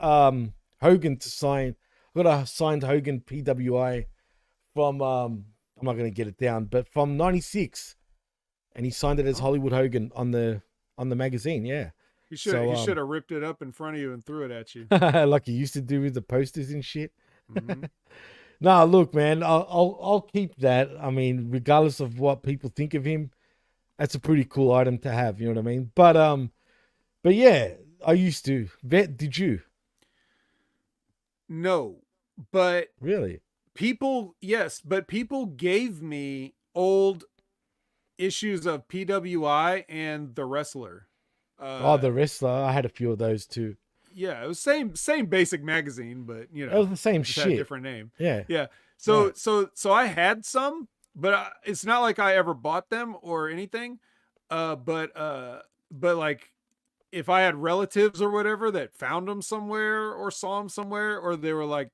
Hogan to sign. I got a signed Hogan PWI from I'm not gonna get it down, but from '96, and he signed it as Oh, Hollywood Hogan on the magazine. Yeah, he so should have ripped it up in front of you and threw it at you. like he used to do with the posters and shit. Hmm. Nah, look, man, I'll keep that. I mean, regardless of what people think of him, that's a pretty cool item to have. You know what I mean? But yeah, I used to. Vet, did you No, but really? yes, but people gave me old issues of PWI and The Wrestler. Oh, Uh, the wrestler. I had a few of those too. yeah, it was same basic magazine, but you It was know, the same just had a shit. different name. Yeah, Yeah. right. So I had some, but it's not like I ever bought them or anything. But like if I had relatives or whatever that found them somewhere or saw them somewhere, or they were like,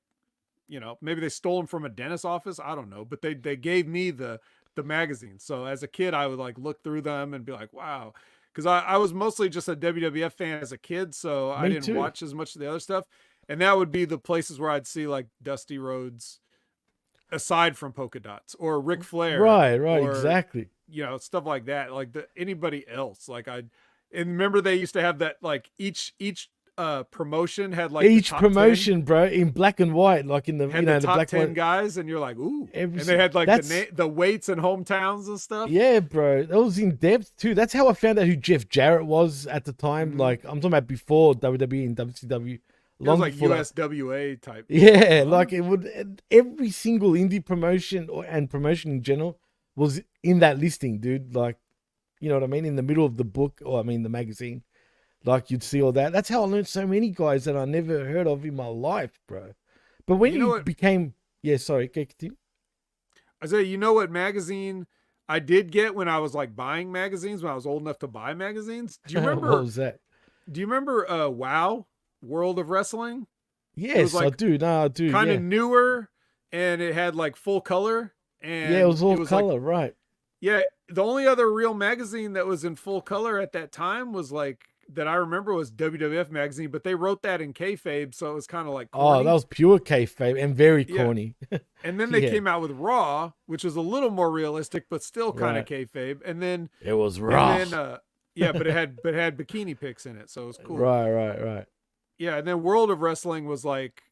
you know, maybe they stole them from a dentist's office. I don't know, but they gave me the magazine. So as a kid, I would like look through them and be like, wow, because I was mostly just a WWF fan as a kid, so I Me didn't too. watch as much of the other stuff. And that would be the places where I'd see like Dusty Rhodes, aside from Polka Dots, or Ric Flair, Right, right, or exactly. you know, stuff like that. Like anybody else, like I, and remember they used to have that like each promotion had like the Each top 10, promotion, bro, in black and white, like in the had the the top black 10 one. guys, and you're like, ooh. Every And they had like that's the weights and hometowns and stuff. yeah, bro. That was in depth too. That's how I found out who Jeff Jarrett was at the time. Hmm. Like I'm talking about before WWE and WCW, It was long like before that. USWA type. Yeah, Huh? like it would every single indie promotion and promotion in general was in that listing, dude. Like, you know what I mean? In the middle of the book, or I mean the magazine. Like you'd see all that. That's how I learned so many guys that I never heard of in my life, bro. But when You know you what? became, yeah, sorry, okay, continue. I say, you know what magazine I did get when I was like buying magazines, when I was old enough to buy magazines? Do you What remember? was that? Do you remember WoW, World of Wrestling? It was Yes, I like do. No, I do. kind Yeah, of newer, and it had like full color, yeah, it and was it all was like, color, right? yeah, the only other real magazine that was in full color at that time was like that I remember was WWF magazine, but they wrote that in kayfabe, so it was kind of like Oh, that corny. was pure kayfabe and very Yeah. corny. And then they Yeah, came out with Raw, which was a little more realistic, but still kind of right. kayfabe. It was And raw. then yeah, but it had bikini pics in it, so it was cool. Right, right, right. Yeah, and then World of Wrestling was like,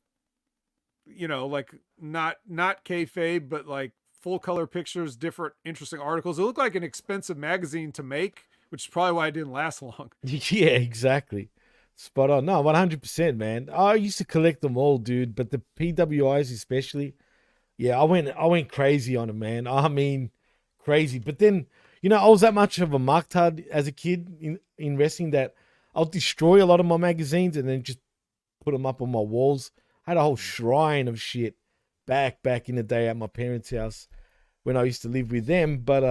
you know, like not kayfabe, but like full color pictures, different interesting articles. It looked like an expensive magazine to make, which is probably why it didn't last long. Yeah, exactly. Spot on. No, 100%, man. I used to collect them all, dude, but the PWIs especially. Yeah, I went crazy on them, man. I mean, crazy. But then, I was that much of a marktard as a kid in wrestling that I'll destroy a lot of my magazines and then just put them up on my walls. I had a whole shrine of shit back in the day at my parents' house when I used to live with them, but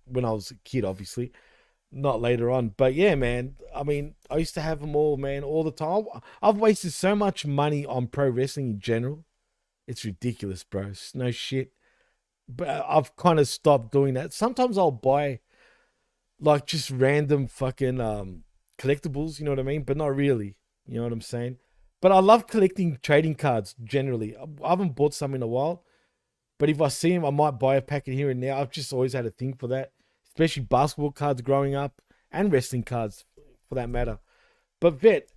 when I was a kid, obviously, not later on. But yeah, man, I mean, I used to have them all, man, all the time. I've wasted so much money on pro wrestling in general. It's ridiculous, bro. It's no shit. But I've kind of stopped doing that. Sometimes I'll buy like just random fucking collectibles, you know what I mean? But not really. You know what I'm saying? But I love collecting trading cards generally. I haven't bought some in a while, but if I see them, I might buy a packet here and there. I've just always had a thing for that, especially basketball cards growing up and wrestling cards for that matter. But Vet,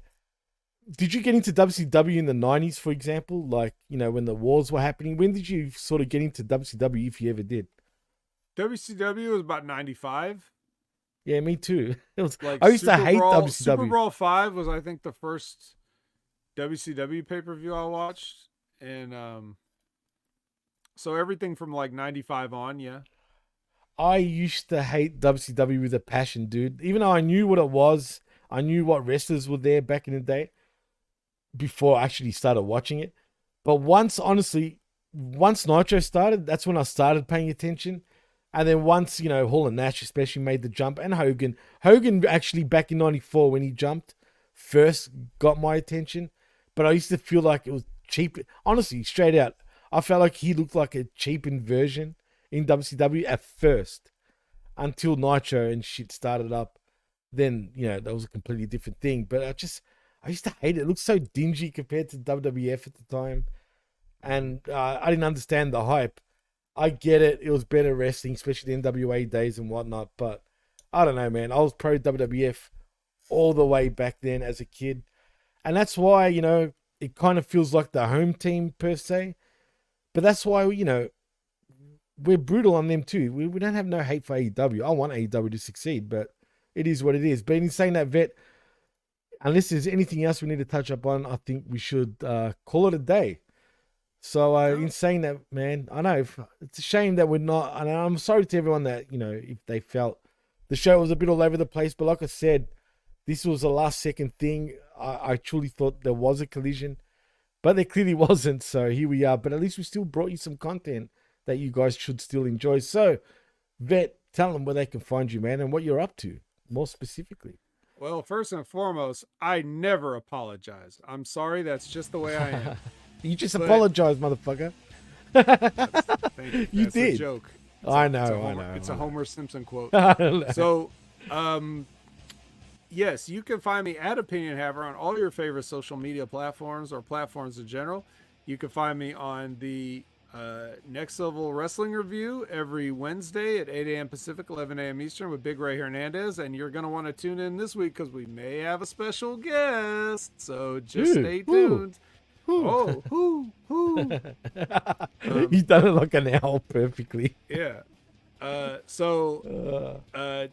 did you get into WCW in the 90s, for example? Like, when the wars were happening? When did you sort of get into WCW, if you ever did? WCW was about 95. Yeah, me too. Like I used to hate WCW. Super Brawl 5 was I think the first WCW pay-per-view I watched. And so everything from like 95 on, yeah. I used to hate WCW with a passion, dude. Even though I knew what it was, I knew what wrestlers were there back in the day before I actually started watching it. But honestly, once Nitro started, that's when I started paying attention. And then once, Hall and Nash especially made the jump, and Hogan actually back in 94 when he jumped first got my attention, but I used to feel like it was cheap. Honestly, straight out, I felt like he looked like a cheapened version in WCW at first, until Nitro and shit started up. Then, that was a completely different thing. But I used to hate it. It looked so dingy compared to WWF at the time. And I didn't understand the hype. I get it. It was better wrestling, especially the NWA days and whatnot. But I don't know, man. I was pro WWF all the way back then as a kid. And that's why, it kind of feels like the home team per se. But that's why, we're brutal on them too. We don't have no hate for AEW. I want AEW to succeed, but it is what it is. But in saying that, Vet, unless there's anything else we need to touch up on, I think we should call it a day. So in saying that, man, I know it's a shame that we're not, and I'm sorry to everyone that, if they felt the show was a bit all over the place, but like I said, this was a last second thing. I truly thought there was a collision, but there clearly wasn't. So here we are, but at least we still brought you some content that you guys should still enjoy. So Vet, tell them where they can find you, man, and what you're up to more specifically. Well, first and foremost, I never apologize. I'm sorry. That's just the way I am. You just apologize, motherfucker. Thank you. You That's did. A joke. I know. It's a Homer Simpson quote. So, yes, you can find me at Opinion Haver on all your favorite social media platforms or platforms in general. You can find me on the Next Level Wrestling Review every Wednesday at 8 a.m. Pacific, 11 a.m. Eastern with Big Ray Hernandez. And you're going to want to tune in this week because we may have a special guest. So just stay tuned. Oh, He's done it like an owl perfectly. Yeah.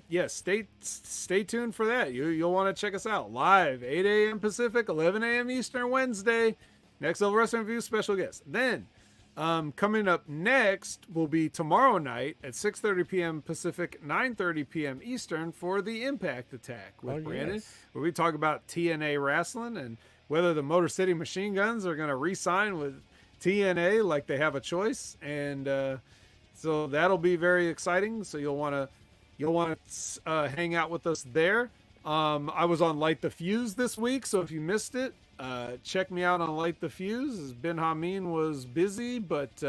Yes, stay tuned for that. You'll want to check us out live 8 a.m. Pacific, 11 a.m. Eastern Wednesday. Next Level Wrestling Review special guest. Then coming up next will be tomorrow night at 6:30 p.m. Pacific, 9:30 p.m. Eastern for the Impact Attack with Brandon, where we talk about TNA wrestling and whether the Motor City Machine Guns are going to re-sign with TNA like they have a choice. And so that'll be very exciting. So you'll want to hang out with us there. I was on Light the Fuse this week, so if you missed it, check me out on Light the Fuse. As Ben Hamin was busy, but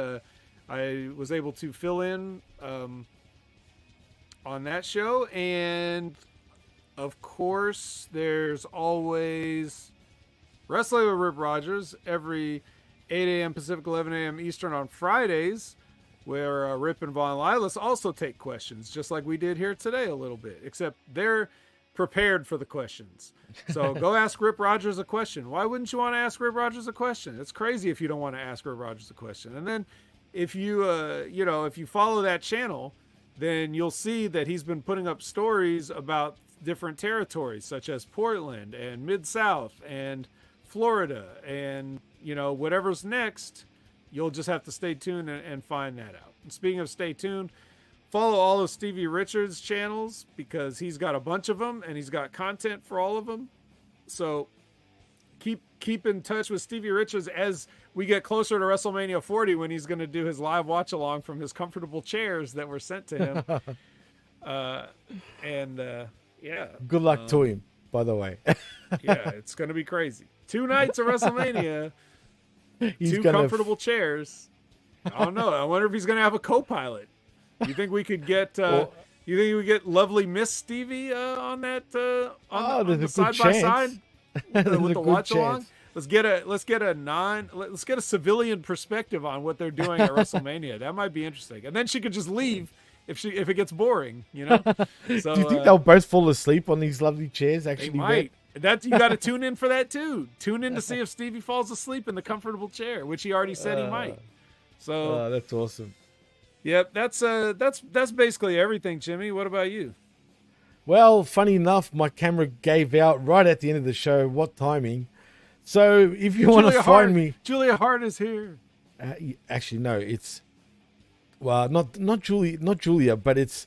I was able to fill in on that show. And of course, there's always Wrestling with Rip Rogers every 8 a.m. Pacific, 11 a.m. Eastern on Fridays, where Rip and Von Lilas also take questions, just like we did here today a little bit, except they're prepared for the questions. So go ask Rip Rogers a question. Why wouldn't you want to ask Rip Rogers a question? It's crazy if you don't want to ask Rip Rogers a question. And then if you, if you follow that channel, then you'll see that he's been putting up stories about different territories, such as Portland and Mid-South and Florida, and whatever's next. You'll just have to stay tuned and find that out. And speaking of stay tuned, follow all of Stevie Richards' channels because he's got a bunch of them and he's got content for all of them. So keep in touch with Stevie Richards as we get closer to WrestleMania 40, when he's going to do his live watch along from his comfortable chairs that were sent to him. Good luck to him, by the way. Yeah, it's going to be crazy. 2 nights of WrestleMania, two comfortable chairs. I don't know. I wonder if he's going to have a co-pilot. You think we could get? You think we get lovely Miss Stevie on that? On the side by side with the watch along. Let's get a civilian perspective on what they're doing at WrestleMania. That might be interesting. And then she could just leave if it gets boring. So do you think they'll both fall asleep on these lovely chairs? Actually, they might. You got to tune in for that too. Tune in to see if Stevie falls asleep in the comfortable chair, which he already said he might. So that's awesome. Yep, that's basically everything, Jimmy. What about you? Well, funny enough, my camera gave out right at the end of the show. What timing? So if you want to find me, Julia Hart is here. Actually, no, it's not Julia, but it's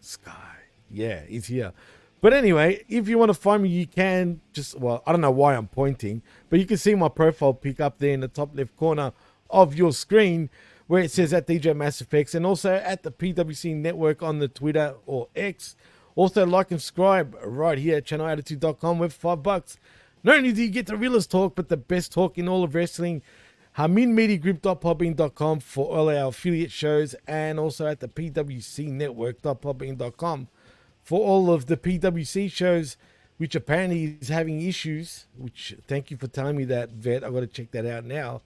Sky. Yeah, it's here. But anyway, if you want to find me, you can I don't know why I'm pointing, but you can see my profile pic up there in the top left corner of your screen where it says at DJ Mass Effects, and also at the PWC Network on the Twitter or X, Also, like and subscribe right here at channelattitude.com with $5. Not only do you get the realest talk, but the best talk in all of wrestling. HaminMediagroup.podbean.com for all our affiliate shows, and also at the PWCnetwork.podbean.com for all of the PWC shows, which apparently is having issues, which thank you for telling me that, Vet. I've got to check that out now.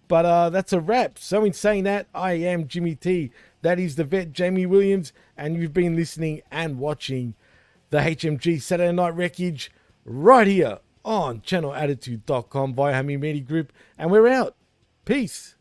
But that's a wrap. So in saying that, I am Jimmy T. That is the Vet, Jamie Williams, and you've been listening and watching the HMG Saturday Night Wreckage right here on channelattitude.com via Hamin Media Group, and we're out. Peace.